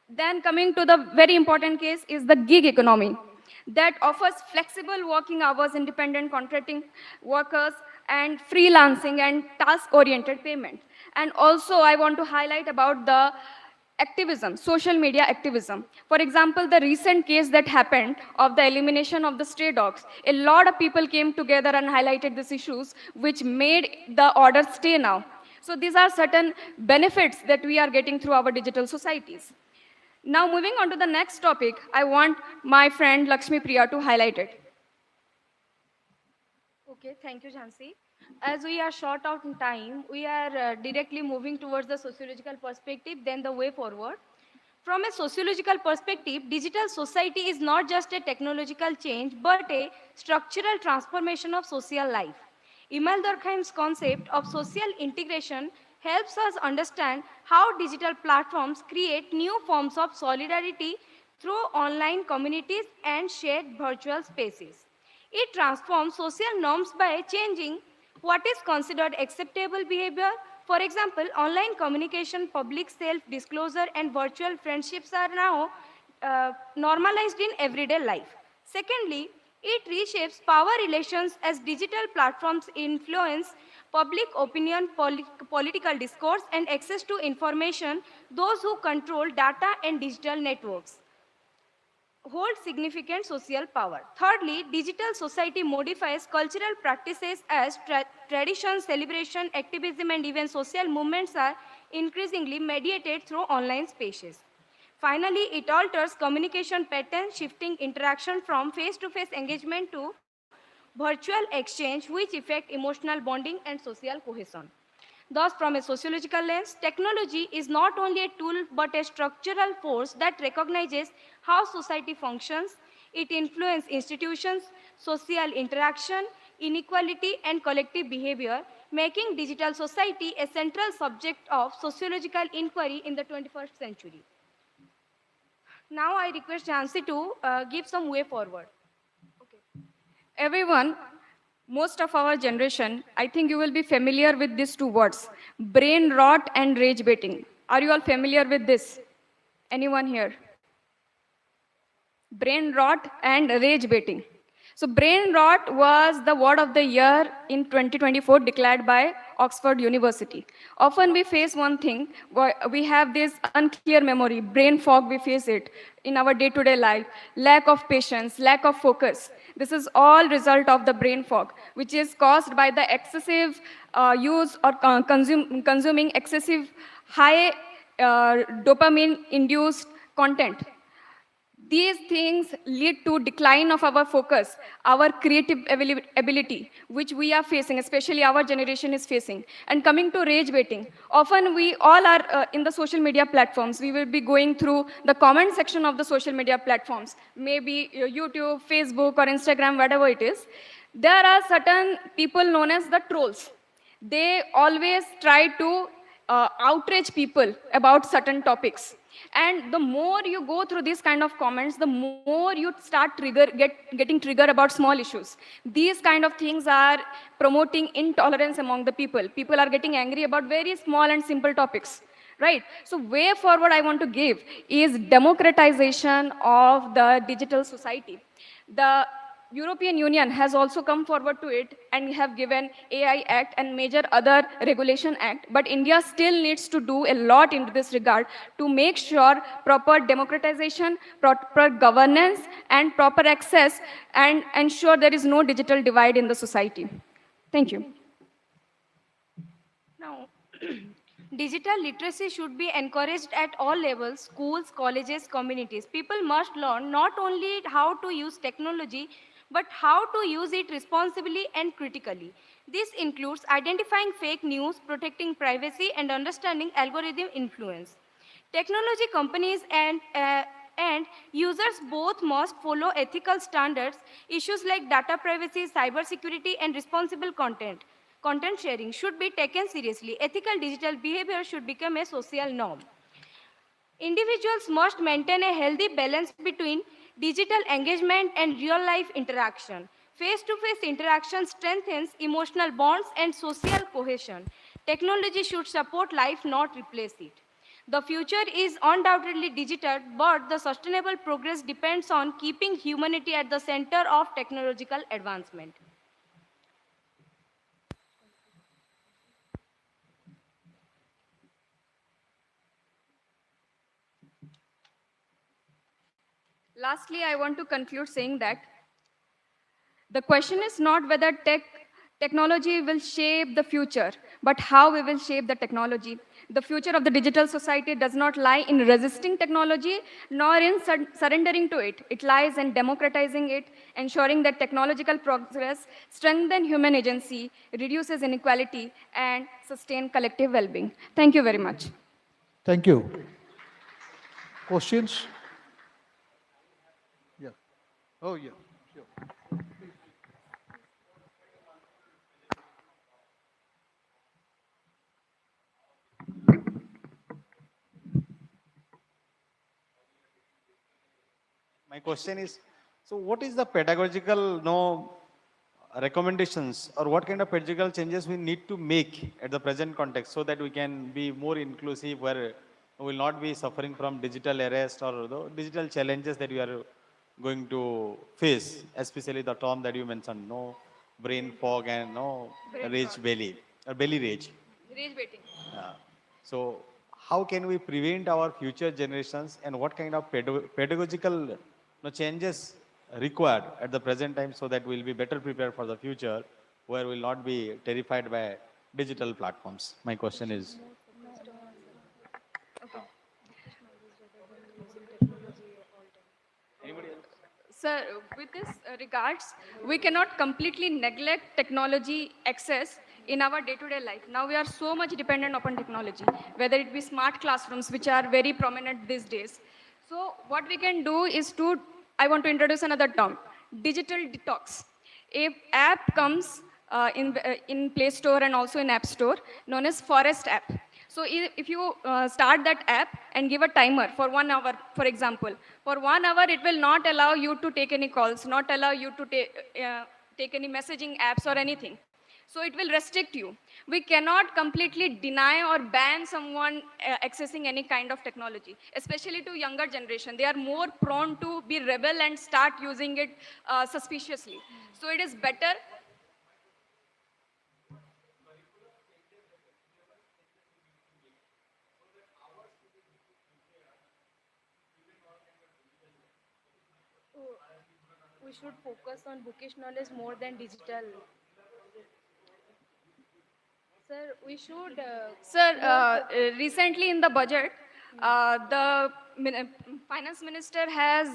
Then coming to the very important case is the gig economy that offers flexible working hours, independent contracting workers, and freelancing and task-oriented payment. And also I want to highlight about the activism, social media activism. For example, the recent case that happened of the elimination of the stray dogs, a lot of people came together and highlighted these issues, which made the order stay now. So these are certain benefits that we are getting through our digital societies. Now moving on to the next topic, I want my friend Lakshmi Priya to highlight it. Okay, thank you, Jhansi. As we are short out in time, we are directly moving towards the sociological perspective, then the way forward. From a sociological perspective, digital society is not just a technological change, but a structural transformation of social life. Emil Durkheim's concept of social integration helps us understand how digital platforms create new forms of solidarity through online communities and shared virtual spaces. It transforms social norms by changing what is considered acceptable behavior. For example, online communication, public self-disclosure, and virtual friendships are now normalized in everyday life. Secondly, it reshapes power relations as digital platforms influence public opinion, political discourse, and access to information. Those who control data and digital networks hold significant social power. Thirdly, digital society modifies cultural practices as tradition, celebration, activism, and even social movements are increasingly mediated through online spaces. Finally, it alters communication patterns, shifting interaction from face-to-face engagement to virtual exchange, which affect emotional bonding and social cohesion. Thus, from a sociological lens, technology is not only a tool but a structural force that recognizes how society functions. It influences institutions, social interaction, inequality, and collective behavior, making digital society a central subject of sociological inquiry in the 21st century. Now I request Jansi to give some way forward. Everyone, most of our generation, I think you will be familiar with these two words, brain rot and rage baiting. Are you all familiar with this? Anyone here? Brain rot and rage baiting. So brain rot was the word of the year in 2024 declared by Oxford University. Often we face one thing, we have this unclear memory, brain fog, we face it in our day-to-day life, lack of patience, lack of focus. This is all result of the brain fog, which is caused by the excessive use or consuming excessive high dopamine-induced content. These things lead to decline of our focus, our creative ability, which we are facing, especially our generation is facing. And coming to rage baiting, often we all are in the social media platforms. We will be going through the comment section of the social media platforms, maybe YouTube, Facebook, or Instagram, whatever it is. There are certain people known as the trolls. They always try to outrage people about certain topics. And the more you go through these kind of comments, the more you start getting triggered about small issues. These kind of things are promoting intolerance among the people. People are getting angry about very small and simple topics. Right? So way forward I want to give is democratization of the digital society. The European Union has also come forward to it and have given AI Act and major other regulation act, but India still needs to do a lot in this regard to make sure proper democratization, proper governance, and proper access, and ensure there is no digital divide in the society. Thank you. Now, digital literacy should be encouraged at all levels, schools, colleges, communities. People must learn not only how to use technology, but how to use it responsibly and critically. This includes identifying fake news, protecting privacy, and understanding algorithm influence. Technology companies and users both must follow ethical standards. Issues like data privacy, cybersecurity, and responsible content sharing should be taken seriously. Ethical digital behavior should become a social norm. Individuals must maintain a healthy balance between digital engagement and real-life interaction. Face-to-face interaction strengthens emotional bonds and social cohesion. Technology should support life, not replace it. The future is undoubtedly digital, but the sustainable progress depends on keeping humanity at the center of technological advancement. Lastly, I want to conclude saying that the question is not whether technology will shape the future, but how we will shape the technology. The future of the digital society does not lie in resisting technology, nor in surrendering to it. It lies in democratizing it, ensuring that technological progress strengthens human agency, reduces inequality, and sustain collective well-being. Thank you very much. Thank you. Questions? Yeah. Oh, yeah. Sure. My question is, so what is the pedagogical recommendations or what kind of pedagogical changes we need to make at the present context so that we can be more inclusive where we will not be suffering from digital arrest or the digital challenges that we are going to face, especially the term that you mentioned, no brain fog and no Brain rage fog. belly or belly rage. Rage baiting. So how can we prevent our future generations and what kind of pedagogical changes required at the present time so that we'll be better prepared for the future where we'll not be terrified by digital platforms? My question is. Okay. Sir, with this regards, we cannot completely neglect technology access in our day-to-day life. Now we are so much dependent upon technology, whether it be smart classrooms, which are very prominent these days. So what we can do is I want to introduce another term, digital detox. A app comes in Play Store and also in App Store, known as Forest app. So if you start that app and give a timer for 1 hour, for example, for 1 hour it will not allow you to take any calls, not allow you to take any messaging apps or anything. So it will restrict you. We cannot completely deny or ban someone accessing any kind of technology, especially to younger generation. They are more prone to be rebel and start using it suspiciously. So it is better. We should focus on bookish knowledge more than digital. Sir, we should. Recently in the budget, the finance minister has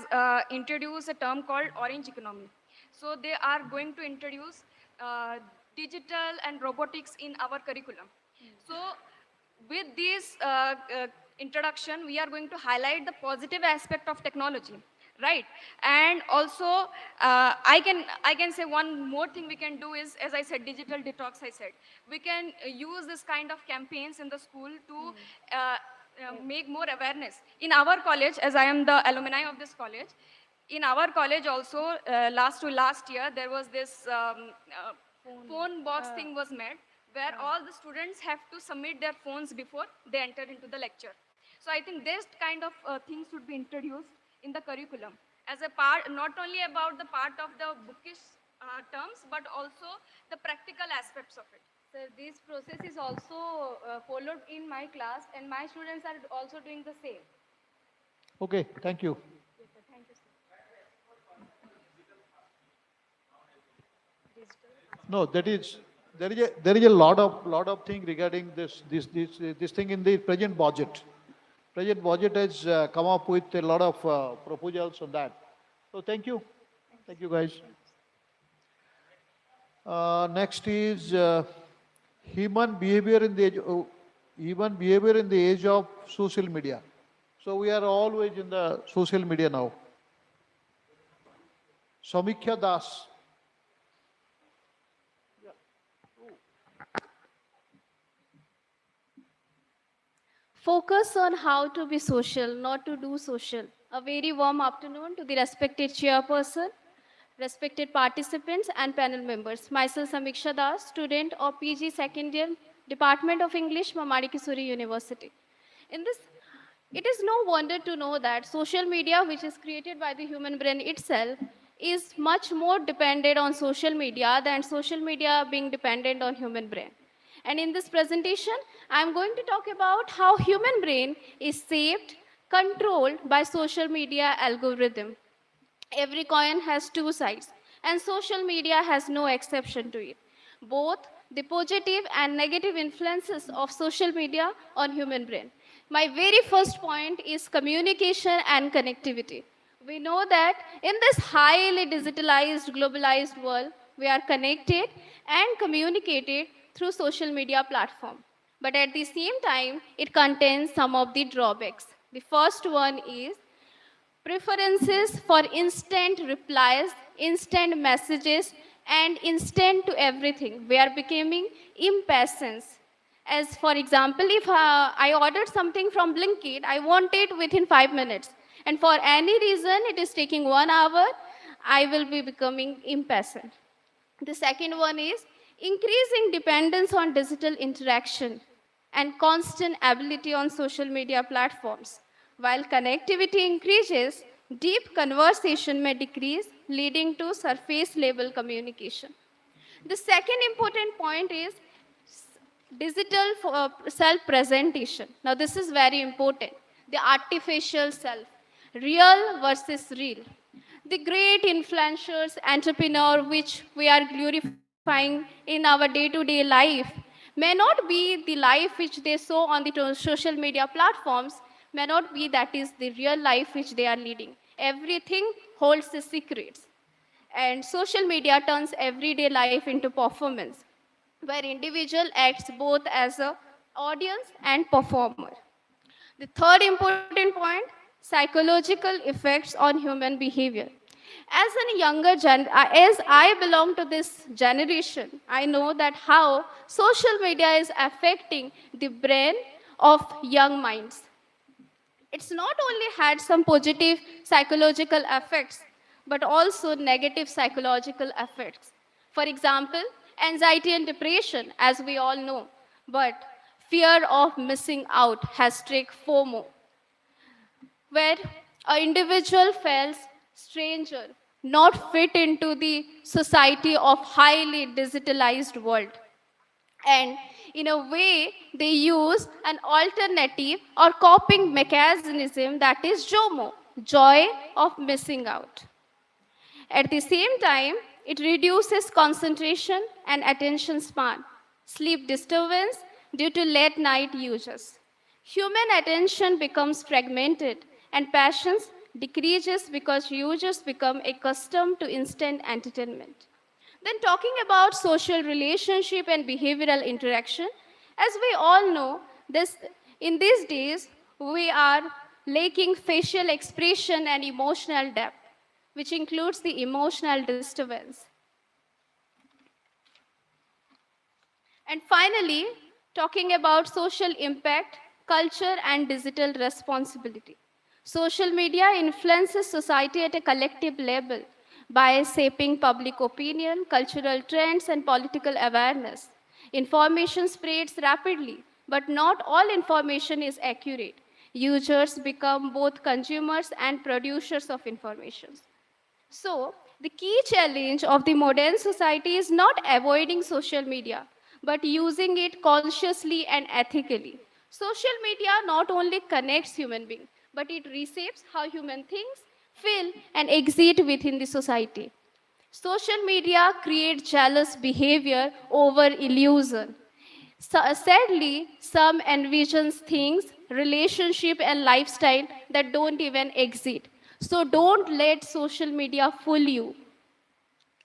introduced a term called orange economy. So they are going to introduce digital and robotics in our curriculum. So with this introduction, we are going to highlight the positive aspect of technology, right? And also, I can say one more thing we can do is, as I said, digital detox. I said we can use this kind of campaigns in the school to make more awareness. In our college, as I am the alumni of this college, in our college also, last year, there was this phone box thing was made, where all the students have to submit their phones before they enter into the lecture. So I think this kind of things should be introduced in the curriculum as a part, not only about the part of the bookish terms, but also the practical aspects of it. Sir, this process is also followed in my class, and my students are also doing the same. Okay, thank you. Yes, sir. Thank you, sir. No, there is a lot of thing regarding this thing in the present budget. Present budget has come up with a lot of proposals on that. So thank you guys. Next is human behavior in the age of social media. So we are always in the social media now. Samikya Das. Focus on how to be social, not to do social. A very warm afternoon to the respected chairperson, respected participants and panel members. Myself Samiksha Das, student of PG second year, Department of English, Mamadi Kisuri University. In this, it is no wonder to know that social media, which is created by the human brain itself, is much more dependent on social media than social media being dependent on human brain. And in this presentation, I'm going to talk about how human brain is shaped, controlled by social media algorithm. Every coin has two sides, and social media has no exception to it. Both the positive and negative influences of social media on human brain. My very first point is communication and connectivity. We know that in this highly digitalized, globalized world, we are connected and communicated through social media platform. But at the same time, it contains some of the drawbacks. The first one is preferences for instant replies, instant messages, and instant to everything. We are becoming impatient. As for example, if I ordered something from Blinkit, I want it within 5 minutes. And for any reason, it is taking 1 hour, I will be becoming impatient. The second one is increasing dependence on digital interaction and constant ability on social media platforms. While connectivity increases, deep conversation may decrease, leading to surface level communication. The second important point is digital self-presentation. Now, this is very important. The artificial self, real versus real. The great influencers, entrepreneur, which we are glorifying in our day-to-day life, may not be the life which they show on the social media platforms, may not be that is the real life which they are leading. Everything holds the secrets. And social media turns everyday life into performance, where individual acts both as a audience and performer. The third important point, psychological effects on human behavior. As I belong to this generation, I know that how social media is affecting the brain of young minds. It's not only had some positive psychological effects, but also negative psychological effects. For example, anxiety and depression, as we all know, but fear of missing out has struck FOMO, where an individual feels stranger, not fit into the society of highly digitalized world. And in a way, they use an alternative or coping mechanism that is JOMO, joy of missing out. At the same time, it reduces concentration and attention span, sleep disturbance due to late night uses. Human attention becomes fragmented and passions decreases because users become accustomed to instant entertainment. Then talking about social relationship and behavioral interaction, as we all know, this in these days we are lacking facial expression and emotional depth, which includes the emotional disturbance. And finally, talking about social impact, culture, and digital responsibility. Social media influences society at a collective level by shaping public opinion, cultural trends, and political awareness. Information spreads rapidly, but not all information is accurate. Users become both consumers and producers of information. So, the key challenge of the modern society is not avoiding social media, but using it consciously and ethically. Social media not only connects human beings, but it reshapes how human thinks, feel, and exist within the society. Social media creates jealous behavior over illusion. Sadly, some envisions things, relationship and lifestyle that don't even exist. So don't let social media fool you,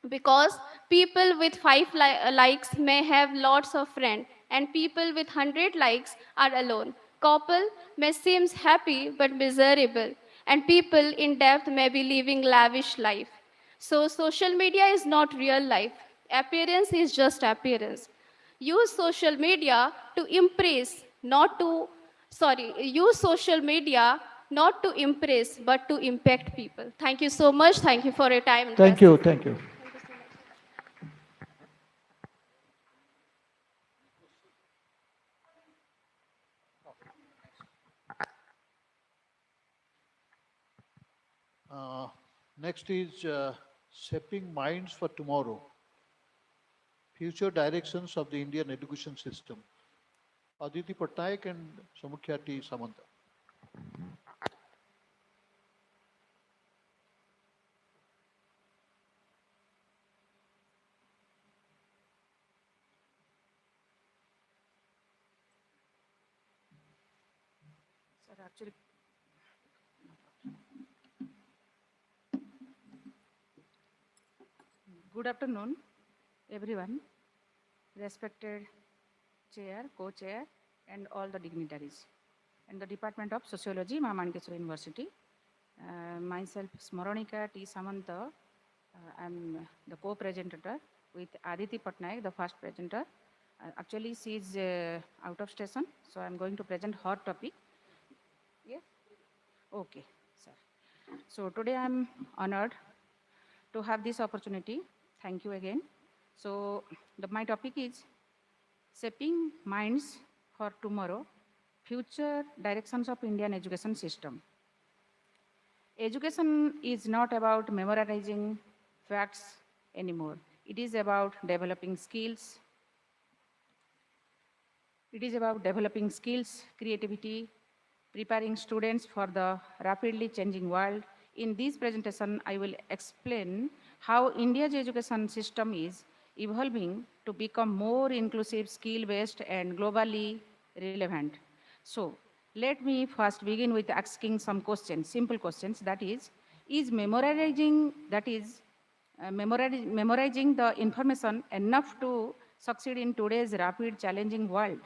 because people with likes may have lots of friends and people with 100 likes are alone. Couple may seem happy but miserable, and people in depth may be living lavish life. So social media is not real life. Appearance is just appearance. Use social media to impress, not to sorry use social media not to impress but to impact people. Thank you so much. Thank you for your time and Thank you, presence. thank you. Next is shaping minds for tomorrow. Future directions of the Indian education system. Aditi Patnaik and Samukhyati Samanta. Sir, actually, good afternoon, everyone, respected chair, co-chair, and all the dignitaries, and the Department of Sociology, Mamankeshwar University. Myself, Smoronika T. Samanta, I'm the co-presenter with Aditi Patnaik, the first presenter. Actually, she is out of station, so I'm going to present her topic. Yes? Okay, sir. So today I'm honored to have this opportunity. Thank you again. So my topic is shaping minds for tomorrow, future directions of Indian education system. Education is not about memorizing facts anymore. It is about developing skills. It is about developing skills, creativity, preparing students for the rapidly changing world. In this presentation, I will explain how India's education system is evolving to become more inclusive, skill-based, and globally relevant. So, let me first begin with asking some questions, simple questions. That is memorizing the information enough to succeed in today's rapid, challenging world?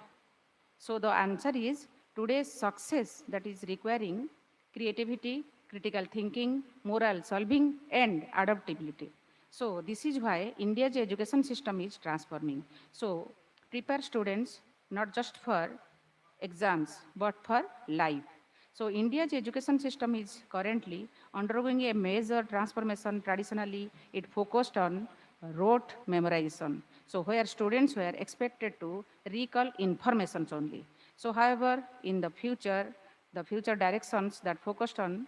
So the answer is today's success that is requiring creativity, critical thinking, moral solving, and adaptability. So this is why India's education system is transforming. So prepare students not just for exams, but for life. So India's education system is currently undergoing a major transformation. Traditionally, it focused on rote memorization. So where students were expected to recall information only. So however, in the future directions that focused on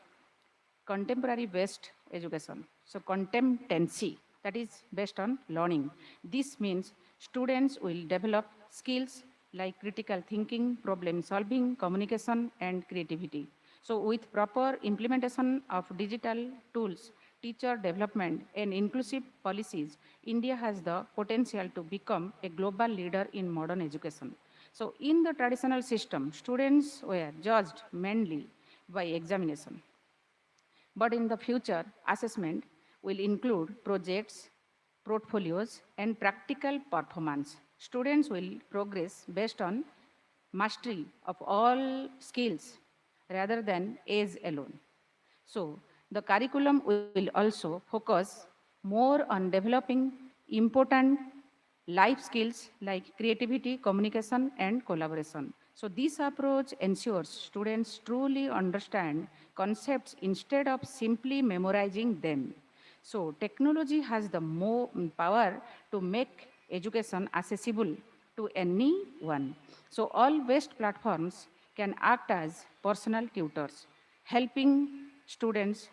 contemporary based education. So contemtency, that is based on learning. This means students will develop skills like critical thinking, problem solving, communication and creativity. So with proper implementation of digital tools, teacher development and inclusive policies, India has the potential to become a global leader in modern education. So in the traditional system, students were judged mainly by examination. But in the future, assessment will include projects, portfolios, and practical performance. Students will progress based on mastery of all skills rather than age alone. So the curriculum will also focus more on developing important life skills like creativity, communication, and collaboration. So this approach ensures students truly understand concepts instead of simply memorizing them. So technology has the more power to make education accessible to anyone. So all best platforms can act as personal tutors, helping students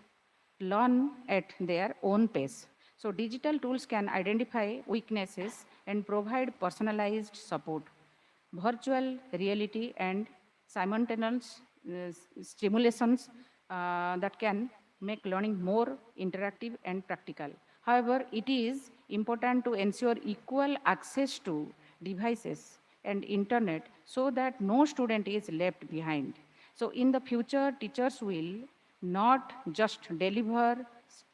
learn at their own pace. So digital tools can identify weaknesses and provide personalized support. Virtual reality and simultaneous stimulations that can make learning more interactive and practical. However, it is important to ensure equal access to devices and internet so that no student is left behind. So in the future, teachers will not just deliver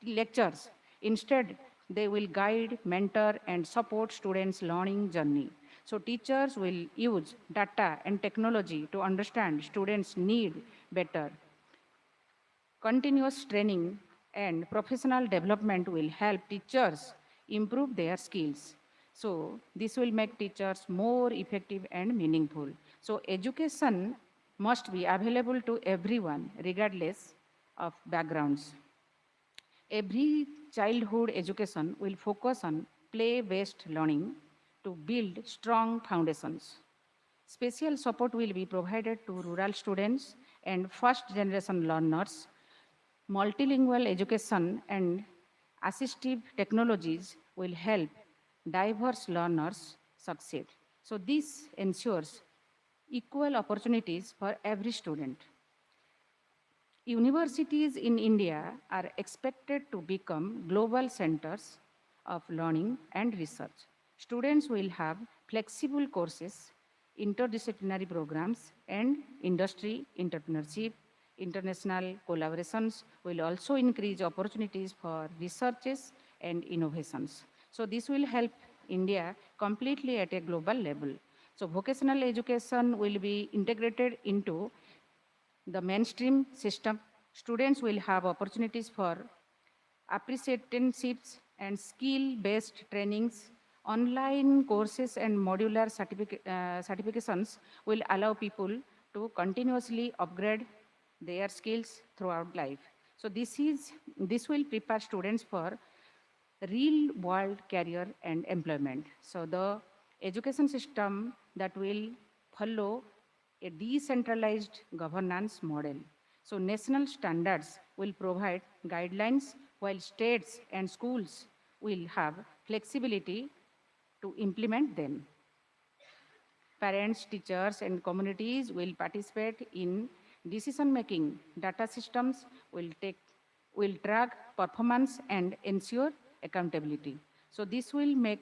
lectures. Instead, they will guide, mentor, and support students' learning journey. So teachers will use data and technology to understand students' need better. Continuous training and professional development will help teachers improve their skills. So this will make teachers more effective and meaningful. So education must be available to everyone regardless of backgrounds. Every childhood education will focus on play-based learning to build strong foundations. Special support will be provided to rural students and first-generation learners. Multilingual education and assistive technologies will help diverse learners succeed. So this ensures equal opportunities for every student. Universities in India are expected to become global centers of learning and research. Students will have flexible courses, interdisciplinary programs, and industry entrepreneurship. International collaborations will also increase opportunities for researches and innovations. So this will help India completely at a global level. So vocational education will be integrated into the mainstream system. Students will have opportunities for apprenticeships and skill-based trainings. Online courses and modular certifications will allow people to continuously upgrade their skills throughout life. So this will prepare students for real world career and employment. So the education system that will follow a decentralized governance model. So national standards will provide guidelines while states and schools will have flexibility to implement them. Parents, teachers, and communities will participate in decision making. Data systems will track performance and ensure accountability. So this will make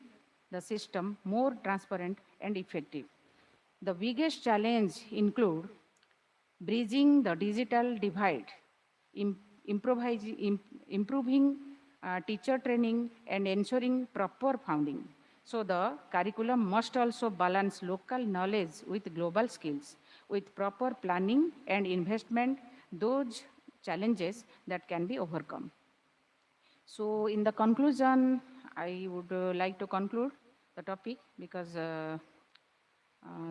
the system more transparent and effective. The biggest challenge include bridging the digital divide, im- improving teacher training, and ensuring proper funding. So the curriculum must also balance local knowledge with global skills. With proper planning and investment, those challenges that can be overcome. So in the conclusion, I would like to conclude the topic because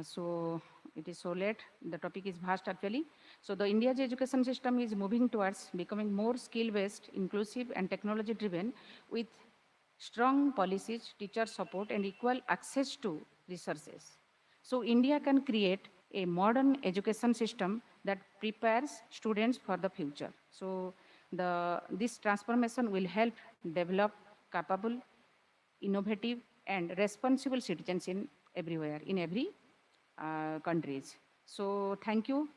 so it is so late. The topic is vast actually. So the India's education system is moving towards becoming more skill-based, inclusive and technology-driven with strong policies, teacher support, and equal access to resources. So India can create a modern education system that prepares students for the future. So this transformation will help develop capable, innovative, and responsible citizens in everywhere, in every countries. So thank you.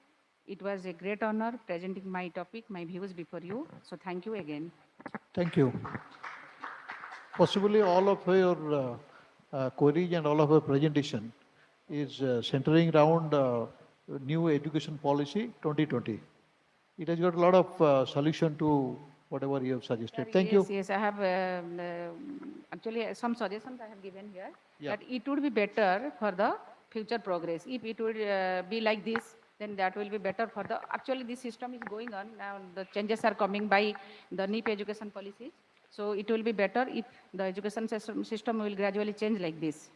It was a great honor presenting my topic, my views before you. So thank you again. Thank you. Possibly all of your queries and all of your presentation is centering around new education policy 2020. It has got a lot of solution to whatever you have suggested. Thank Yes, you. yes, I have actually some suggestions I have given here. Yeah. That it would be better for the future progress. If it would be like this, then that will be better for the. Actually, this system is going on now. The changes are coming by the NIP education policies. So it will be better if the education system will gradually change like this.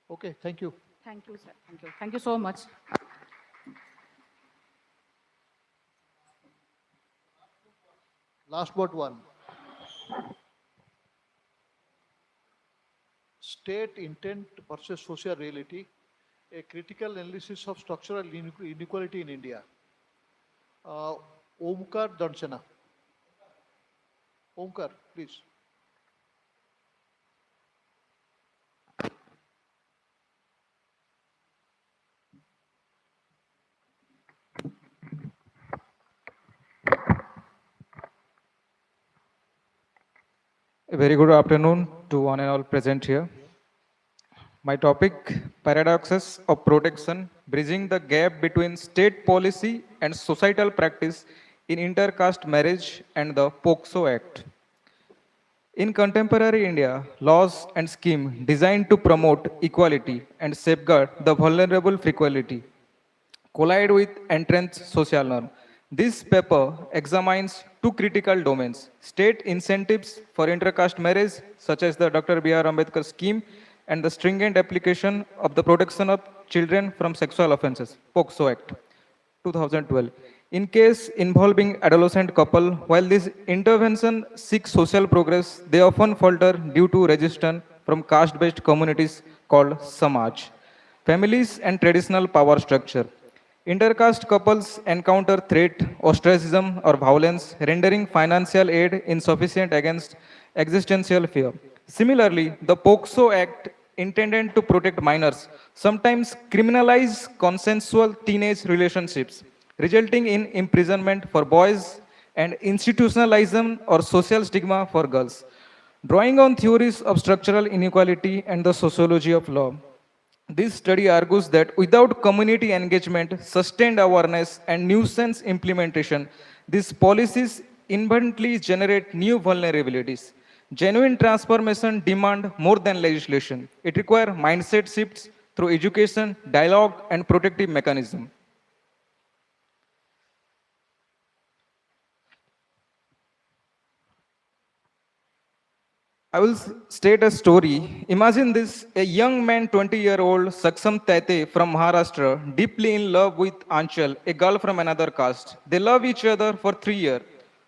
Okay. Thank you. Thank you, sir. Thank you. Thank you so much. Last but one. State intent versus social reality, a critical analysis of structural inequality in India. Omkar Dansana. Omkar, please. A very good afternoon to one and all present here. My topic, paradoxes of protection, bridging the gap between state policy and societal practice in intercaste marriage and the POCSO Act. In contemporary India, laws and schemes designed to promote equality and safeguard the vulnerable frequency collide with entrenched social norm. This paper examines two critical domains, state incentives for intercaste marriage, such as the Dr. B.R. Ambedkar scheme, and the stringent application of the Protection of Children from Sexual Offences, POCSO Act, 2012. In case involving adolescent couple, while this intervention seeks social progress, they often falter due to resistance from caste-based communities called Samaj, families and traditional power structure. Intercaste couples encounter threat, ostracism, or violence, rendering financial aid insufficient against existential fear. Similarly, the POCSO Act, intended to protect minors, sometimes criminalize consensual teenage relationships, resulting in imprisonment for boys and institutionalism or social stigma for girls. Drawing on theories of structural inequality and the sociology of law, this study argues that without community engagement, sustained awareness, and nuisance implementation, these policies inherently generate new vulnerabilities. Genuine transformation demand more than legislation. It requires mindset shifts through education, dialogue, and protective mechanism. I will state a story. Imagine this, a young man, 20-year-old Saksam Tate from Maharashtra, deeply in love with Anchal, a girl from another caste. They love each other for 3 years,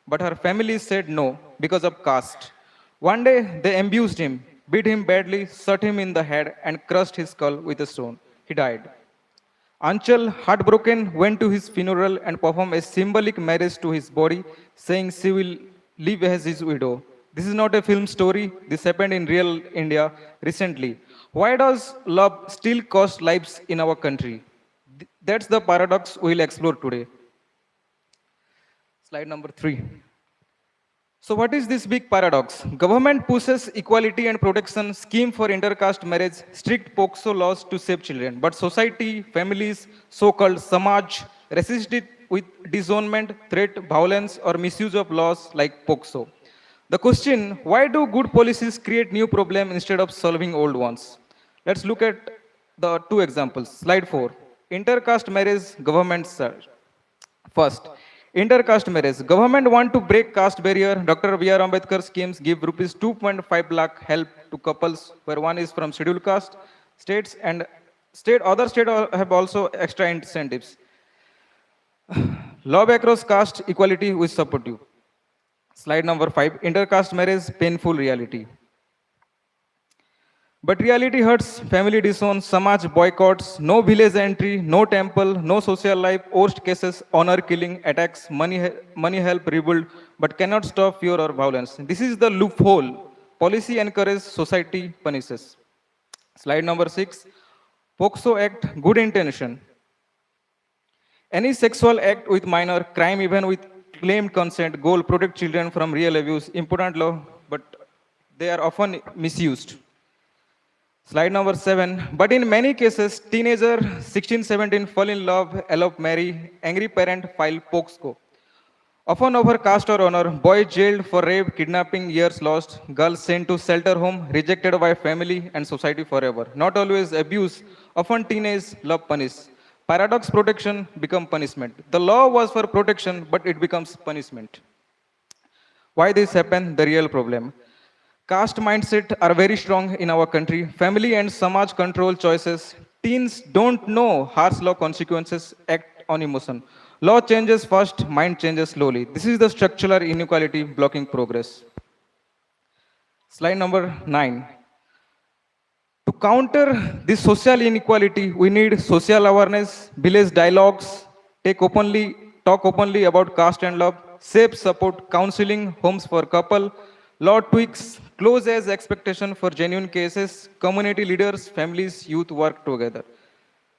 but her family said no because of caste. One day, they abused him, beat him badly, shot him in the head, and crushed his skull with a stone. He died. Anchal, heartbroken, went to his funeral and performed a symbolic marriage to his body, saying she will live as his widow. This is not a film story. This happened in real India recently. Why does love still cost lives in our country? That's the paradox we'll explore today. Slide number 3. So what is this big paradox? Government pushes equality and protection scheme for intercaste marriage, strict POCSO laws to save children. But society, families, so-called Samaj, resist it with disownment, threat, violence, or misuse of laws like POCSO. The question, why do good policies create new problems instead of solving old ones? Let's look at the two examples. Slide 4. Intercaste marriage, government search. First, intercaste marriage. Government want to break caste barrier. Dr. B.R. Ambedkar schemes give rupees 2.5 lakh help to couples where one is from scheduled caste. States and other states have also extra incentives. Law across caste equality we support you. Slide number 5, intercaste marriage, painful reality. But reality hurts, family disown, Samaj boycotts, no village entry, no temple, no social life, worst cases, honor killing, attacks, money help rebuild, but cannot stop fear or violence. This is the loophole. Policy encourages, society punishes. Slide number 6. POCSO Act, good intention. Any sexual act with minor, crime even with claimed consent, goal protect children from real abuse, important law, but they are often misused. Slide number 7. But in many cases, teenager 16, 17 fall in love, elope, marry, angry parent file POCSO. Often over caste or honor, boy jailed for rape, kidnapping, years lost, girl sent to shelter home, rejected by family and society forever. Not always abuse, often teenage love punish. Paradox protection become punishment. The law was for protection, but it becomes punishment. Why this happen? The real problem. Caste mindset are very strong in our country. Family and Samaj control choices. Teens don't know harsh law consequences, act on emotion. Law changes fast, mind changes slowly. This is the structural inequality blocking progress. Slide number 9. To counter this social inequality, we need social awareness, village dialogues, talk openly about caste and love, safe support, counseling, homes for couple, law tweaks, close as expectation for genuine cases, community leaders, families, youth work together.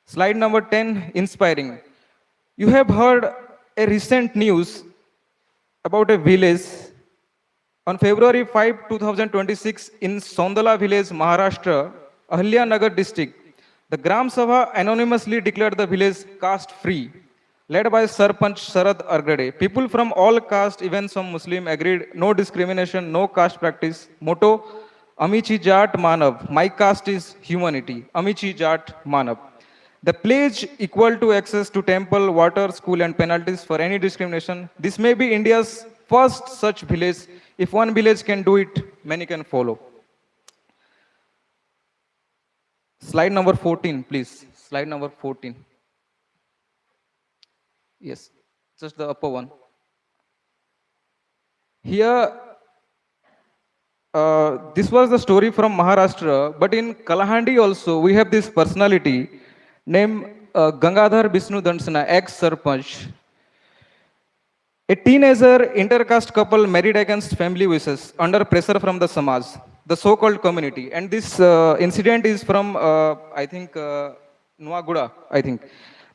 Slide number 10, inspiring. You have heard a recent news about a village on February 5, 2026, in Sondala village, Maharashtra, Nagar district, the Gram Sabha anonymously declared the village caste-free, led by Sarpanch Sharad Argade. People from all castes, even some Muslim, agreed no discrimination, no caste practice. Motto, Amichi Jat Manav. My caste is humanity. Amichi Jat Manav. The pledge equal to access to temple, water, school, and penalties for any discrimination. This may be India's first such village. If one village can do it, many can follow. Slide number 14, please. Slide number 14. Yes, just the upper one. Here, this was the story from Maharashtra, but in Kalahandi also, we have this personality named Gangadhar Vishnu Dansana, ex-Sarpanch. A teenager intercaste couple married against family wishes under pressure from the Samaj, the so-called community. And this incident is from, I think, Nuaguda, I think.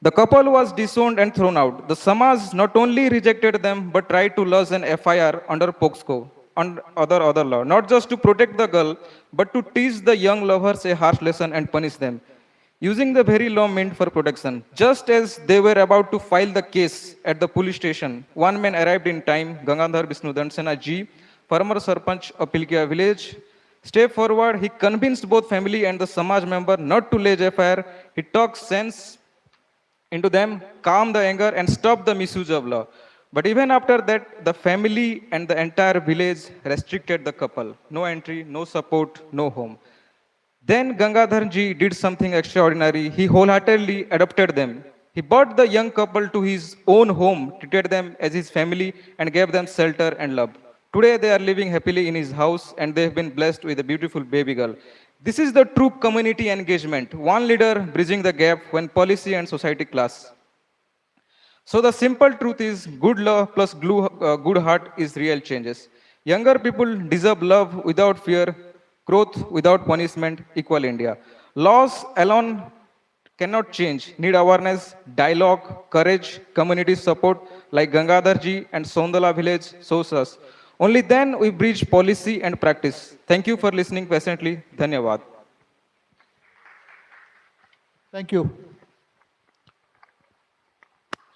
The couple was disowned and thrown out. The Samaj not only rejected them, but tried to lodge an FIR under POCSO, and other law, not just to protect the girl, but to teach the young lovers a harsh lesson and punish them, using the very law meant for protection. Just as they were about to file the case at the police station, one man arrived in time, Gangadhar Vishnu Dansana Ji, former Sarpanch of Pilkia village. Step forward, he convinced both family and the Samaj member not to lodge FIR. He talked sense into them, calm the anger, and stop the misuse of law. But even after that, the family and the entire village restricted the couple. No entry, no support, no home. Then Gangadhar Ji did something extraordinary. He wholeheartedly adopted them. He brought the young couple to his own home, treated them as his family, and gave them shelter and love. Today they are living happily in his house, and they have been blessed with a beautiful baby girl. This is the true community engagement. One leader bridging the gap when policy and society clash. So the simple truth is good law plus good heart is real changes. Younger people deserve love without fear, growth without punishment, equal India. Laws alone cannot change. Need awareness, dialogue, courage, community support like Gangadhar ji and Sondala village shows us. Only then we bridge policy and practice. Thank you for listening patiently. Dhanyavad. Thank you.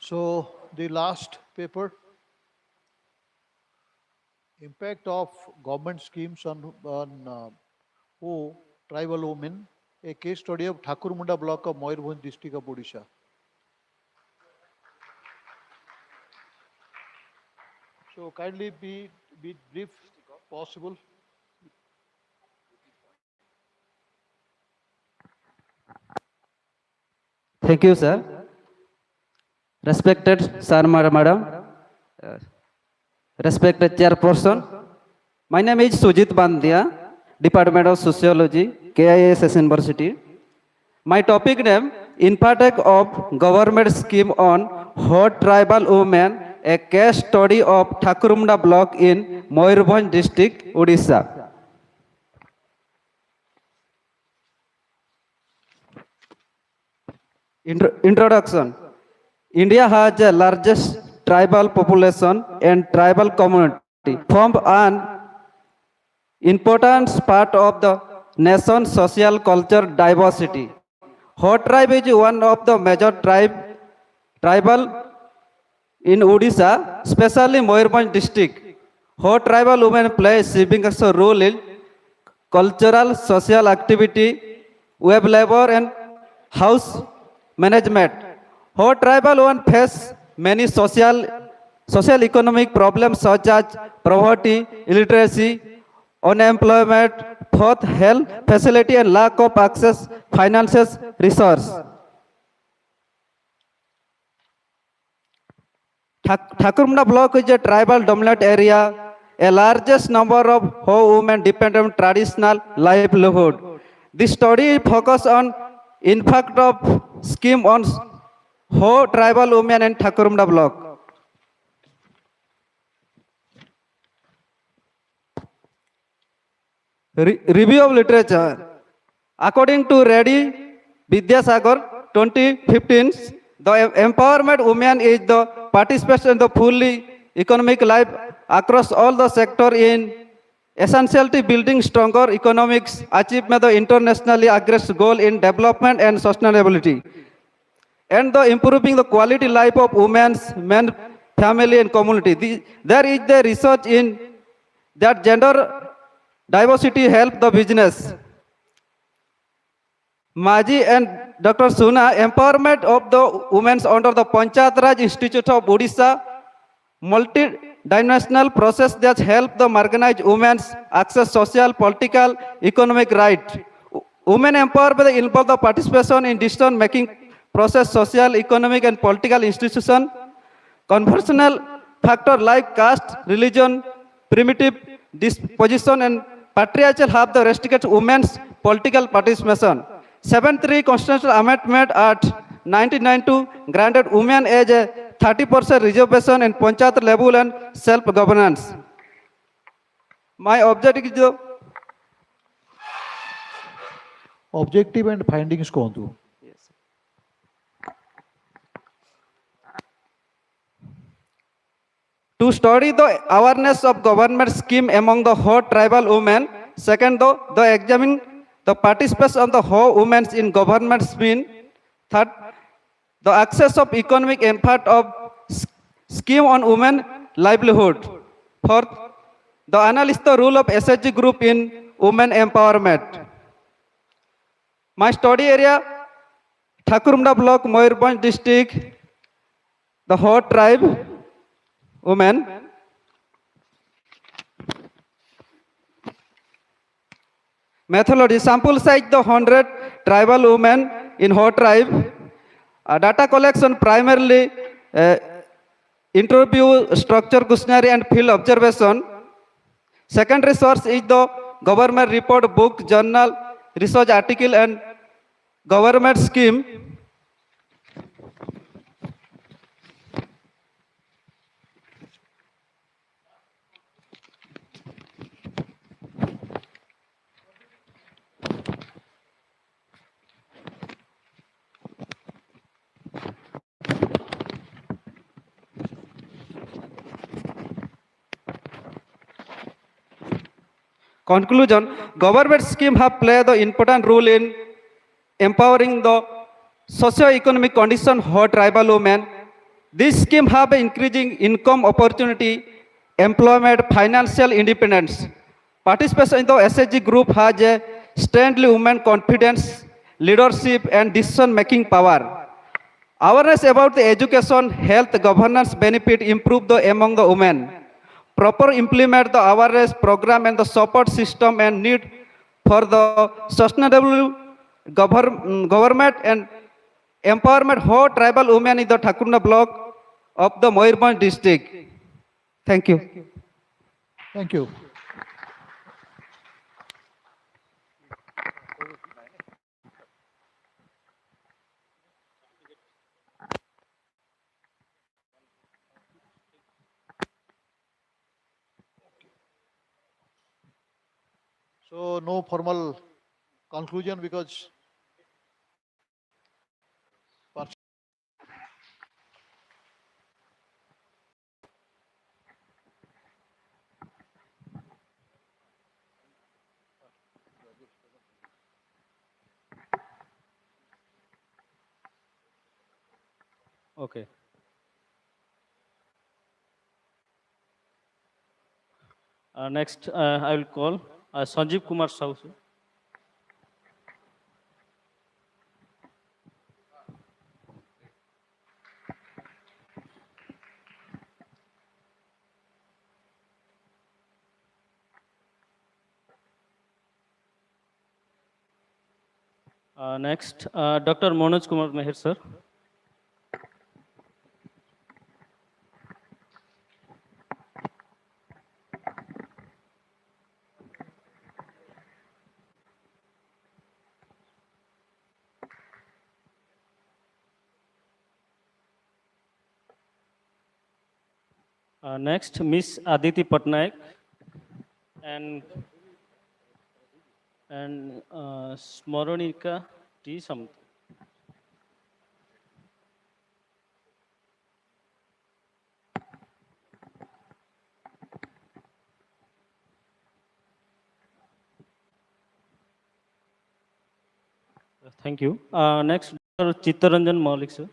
So the last paper, impact of government schemes on tribal women, a case study of Thakurmunda block of Mayurbhanj district of Odisha. So kindly be brief, possible. Thank you, sir. Respected Sir, Madam, respected Chairperson, my name is Sujit Bandia, Department of Sociology, KISS University. My topic name, Impact of Government Scheme on Hot Tribal Women, a case study of Thakurumda block in Moyurbhanj district, Odisha. Introduction. India has the largest tribal population and tribal community, form an important part of the nation's social culture diversity. Hot tribe is one of the major tribal in Odisha, especially Moyurbhanj district. Hot tribal women play a significant role in cultural, social activity, web labor, and house management. Hot tribal women face many social economic problems such as poverty, illiteracy, unemployment, poor health facility, and lack of access financial resource. Thakurumda block is a tribal dominant area. A largest number of Ho women depend on traditional livelihood. This study focuses on impact of scheme on Ho tribal women in Thakurumda block. Review of literature. According to Reddy Vidyasagar 2015, the empowerment women is the participation in the fully economic life across all the sector in essentially building stronger economics, achievement the internationally aggressive goal in development and sustainability, and the improving the quality life of women's, men, family and community. There is the research in that gender diversity help the business. Maji and Dr. Suna, empowerment of the women under the Panchayat Raj Institute of Odisha, multi-dimensional process that help the marginalized women access social, political, economic right. Women empowered by the involve the participation in decision-making process, social, economic and political institution. Conventional factor like caste, religion, primitive disposition and patriarchal have the restricted women's political participation. 7.3 Constitutional Amendment Act 1992 granted women as a 30% reservation in Panchayat level and self-governance. My objective is the objective and findings kuhantu. To study the awareness of government scheme among the Ho tribal women. Second, the examine the participation of the Ho women in government scheme. Third, the access of economic impact of scheme on women livelihood. Fourth, the analysis the role of SHG group in women empowerment. My study area, Thakurumda block, Moyurbhanj district, the Ho tribe women. Methodology, sample size the 100 tribal women in Ho tribe. Data collection primarily interview, structure questionnaire and field observation. Secondary source is the government report, book, journal, research article and government scheme. Conclusion, government scheme have played the important role in empowering the socio-economic condition of tribal women. This scheme have increasing income opportunity, employment, financial independence. Participation in the SHG group has a strengthened women confidence, leadership and decision-making power. Awareness about the education, health, governance benefit improve among the women. Proper implement the awareness program and the support system and need for the sustainable government and empowerment of tribal women in the Thakurumda block of the Moyurbhanj district. Thank you. Thank you. So no formal conclusion because Okay. Next, I will call Sanjeev Kumar Sahu. Sir. Next, Dr. Manoj Kumar Meher, sir. Next, Miss Aditi Patnaik and Smoronika T. Something. Thank you. Next, Dr. Chittaranjan Maulik, sir.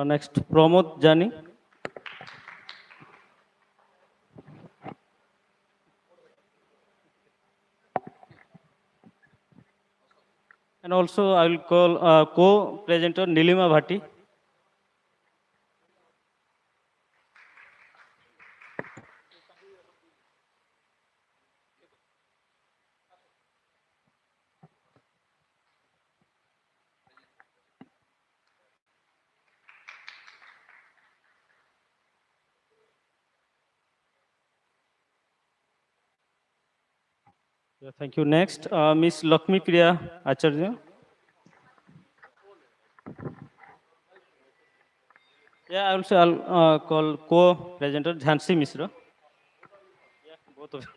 Next, Pramod Jani. And also, I will call co-presenter Nilima Bhatti. Yeah, thank you. Next, Miss Lakshmi Priya Acharya. Yeah, I'll call co-presenter Jhansi Misra. Yeah, both of you.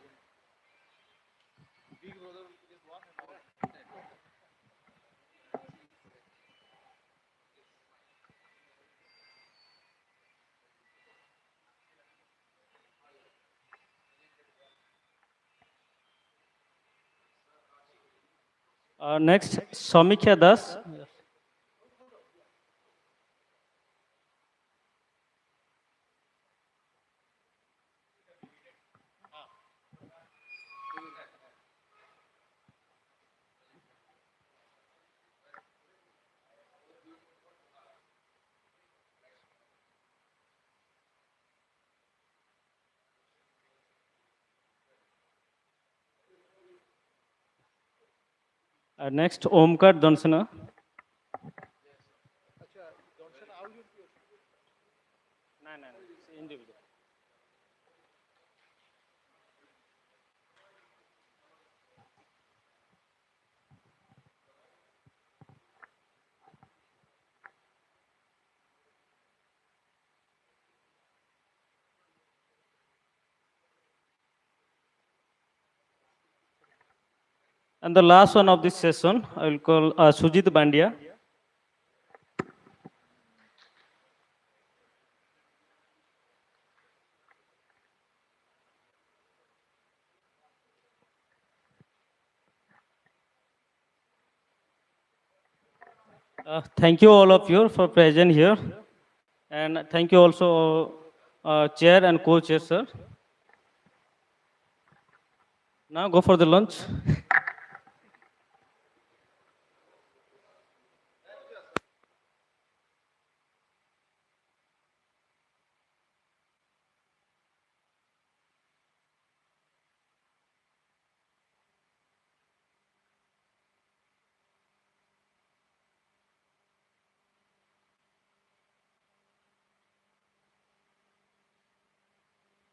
Next, Samikya Das. Next, Omkar Dansana. Individual. And the last one of this session, I will call Sujit Bandia. Thank you all of you for present here. And thank you also chair and co-chair, sir. Now go for the lunch.